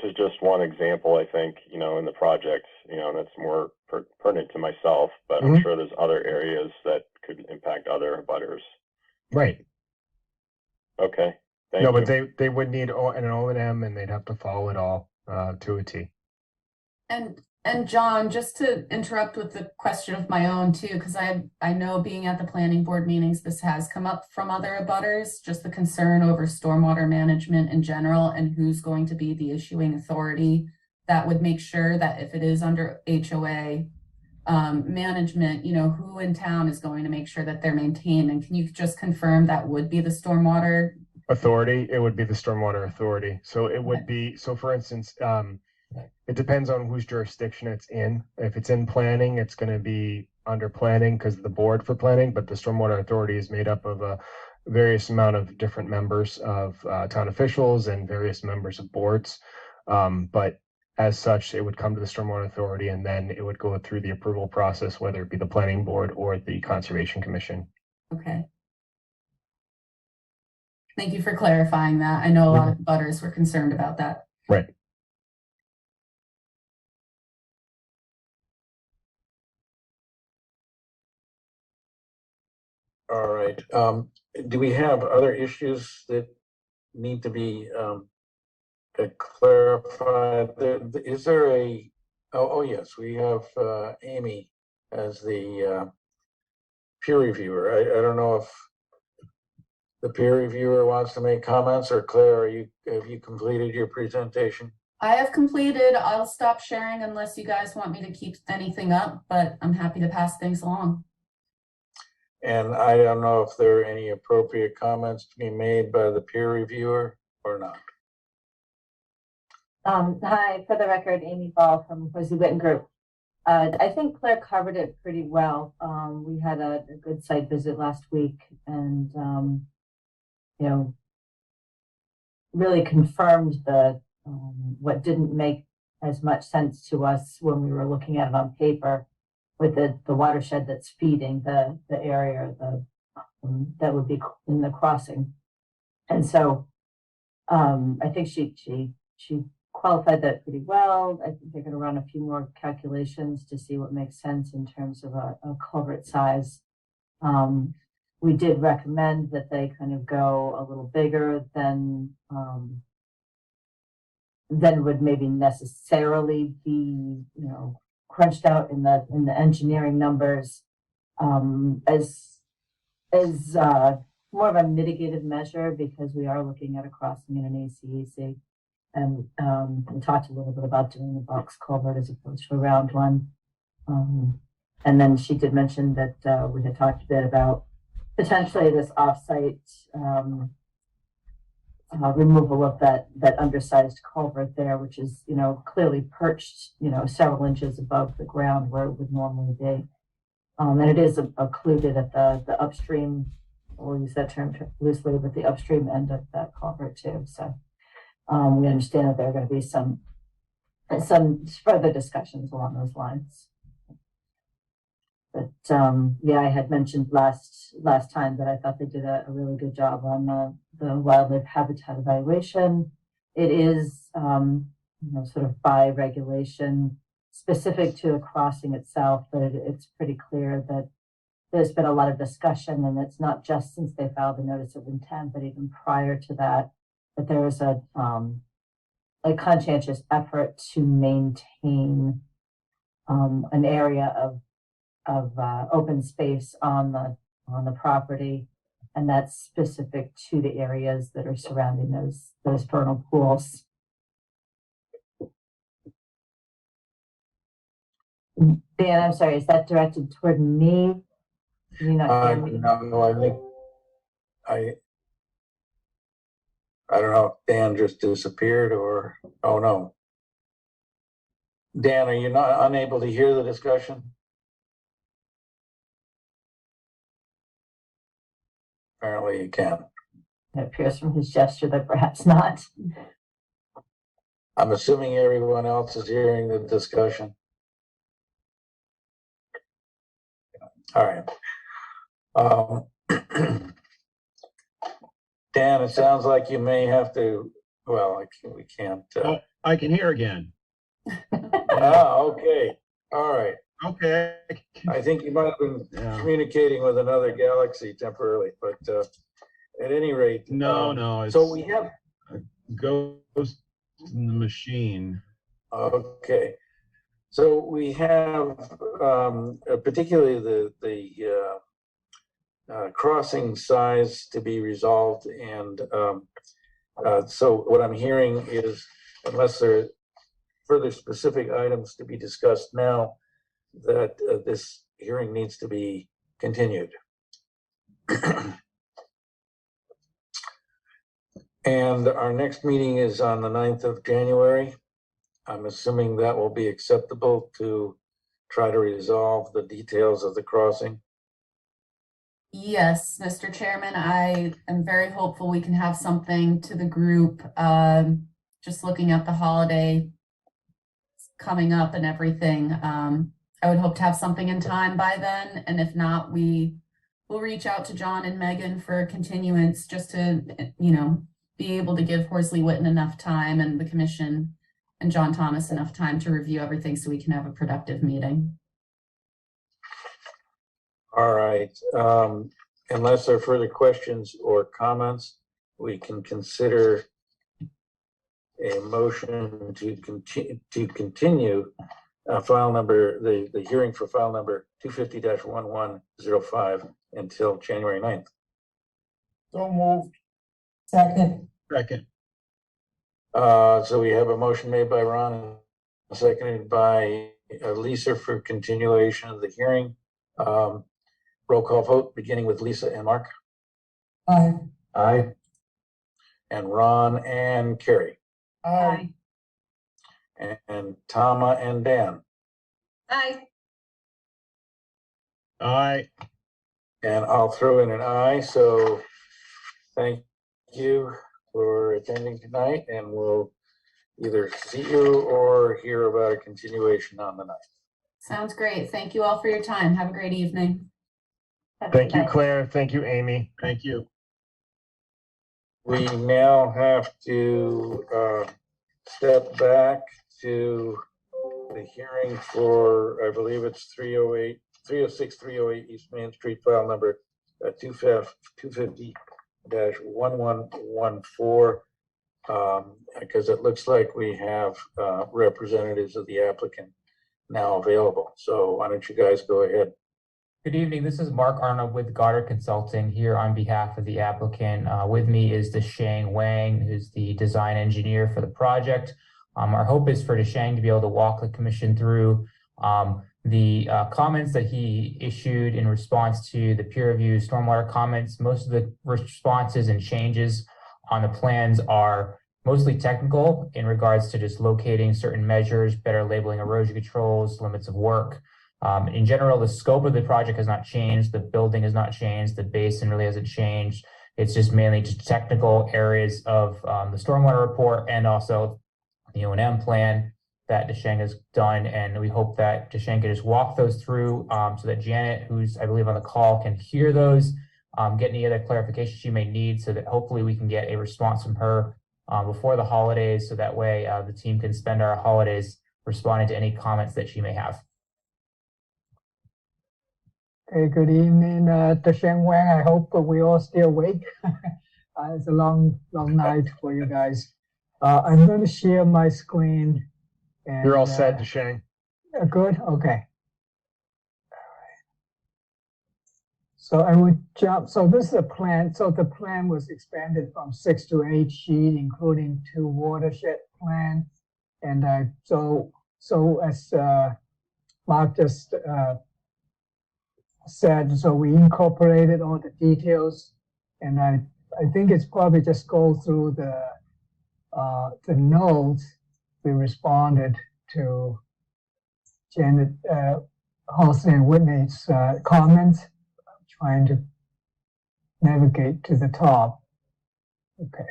is just one example, I think, in the project, and that's more pertinent to myself, but I'm sure there's other areas that could impact other abutters. Right. Okay, thank No, you. but they would need an O&M and they'd have to follow it all to a T. And John, just to interrupt with the question of my own too, because I know being at the planning board meetings, this has come up from other abutters, just the concern over stormwater management in general and who's going to be the issuing authority that would make sure that if it is under HOA management, who in town is going to make sure that they're maintained. And can you just confirm that would be the stormwater authority? It would be the stormwater authority. So it would be, so for instance, it depends on whose jurisdiction it's in. If it's in planning, it's going to be under planning because the board for planning, but the stormwater authority is made up of a various amount of different members of town officials and various members of boards. But as such, it would come to the stormwater authority and then it would go through the approval process, whether it be the planning board or the conservation commission. Okay. Thank you for clarifying that. I know a lot of butters were concerned about that. Right. All right. Do we have other issues that need to be clarified? Is there a, oh yes, we have Amy as the peer reviewer. I don't know if the peer reviewer wants to make comments, or Claire, have you completed your presentation? I have completed. I'll stop sharing unless you guys want me to keep anything up, but I'm happy to pass things along. And I don't know if there are any appropriate comments to be made by the peer reviewer or not. Hi, for the record, Amy Ball from Horsey Witten Group. I think Claire covered it pretty well. We had a good site visit last week and, really confirmed what didn't make as much sense to us when we were looking at it on paper with the watershed that's feeding the area that would be in the crossing. And so I think she qualified that pretty well. I think they're going to run a few more calculations to see what makes sense in terms of a culvert size. We did recommend that they kind of go a little bigger than would maybe necessarily be, crunched out in the engineering numbers, as more of a mitigated measure because we are looking at a crossing in an ACEC. And we talked a little bit about doing a box culvert as opposed to a round one. And then she did mention that we had talked a bit about potentially this offsite removal of that undersized culvert there, which is, clearly perched, several inches above the ground where it would normally be. And it is occluded at the upstream, we'll use that term loosely, but the upstream end of that culvert too. So we understand that there are going to be some further discussions along those lines. But yeah, I had mentioned last time that I thought they did a really good job on the wildlife habitat evaluation. It is sort of by regulation specific to a crossing itself, but it's pretty clear that there's been a lot of discussion, and it's not just since they filed the notice of intent, but even prior to that, that there was a conscientious effort to maintain an area of open space on the property, and that's specific to the areas that are surrounding those vernal pools. Dan, I'm sorry, is that directed toward me? Can you not hear me? No, I think I don't know if Dan just disappeared or, oh no. Dan, are you not unable to hear the discussion? Apparently you can. It appears from his gesture that perhaps not. I'm assuming everyone else is hearing the discussion. All right. Dan, it sounds like you may have to Well, we can't. Oh, I can hear again. Okay. All right. Okay. I think you might have been communicating with another galaxy temporarily, but at any rate. No. So we have. Ghost in the machine. Okay. So we have particularly the crossing size to be resolved, and so what I'm hearing is, unless there are further specific items to be discussed now, that this hearing needs to be continued. And our next meeting is on the 9th of January. I'm assuming that will be acceptable to try to resolve the details of the crossing. Yes, Mr. Chairman, I am very hopeful we can have something to the group. Just looking at the holiday coming up and everything, I would hope to have something in time by then. And if not, we will reach out to John and Megan for a continuance, just to, be able to give Horsley Witten enough time and the commission and John Thomas enough time to review everything so we can have a productive meeting. All right. Unless there are further questions or comments, we can consider a motion to continue file number, the hearing for file number 250-1105 until January 9th. So moved. Second. So we have a motion made by Ron and seconded by Lisa for continuation of the hearing. Roll call vote, beginning with Lisa and Mark. Aye. Aye. And Ron and Carrie. Aye. And Tama and Dan. Aye. Aye. And I'll throw in an aye. So thank you for attending tonight, and we'll either see you or hear about a continuation on the 9th. Sounds great. Thank you all for your time. Have a great evening. Thank you, Claire. Thank you, Amy. Thank you. We now have to step back to the hearing for, I believe it's 306-308 East Main Street, file number 250-1114, because it looks like we have representatives of the applicant now available. So why don't you guys go ahead? Good evening. This is Mark Arnold with Goddard Consulting here on behalf of the applicant. With me is Deshang Wang, who's the design engineer for the project. Our hope is for Deshang to be able to walk the commission through the comments that he issued in response to the peer review stormwater comments. Most of the responses and changes on the plans are mostly technical in regards to just locating certain measures, better labeling erosion controls, limits of work. In general, the scope of the project has not changed. The building has not changed. The basin really hasn't changed. It's just mainly just technical areas of the stormwater report and also the O&M plan that Deshang has done. And we hope that Deshang can just walk those through so that Janet, who's I believe on the call, can hear those, get any other clarification she may need, so that hopefully we can get a response from her before the holidays. So that way the team can spend our holidays responding to any comments that she may have. Hey, good evening, Deshang Wang. I hope we all stay awake. It's a long night for you guys. I'm going to share my screen. And, you're all set, Deshang. Good? Okay. So I would jump. So this is a plan. So the plan was expanded from 6 to 8 sheet, including 2 watershed plans. And so as Mark just said, so we incorporated all the details, and I think it's probably just go through the notes we responded to Janet Horsley and Whitney's comments. I'm trying to navigate to the top. Okay.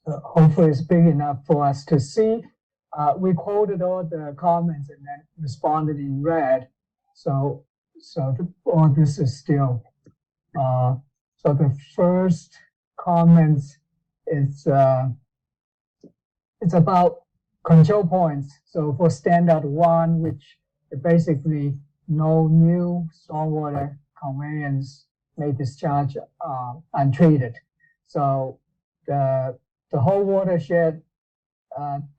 Hopefully it's big enough for us to see. We quoted all the comments and then responded in red. So all this is still, so the first comments is, it's about control points. So for standard one, which basically no new stormwater conveyance may discharge untreated. So the whole watershed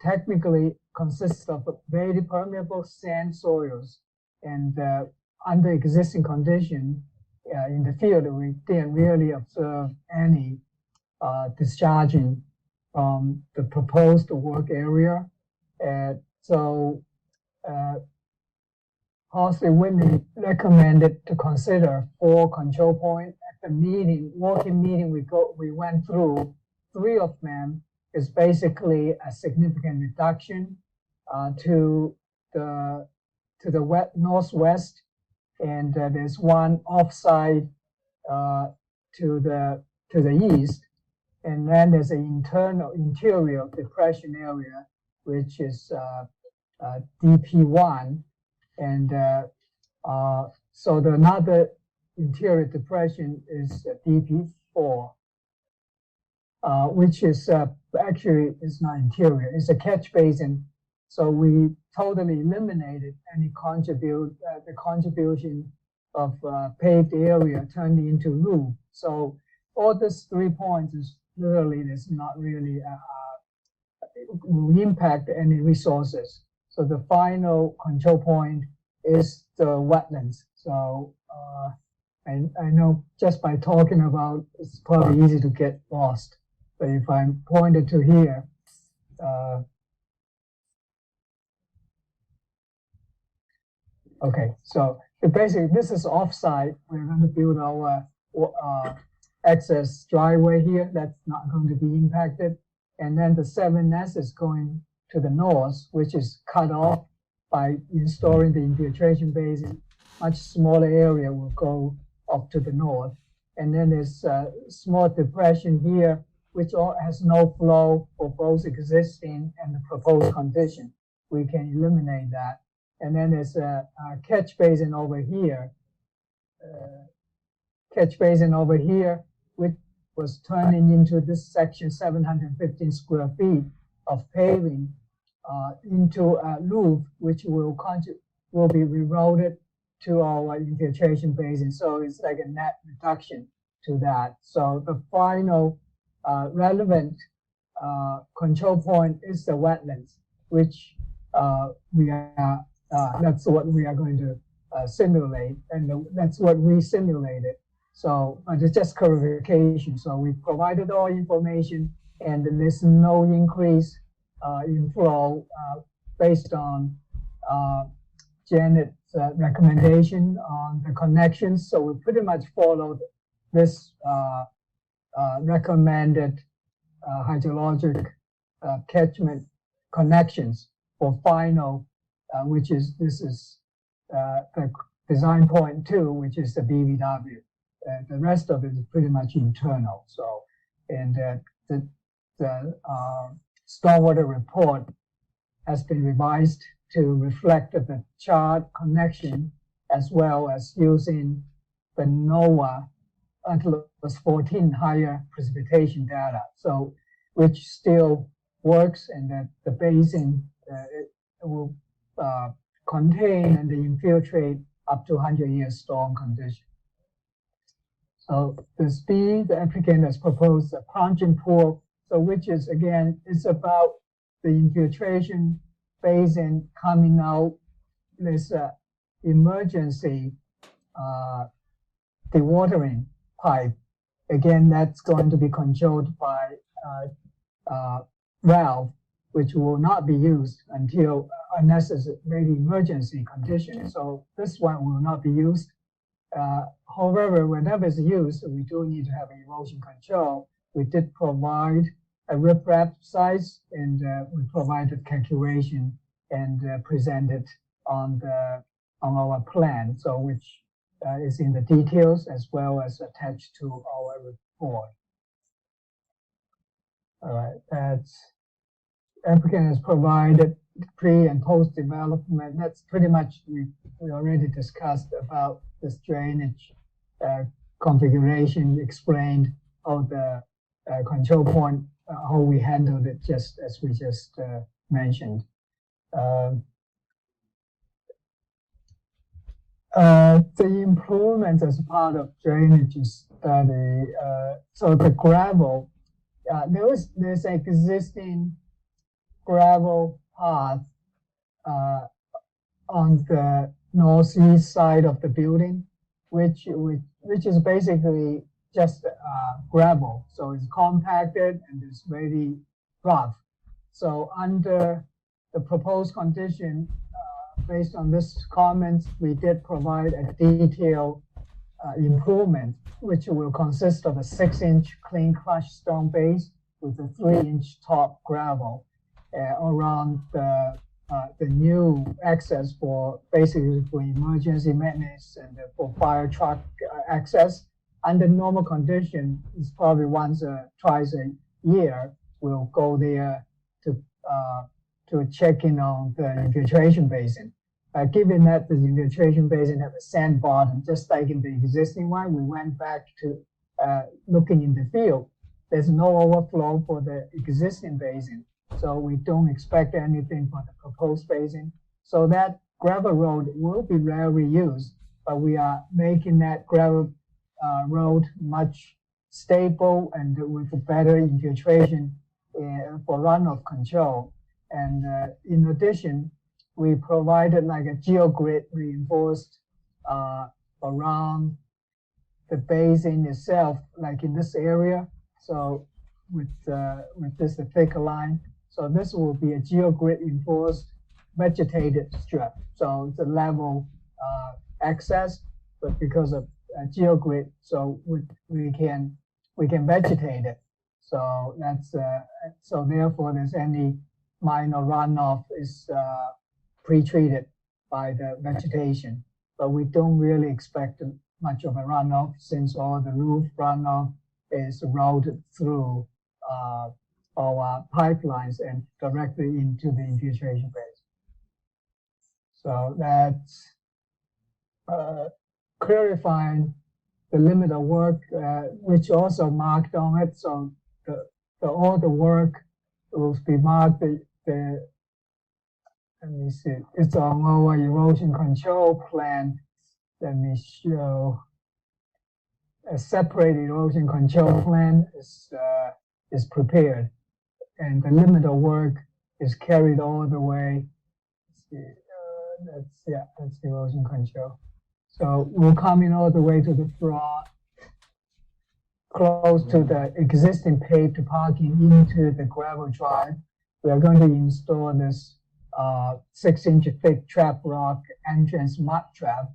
technically consists of very permeable sand soils, and under existing condition in the field, we didn't really observe any discharging from the proposed work area. So Horsley Whitney recommended to consider 4 control points. At the working meeting we went through, 3 of them is basically a significant reduction to the northwest, and there's one offside to the east, and then there's an interior depression area, which is DP1, and so the another interior depression is DP4, which is actually is not interior, it's a catch basin. So we totally eliminated any the contribution of paved area turned into roof. So all these 3 points is literally there's not really will impact any resources. So the final control point is the wetlands. So I know just by talking about it's probably easy to get lost. But if I'm pointed to here, okay, so basically this is offsite. We're going to build our access driveway here. That's not going to be impacted. And then the 7S is going to the north, which is cut off by installing the infiltration basin. Much smaller area will go up to the north. And then there's a small depression here, which has no flow for both existing and the proposed condition. We can eliminate that. And then there's a catch basin over here. Which was turning into this section 715 square feet of paving into a loop, which will be rerouted to our infiltration basin. So it's like a net reduction to that. So the final relevant control point is the wetlands, which that's what we are going to simulate, and that's what we simulated. So it's just clarification. So we provided all information, and there's no increase in flow based on Janet's recommendation on the connections. So we pretty much followed this recommended hydrologic catchment connections for final, this is the design point 2, which is the BVW. The rest of it is pretty much internal. So, and the stormwater report has been revised to reflect the chart connection, as well as using the NOAA Atlas 14 higher precipitation data. So, which still works, and that the basin will contain and infiltrate up to 100-year storm condition. So this B, the applicant has proposed a plunging pool, so which is again, it's about the infiltration basin coming out. This emergency dewatering pipe. Again, that's going to be controlled by valve, which will not be used until unnecessary emergency conditions. So this one will not be used. However, whenever it's used, we do need to have erosion control. We did provide a riprap size, and we provided calculation and presented on our plan, so which is in the details as well as attached to our report. All right, that's applicant has provided pre and post development, that's pretty much, we already discussed about this drainage configuration, explained how the control point, how we handled it, just as we just mentioned. The improvements as part of drainage study, so the gravel, there's existing gravel path on the northeast side of the building, which is basically just gravel. So it's compacted and it's very rough. So under the proposed condition, based on this comment, we did provide a detailed improvement, which will consist of a 6-inch clean crushed stone base with a 3-inch top gravel around the new access for basically for emergency maintenance and for fire truck access. Under normal condition, it's probably twice a year, we'll go there to check in on the infiltration basin. Given that the infiltration basin has a sand bottom, just like in the existing one, we went back to looking in the field. There's no overflow for the existing basin, so we don't expect anything for the proposed basin. So that gravel road will be rarely used, but we are making that gravel road much stable and with better infiltration for runoff control. And in addition, we provided like a geogrid reinforced around the basin itself, like in this area. So with this thicker line, so this will be a geogrid reinforced vegetated strip. So it's a level access, but because of geogrid, so we can vegetate it. So that's so therefore there's any minor runoff is pre-treated by the vegetation, but we don't really expect much of a runoff since all the roof runoff is routed through our pipelines and directly into the infiltration base. So that's clarifying the limit of work, which also marked on it. So all the work will be marked. Let me see. It's on our erosion control plan. Let me show. A separate erosion control plan is prepared, and the limit of work is carried all the way. Let's see. That's erosion control. So we'll come in all the way to the front, close to the existing paved parking into the gravel drive. We are going to install this 6-inch thick trap rock entrance mud trap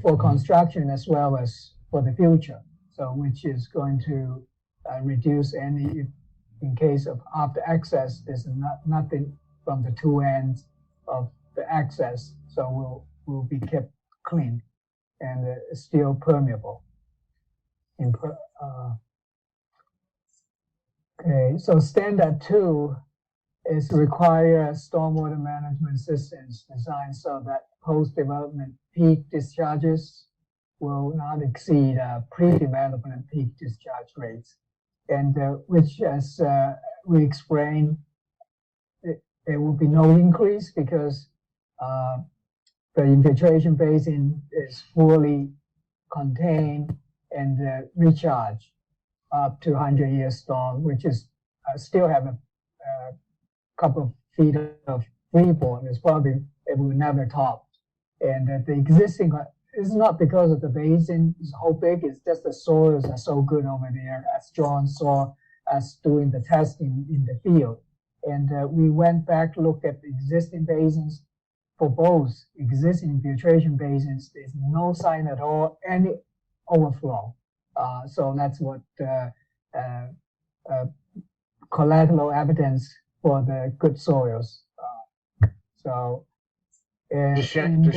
for construction as well as for the future. So which is going to reduce any, in case of after access, there's nothing from the two ends of the access. So will be kept clean and still permeable. Okay, so standard 2 is require stormwater management systems designed so that post-development peak discharges will not exceed pre-development peak discharge rates, and which, as we explained, there will be no increase because the infiltration basin is fully contained and recharged up to 100-year storm, which is still have a couple of feet of freeboard. It's probably, it will never top. And the existing is not because of the basin is how big, it's just the soils are so good over there, as John saw us doing the testing in the field. And we went back, looked at the existing basins. For both existing infiltration basins, there's no sign at all, any overflow. So that's what collateral evidence for the good soils. Sheng,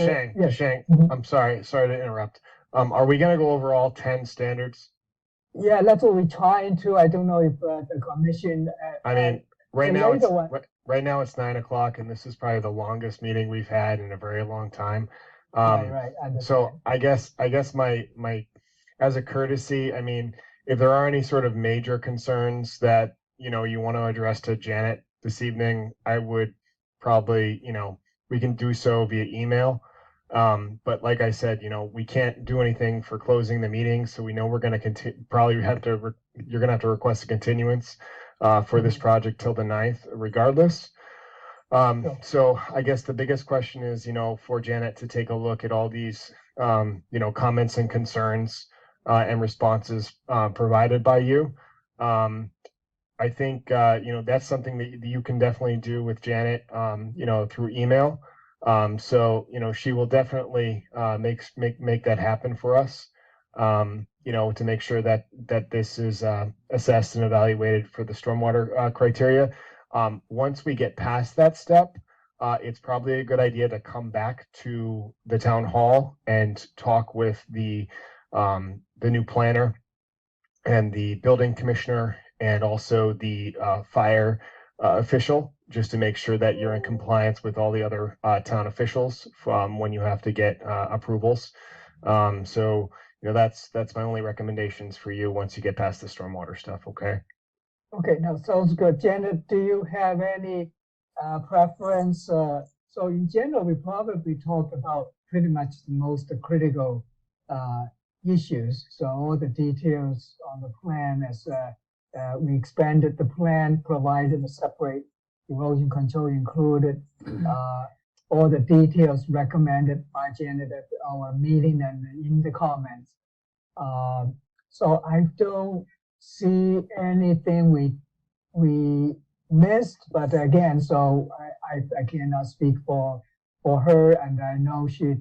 I'm sorry to interrupt. Are we going to go over all 10 standards? Yeah, that's what we're trying to. I don't know if the commission. right The now it's later one- right now it's 9 o'clock, and this is probably the longest meeting we've had in a very long time. Right. So I guess my as a courtesy, I mean, if there are any sort of major concerns that you want to address to Janet this evening, I would probably we can do so via email. But like I said, we can't do anything for closing the meeting, so we know we're going to continue. Probably you're going to have to request a continuance for this project till the 9th, regardless. So I guess the biggest question is, for Janet to take a look at all these, comments and concerns and responses provided by you. I think, that's something that you can definitely do with Janet, through email. So, she will definitely make that happen for us, to make sure that this is assessed and evaluated for the stormwater criteria. Once we get past that step, it's probably a good idea to come back to the town hall and talk with the new planner and the building commissioner and also the fire official, just to make sure that you're in compliance with all the other town officials from when you have to get approvals. So, that's my only recommendations for you once you get past the stormwater stuff. Okay. Okay, now sounds good. Janet, do you have any preference? So in general, we probably talk about pretty much the most critical issues. So all the details on the plan as we expanded the plan, provided a separate erosion control included, all the details recommended by Janet at our meeting and in the comments. So I don't see anything we missed, but again, so I cannot speak for her, and I know she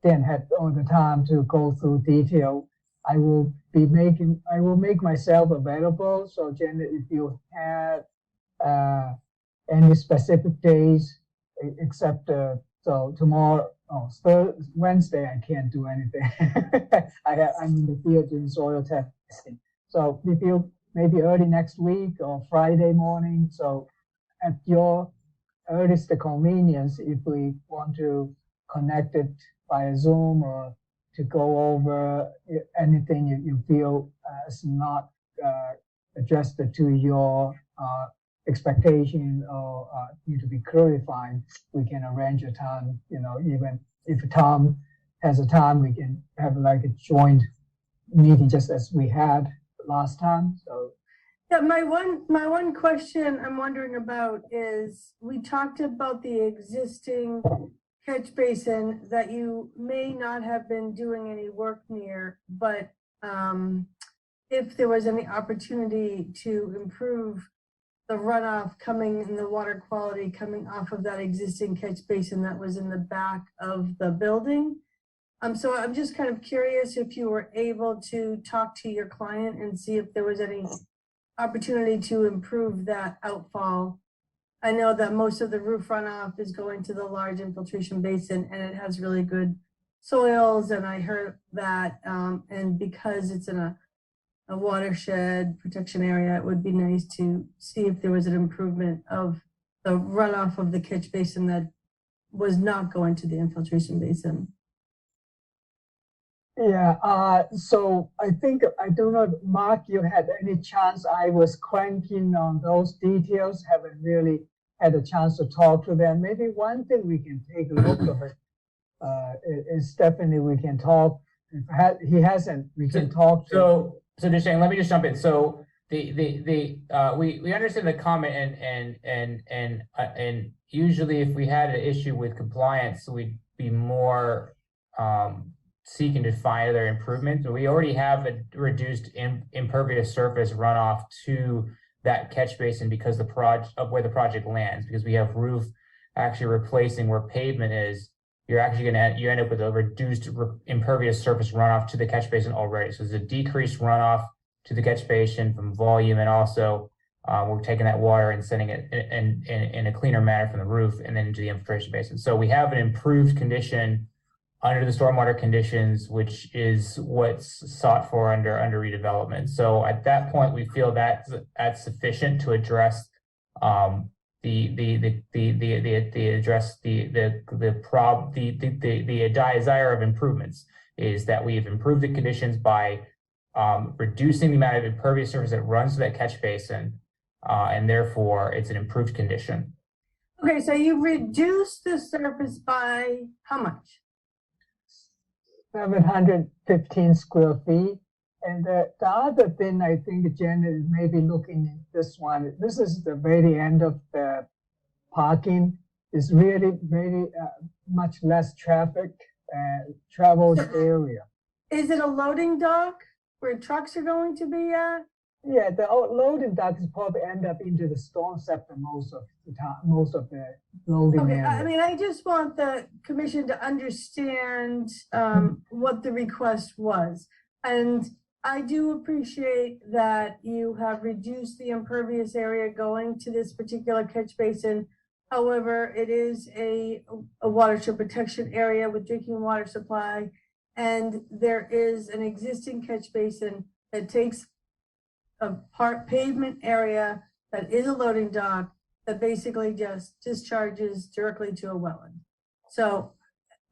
didn't have all the time to go through detail. I will make myself available. So Janet, if you have any specific days, except so tomorrow, Wednesday, I can't do anything. I'm in the field doing soil testing. So if you maybe early next week or Friday morning, so at your earliest convenience, if we want to connect it via Zoom or to go over anything you feel is not addressed to your expectation or need to be clarified, we can arrange a time, even if Tom has a time, we can have like a joint meeting just as we had last time. So yeah, my one question I'm wondering about is, we talked about the existing catch basin that you may not have been doing any work near, but if there was any opportunity to improve the runoff coming in, the water quality coming off of that existing catch basin that was in the back of the building. So I'm just kind of curious if you were able to talk to your client and see if there was any opportunity to improve that outfall. I know that most of the roof runoff is going to the large infiltration basin, and it has really good soils, and I heard that, and because it's in a watershed protection area, it would be nice to see if there was an improvement of the runoff of the catch basin that was not going to the infiltration basin. yeah, so I think, I don't know, Mark, you had any chance? I was cranking on those details, haven't really had a chance to talk to them. Maybe one thing we can take a look at it is definitely we can talk. If he hasn't, we can talk to. So Deshang, let me just jump in. So we understand the comment, and usually if we had an issue with compliance, we'd be more seeking to find other improvements. But we already have a reduced impervious surface runoff to that catch basin because of where the project lands, because we have roof actually replacing where pavement is. You're actually you end up with a reduced impervious surface runoff to the catch basin already. So there's a decreased runoff to the catch basin from volume, and also we're taking that water and sending it in a cleaner manner from the roof and then into the infiltration basin. So we have an improved condition under the stormwater conditions, which is what's sought for under redevelopment. So at that point, we feel that's sufficient to address desire of improvements is that we've improved the conditions by reducing the amount of impervious surface that runs to that catch basin, and therefore it's an improved condition. Okay, so you reduced the surface by how much? 715 square feet. And the other thing I think Janet is maybe looking at this one. This is the very end of the parking. It's really very much less traffic traveled area. Is it a loading dock where trucks are going to be at? Yeah, the loading docks probably end up into the storm scepter most of the time, most of the loading Okay, area. I mean, I just want the commission to understand what the request was. And I do appreciate that you have reduced the impervious area going to this particular catch basin. However, it is a watershed protection area with drinking water supply. And there is an existing catch basin that takes a pavement area that is a loading dock that basically just discharges directly to a wetland. So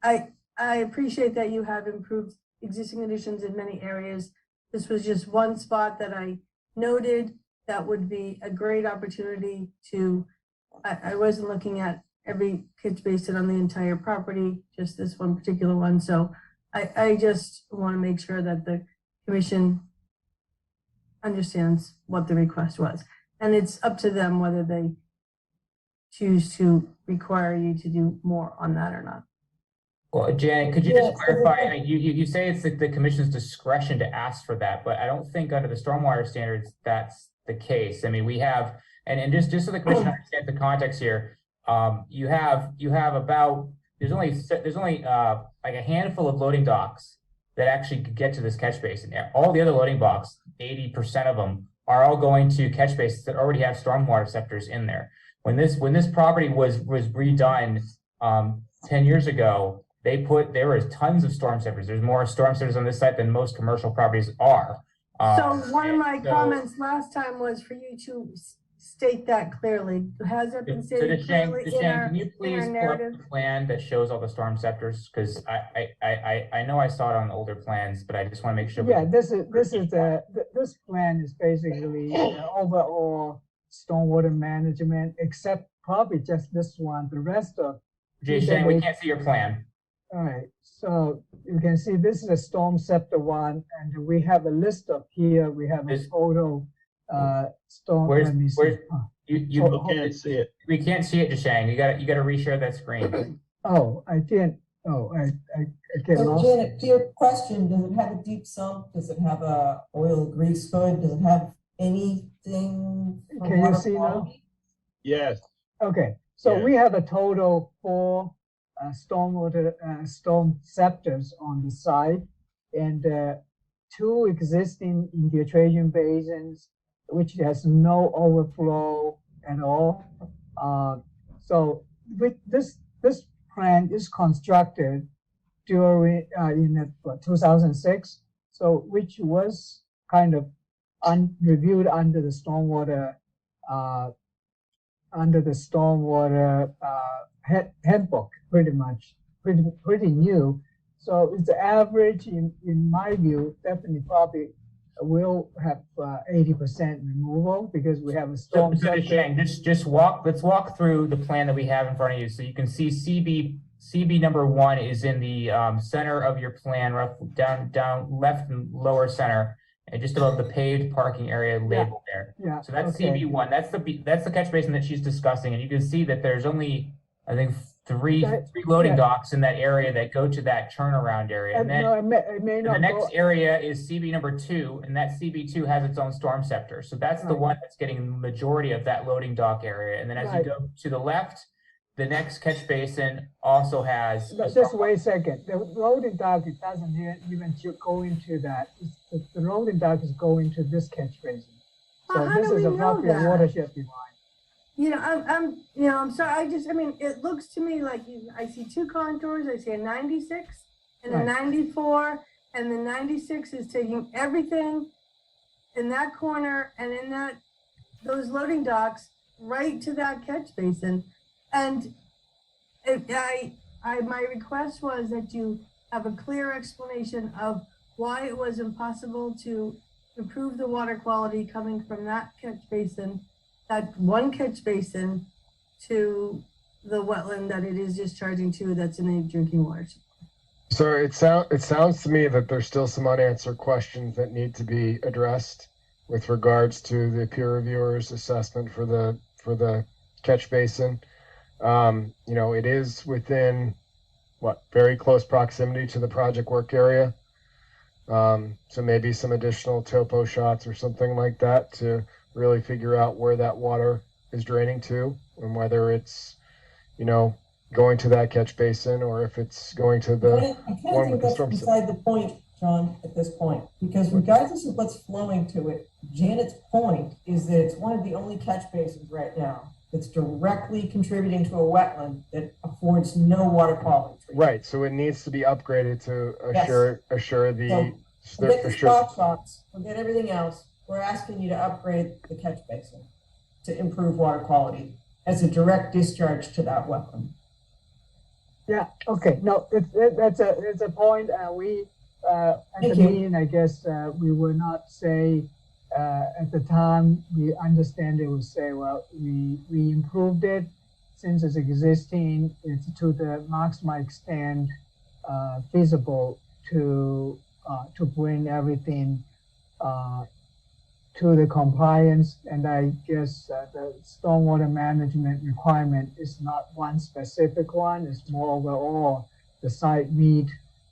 I appreciate that you have improved existing conditions in many areas. This was just one spot that I noted that would be a great opportunity to, I wasn't looking at every catch basin on the entire property, just this one particular one. So I just want to make sure that the commission understands what the request was. And it's up to them whether they choose to require you to do more on that or not. Well, Janet, could you just clarify? I mean, you say it's the commission's discretion to ask for that, but I don't think under the stormwater standards that's the case. I mean, we have, and just so the commission understands the context here, you have about there's only like a handful of loading docks that actually could get to this catch basin. All the other loading docks, 80% of them, are all going to catch basins that already have stormwater scepters in there. When this property was redone 10 years ago, there was tons of storm scepters. There's more storm scepters on this site than most commercial properties are. So one of my comments last time was for you to state that clearly. Has that been stated clearly in our can you please pull up narrative? the plan that shows all the storm scepters? Because I know I saw it on the older plans, but I just want to make sure. Yeah, this plan is basically overall stormwater management, except probably just this one. The rest of Jay Shang, we can't see your plan. All right, so you can see this is a storm scepter one, and we have a list of here. We have a photo storm. Where's let me see. you can't see it. We can't see it, Shang. You got to reshare that screen. Oh, I didn't. Oh, I can't. So Janet, to your question, does it have a deep sump? Does it have a oil grease hood? Does it have anything? Can you see now? Yes. Okay, so Yeah. we have a total 4 storm scepters on the site, and 2 existing infiltration basins, which has no overflow at all. So with this plan is constructed during in 2006, so which was kind of reviewed under the stormwater handbook, pretty much, pretty new. So it's the average, in my view, definitely probably will have 80% removal because we have a storm. So Shang, let's walk through the plan that we have in front of you. So you can see CB number 1 is in the center of your plan, down left and lower center, and just above the paved parking area labeled there. Yeah. So that's okay. CB1. That's the catch basin that she's discussing, and you can see that there's only, I think, three loading docks in that area that go to that turnaround area. And then No, it may not the next go- area is CB number 2, and that CB2 has its own storm scepter. So that's the Right. one that's getting the majority of that loading dock area. And then as Right. you go to the left, the next catch basin also has. Just wait a second. The loading dock, it doesn't even go into that. The loading dock is going to this catch basin. So How this do is we a know roughly a that? watershed divide. You know, I'm sorry. I mean, it looks to me like I see 2 contours. I see a 96 and a Right. 94, and the 96 is taking everything in that corner and in those loading docks right to that catch basin. And my request was that you have a clear explanation of why it was impossible to improve the water quality coming from that catch basin, that one catch basin, to the wetland that it is discharging to, that's in the drinking water. So it sounds to me that there's still some unanswered questions that need to be addressed with regards to the peer reviewer's assessment for the catch basin. It is within very close proximity to the project work area. So maybe some additional topo shots or something like that to really figure out where that water is draining to and whether it's, going to that catch basin or if it's going to the I kind of think that's beside the point, John, at this point, because regardless of what's flowing to it, Janet's point is that it's one of the only catch basins right now that's directly contributing to a wetland that affords no water quality treatment. Right, so it needs to be upgraded to assure the Forget the spot shots, forget everything else. We're asking you to upgrade the catch basin to improve water quality as a direct discharge to that wetland. Yeah, okay, no, it's a point, we, at the meeting, I guess, we will not say, at the time, we understand it would say, well, we improved it since it's existing, it's to the maximum extent, feasible to bring everything, to the compliance, and I guess the stormwater management requirement is not one specific one, it's more overall the site meet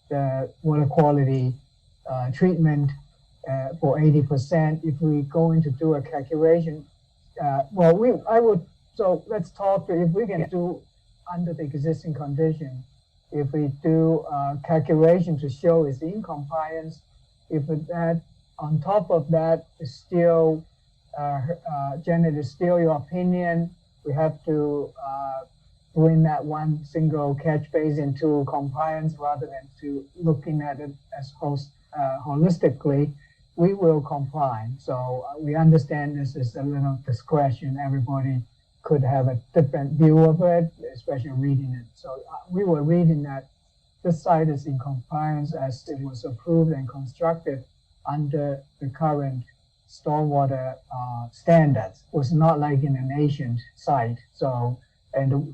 the water quality treatment for 80%. If we going to do a calculation, so let's talk, if we can do under the existing condition, if we do a calculation to show it's in compliance, if that on top of that is still, Janet, is still your opinion, we have to bring that one single catch basin into compliance rather than to looking at it as holistically, we will comply. So we understand this is a little discretion. Everybody could have a different view of it, especially reading it. So we were reading that this site is in compliance as it was approved and constructed under the current stormwater standards. It was not like in an ancient site. So, and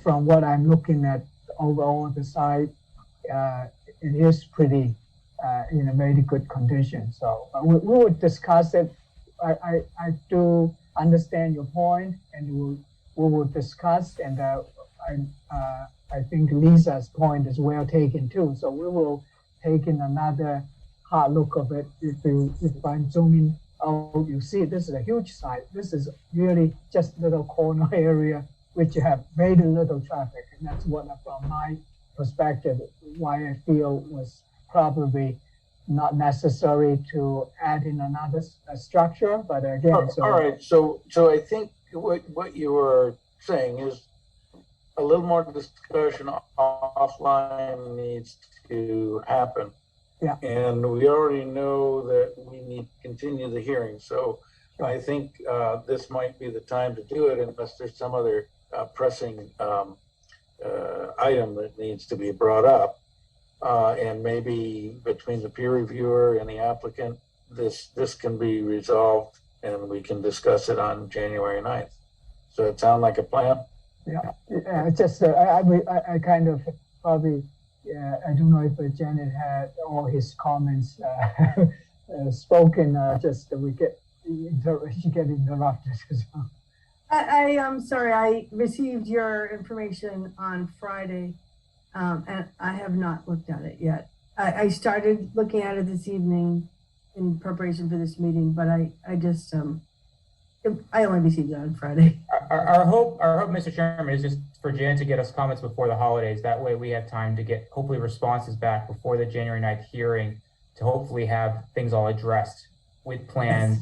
from what I'm looking at overall the site, it is pretty in a very good condition. So we would discuss it. I do understand your point, and we will discuss. And I think Lisa's point is well taken too. So we will take in another hard look of it. If I'm zooming out, you see this is a huge site. This is really just little corner area which you have very little traffic, and that's what, from my perspective, why I feel was probably not necessary to add in another structure. But again, all right. So I think what you were saying is a little more discussion offline needs to happen. Yeah. And we already know that we need to continue the hearing. So I think this might be the time to do it unless there's some other pressing item that needs to be brought up. And maybe between the peer reviewer and the applicant, this can be resolved and we can discuss it on January 9th. So it sound like a plan? Yeah, just I kind of probably, I don't know if Janet had all his comments spoken, just we she get interrupted. So. I am sorry, I received your information on Friday, and I have not looked at it yet. I started looking at it this evening in preparation for this meeting, but I just, I only received it on Friday. Our hope, Mr. Chairman, is just for Jan to get us comments before the holidays. That way we have time to get hopefully responses back before the January 9th hearing to hopefully have things all addressed with plans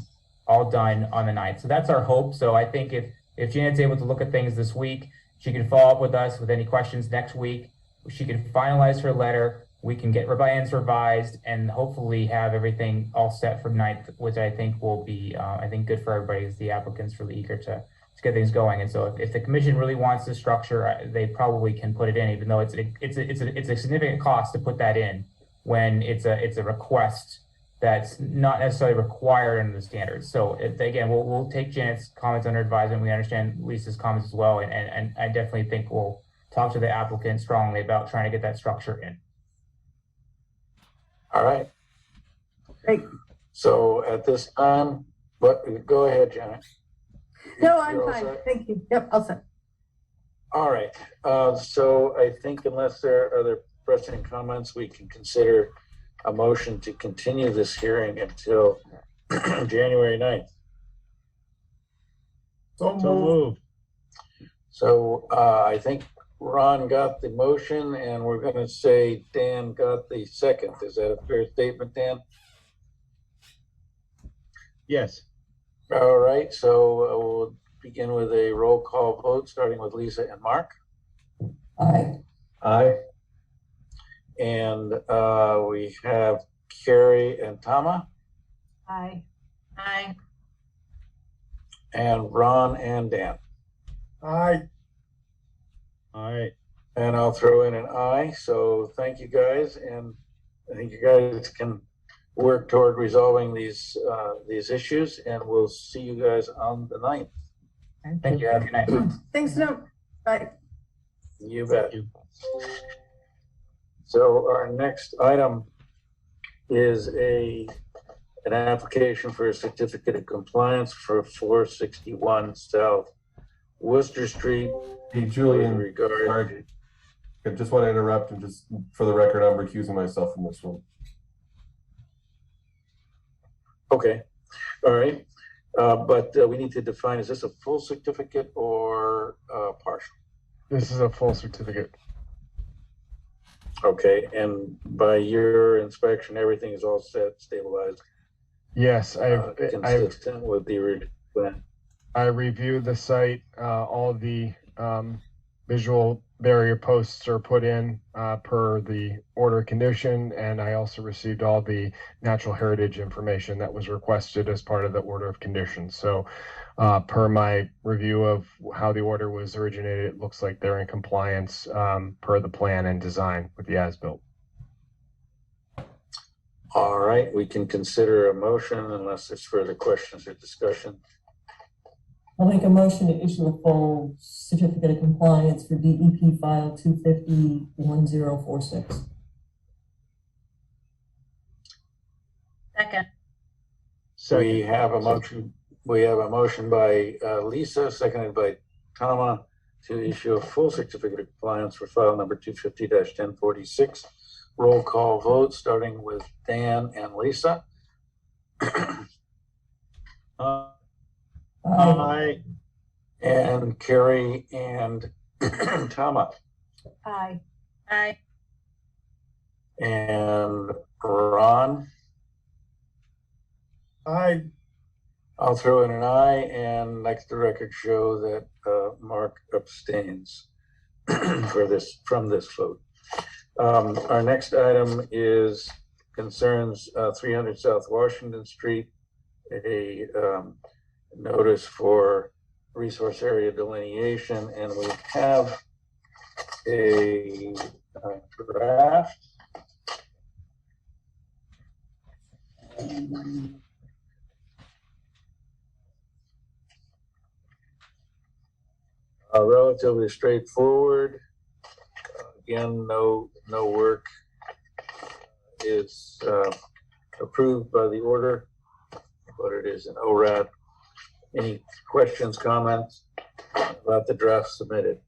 all done on the 9th. So that's our hope. So I think if Janet's able to look at things this week, she can follow up with us with any questions next week. She can finalize her letter. We can get plans revised and hopefully have everything all set for 9th, which I think will be, I think, good for everybody, as the applicant's really eager to get things going. And so if the commission really wants this structure, they probably can put it in, even though it's a significant cost to put that in when it's a request that's not necessarily required under the standards. So again, we'll take Janet's comments under advisement. We understand Lisa's comments as well, and I definitely think we'll talk to the applicant strongly about trying to get that structure in. All right. Great. So at this time, go ahead, Janet. No, I'm You're all fine. set? Thank you. Yep, I'll set. All right. So I think unless there are other pressing comments, we can consider a motion to continue this hearing until January 9th. So moved. So I think Ron got the motion, and we're going to say Dan got the second. Is that a fair statement, Dan? Yes. All right. So we'll begin with a roll call vote, starting with Lisa and Mark. Aye. Aye. And we have Carrie and Tama, Aye. Aye. and Ron and Dan. Aye. Aye. And I'll throw in an aye. So thank you guys, and I think you guys can work toward resolving these issues, and we'll see you guys on the 9th. Thank you. Have a good night. Thanks, no. Bye. You bet. So our next item is an application for a certificate of compliance for 461 South Worcester Street. Hey, Julian, with regard- sorry. I just want to interrupt and just for the record, I'm recusing myself from this one. Okay, all right. But we need to define, is this a full certificate or partial? This is a full certificate. Okay, and by your inspection, everything is all set, stabilized, Yes, consistent with the original plan. I reviewed the site. All of the visual barrier posts are put in per the order condition, and I also received all the natural heritage information that was requested as part of the order of conditions. So per my review of how the order was originated, it looks like they're in compliance per the plan and design with the as-built. All right, we can consider a motion unless there's further questions or discussion. I'll make a motion to issue a full certificate of compliance for DEP file 250-1046. Second. We have a motion. We have a motion by Lisa, seconded by Tama, to issue a full certificate of compliance for file number 250-1046. Roll call vote, starting with Dan and Lisa. Aye. And Carrie and Tama. Aye. Aye. And Ron. Aye. I'll throw in an aye, and next the record show that Mark abstains from this vote. Our next item concerns 300 South Washington Street, a notice for resource area delineation, and we have a draft. Relatively straightforward. Again, no work is approved by the order, but it is an ORAD. Any questions, comments about the draft submitted?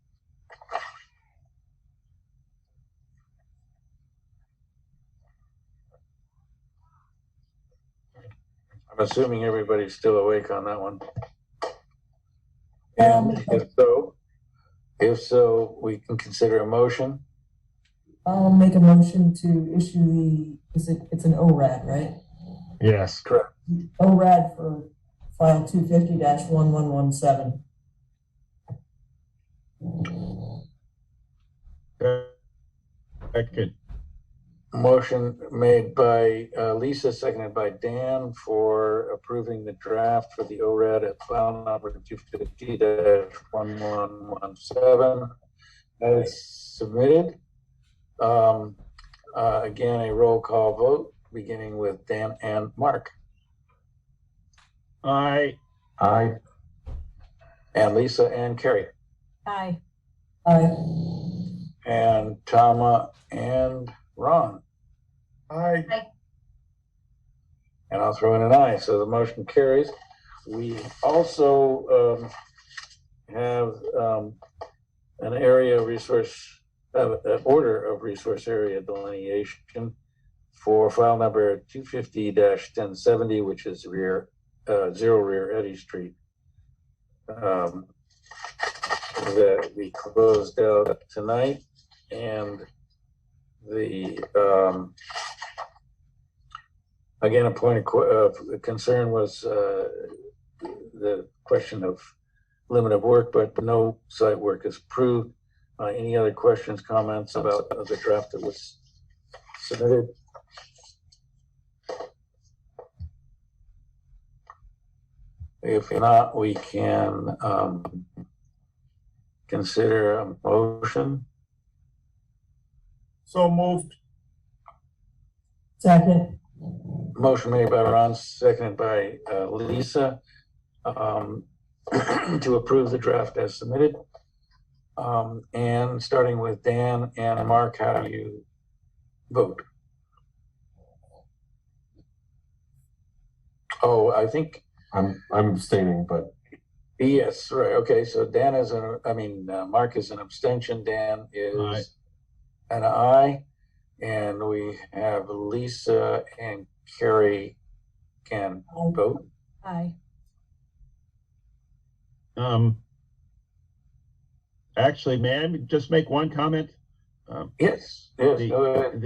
I'm assuming everybody's still awake on that one. And if so, we can consider a motion. I'll make a motion to issue it's an ORAD, right? Yes. Correct. ORAD for file 250-1117. Second. Motion made by Lisa, seconded by Dan for approving the draft for the ORAD at file number 250-1117 as submitted. Again, a roll call vote beginning with Dan and Mark. Aye. Aye. And Lisa and Carrie. Aye. Aye. And Tama and Ron. Aye. And I'll throw in an aye, so the motion carries. We also have an area resource, an order of resource area delineation for file number 250-1070, which is rear, 0 rear Eddy Street. That we closed out tonight, and the again, a point of concern was the question of limit of work, but no site work is approved. Any other questions, comments about the draft that was submitted? If not, we can consider a motion. So moved. Second. Motion made by Ron, seconded by Lisa, to approve the draft as submitted. And starting with Dan and Mark, how do you vote? Oh, I think I'm abstaining, but yes, right. Okay, so Dan is Mark is an abstention. Dan is an aye, and we have Lisa and Carrie can vote. Aye. Actually, may I just make one comment? Yes, go ahead.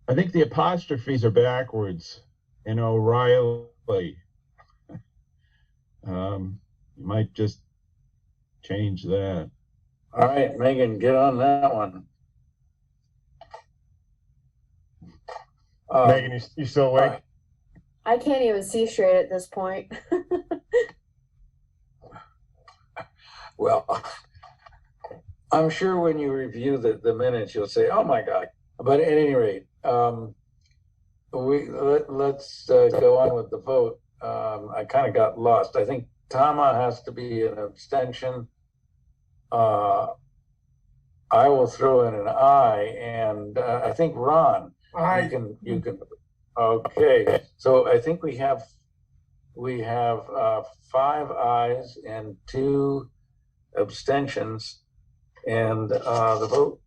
I think the apostrophes are backwards in O'Reilly. You might just change that. All right, Megan, get on that one. Megan, you still awake? I can't even see straight at this point. Well, I'm sure when you review the minutes, you'll say, "Oh my God!" But at any rate, let's go on with the vote. I kind of got lost. I think Tama has to be an abstention. I will throw in an aye, and I think Ron, aye. You can. Okay, so I think we have 5 ayes and 2 abstentions, and the vote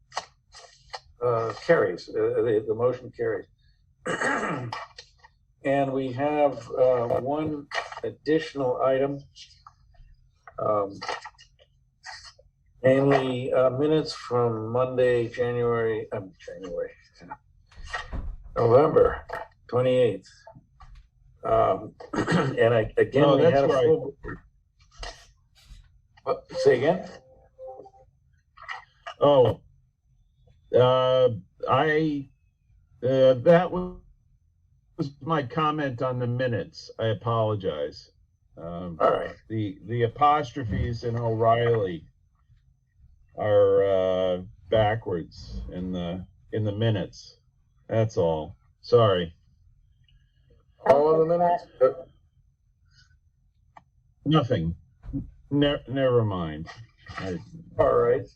carries. The motion carries. And we have one additional item, namely minutes from Monday, November 28th. And we that's had a right. full. Say again? Oh, that was my comment on the minutes. I apologize. All right. The apostrophes in O'Reilly are backwards in the minutes. That's all. Sorry. All of the minutes? Nothing. Never mind. All right.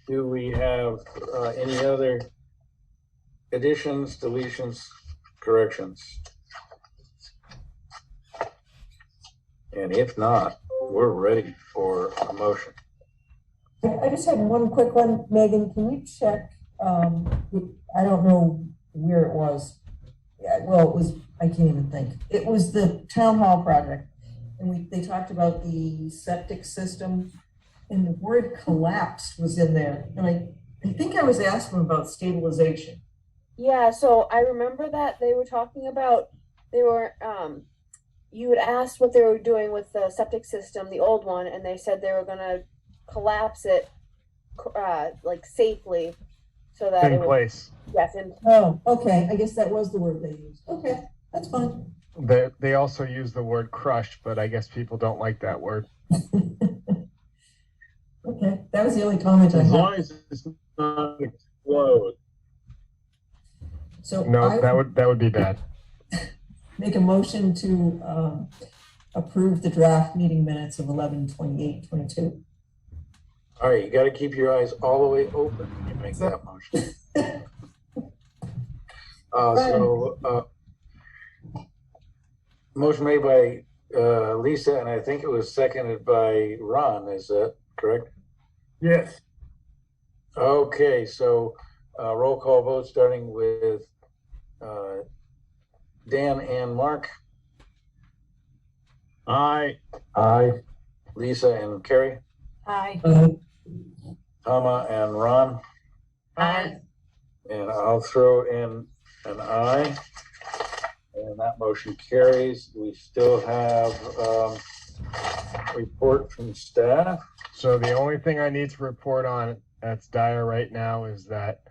Do we have any other additions, deletions, corrections? And if not, we're ready for a motion. I just had one quick one, Megan. Can you check? I don't know where it was. Well, it was. I can't even think. It was the town hall project, and they talked about the septic system, and the word "collapsed" was in there. And I think I was asking about stabilization. Yeah, so I remember that they were talking about, you had asked what they were doing with the septic system, the old one, and they said they were gonna collapse it like safely, so that In it will, place. yes, in Oh, okay, I guess that was the word they used. Okay, that's fine. They also use the word crush, but I guess people don't like that word. Okay, that was the only comment I As had. long as it's not explode. So No, I that would be bad. make a motion to approve the draft meeting minutes of 11/28/22. All right, you got to keep your eyes all the way open when you make that motion. Motion made by Lisa, and I think it was seconded by Ron. Is that correct? Yes. Okay, so roll call vote starting with Dan and Mark. Aye. Aye. Lisa and Carrie. Aye. Tama and Ron. Aye. And I'll throw in an aye. And that motion carries. We still have report from staff. So the only thing I need to report on that's dire right now is that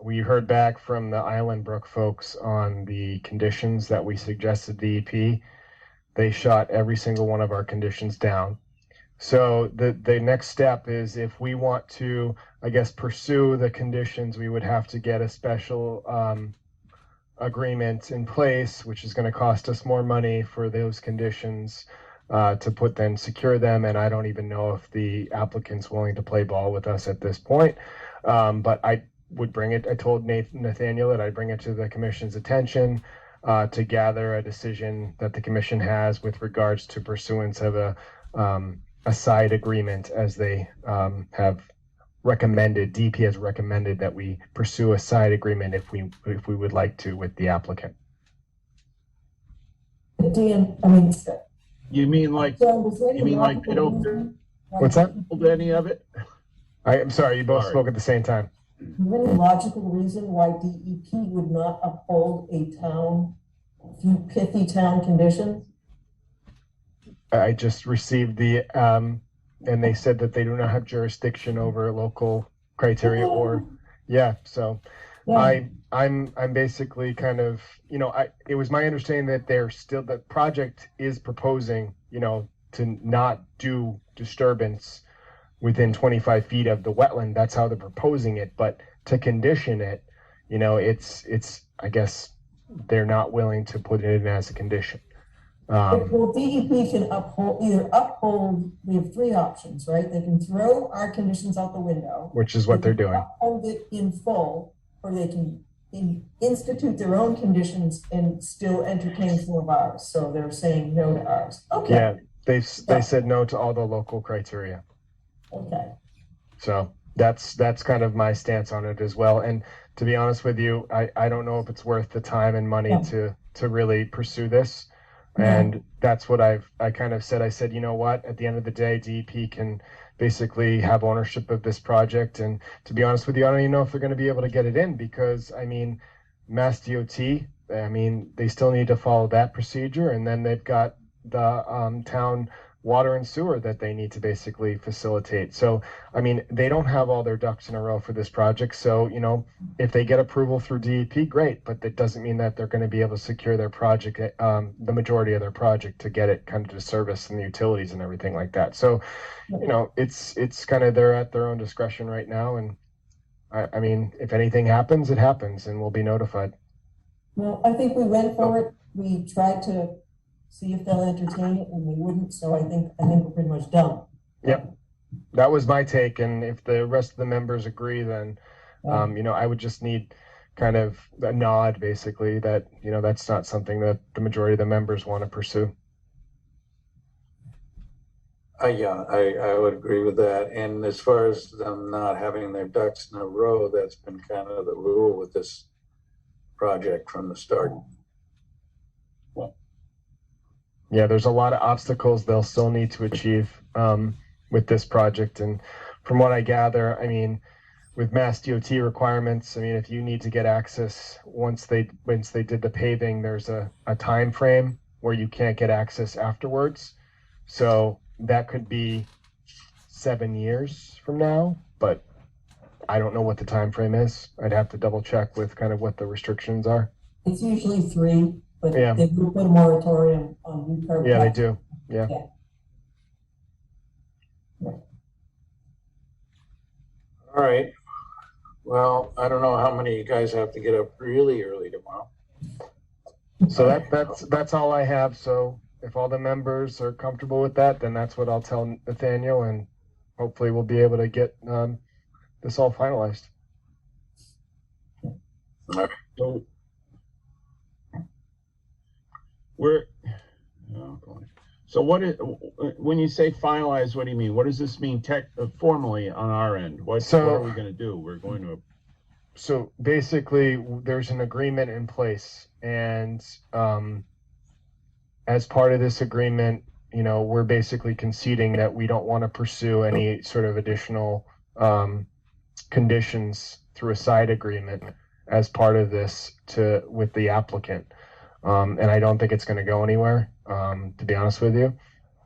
we heard back from the Island Brook folks on the conditions that we suggested DEP. They shot every single one of our conditions down. So the next step is, if we want to, I guess, pursue the conditions, we would have to get a special agreement in place, which is going to cost us more money for those conditions to put then secure them. And I don't even know if the applicant's willing to play ball with us at this point. But I would bring it, I told Nathaniel that I'd bring it to the commission's attention to gather a decision that the commission has with regards to pursuance of a side agreement, as they have recommended. DEP has recommended that we pursue a side agreement if we would like to with the applicant. Dan, I mean, You mean like, so was there any you mean like logical they don't reason What's that? hold any of it? I'm sorry, you both Sorry. spoke at the same time. Is there any logical reason why DEP would not uphold a few pithy town conditions? I just received the, and they said that they do not have jurisdiction over local criteria or, yeah, so Yeah. I'm basically kind of, it was my understanding that the project is proposing, to not do disturbance within 25 feet of the wetland. That's how they're proposing it, but to condition it, it's, I guess they're not willing to put it in as a condition. Well, DEP can uphold, we have three options, right? They can throw our conditions out the window. Which is what they're doing. Uphold it in full, or they can institute their own conditions and still entertain some of ours. So they're saying no to ours. Okay. Yeah, they said no to all the local criteria. Okay. So that's kind of my stance on it as well. And to be honest with you, I don't know if it's worth the time and money to really pursue this. And that's what I kind of said. I said, you know what, at the end of the day, DEP can basically have ownership of this project. And to be honest with you, I don't even know if they're going to be able to get it in, because Mass DOT, they still need to follow that procedure. And then they've got the town water and sewer that they need to basically facilitate. So, they don't have all their ducks in a row for this project. So, if they get approval through DEP, great, but that doesn't mean that they're going to be able to secure their project, the majority of their project, to get it kind of to service and the utilities and everything like that. So, it's kind of, they're at their own discretion right now. And if anything happens, it happens, and we'll be notified. Well, I think we went for it. We tried to see if they'll entertain it, and they wouldn't. So I think we're pretty much done. Yep. That was my take. And if the rest of the members agree, then, I would just need kind of a nod, basically, that, that's not something that the majority of the members want to pursue. Yeah, I would agree with that. And as far as them not having their ducks in a row, that's been kind of the rule with this project from the start. Yeah, there's a lot of obstacles they'll still need to achieve with this project. And from what I gather, with Mass DOT requirements, if you need to get access once they did the paving, there's a time frame where you can't get access afterwards. So that could be 7 years from now, but I don't know what the time frame is. I'd have to double check with kind of what the restrictions are. It's usually 3, but Yeah. they do put a moratorium on new curb. Yeah, they cuts. do. Yeah. All right. Well, I don't know how many of you guys have to get up really early tomorrow. So that's all I have. So if all the members are comfortable with that, then that's what I'll tell Nathaniel, and hopefully we'll be able to get this all finalized. So we're, so what is, when you say finalize, what do you mean? What does this mean formally on our end? What are we going to do? We're going to. So basically, there's an agreement in place, and as part of this agreement, you know, we're basically conceding that we don't want to pursue any sort of additional conditions through a side agreement as part of this with the applicant. And I don't think it's going to go anywhere, to be honest with you.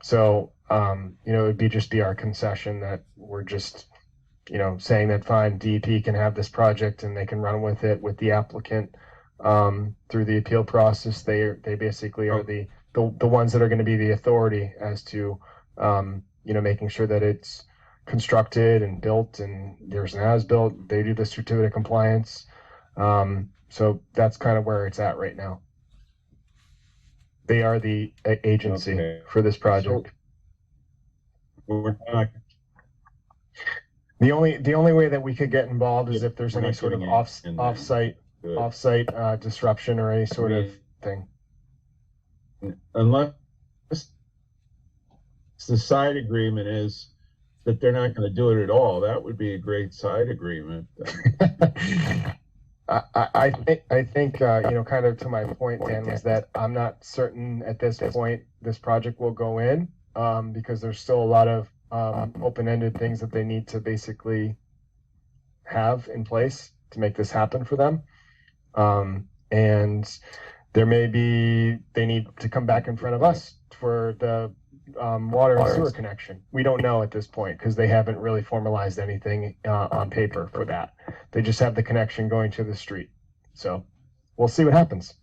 So, you know, it would just be our concession that we're just, you know, saying that fine, DEP can have this project and they can run with it with the applicant through the appeal process. They basically are the ones that are going to be the authority as to, you know, making sure that it's constructed and built and there's an as-built. They do the certificate of compliance. So that's kind of where it's at right now. They are the agency for this project. We're not. The only way that we could get involved is if there's any sort of off-site disruption or any sort of thing. Unless the side agreement is that they're not going to do it at all, that would be a great side agreement. I think you know, kind of to my point, Dan, was that I'm not certain at this point this project will go in because there's still a lot of open-ended things that they need to basically have in place to make this happen for them. And there may be, they need to come back in front of us for the water and sewer connection. We don't know at this point because they haven't really formalized anything on paper for that. They just have the connection going to the street. So we'll see what happens.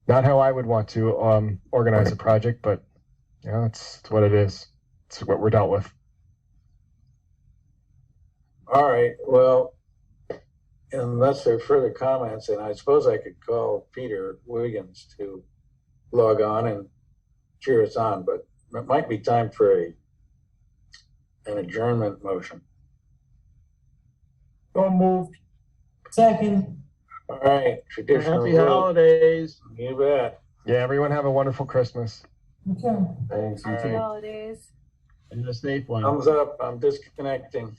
Not how I would want to organize a project, but you know, it's what it is. It's what we're dealt with. All right. Well, unless there are further comments, and I suppose I could call Peter Wiggins to log on and cheer us on, but it might be time for an adjournment motion. So moved. Second. All right. Traditional. Happy holidays. You bet. Yeah, everyone have a wonderful Christmas. Okay. Thanks. You All too. right. Holidays. And a safe one. Thumbs up. I'm disconnecting.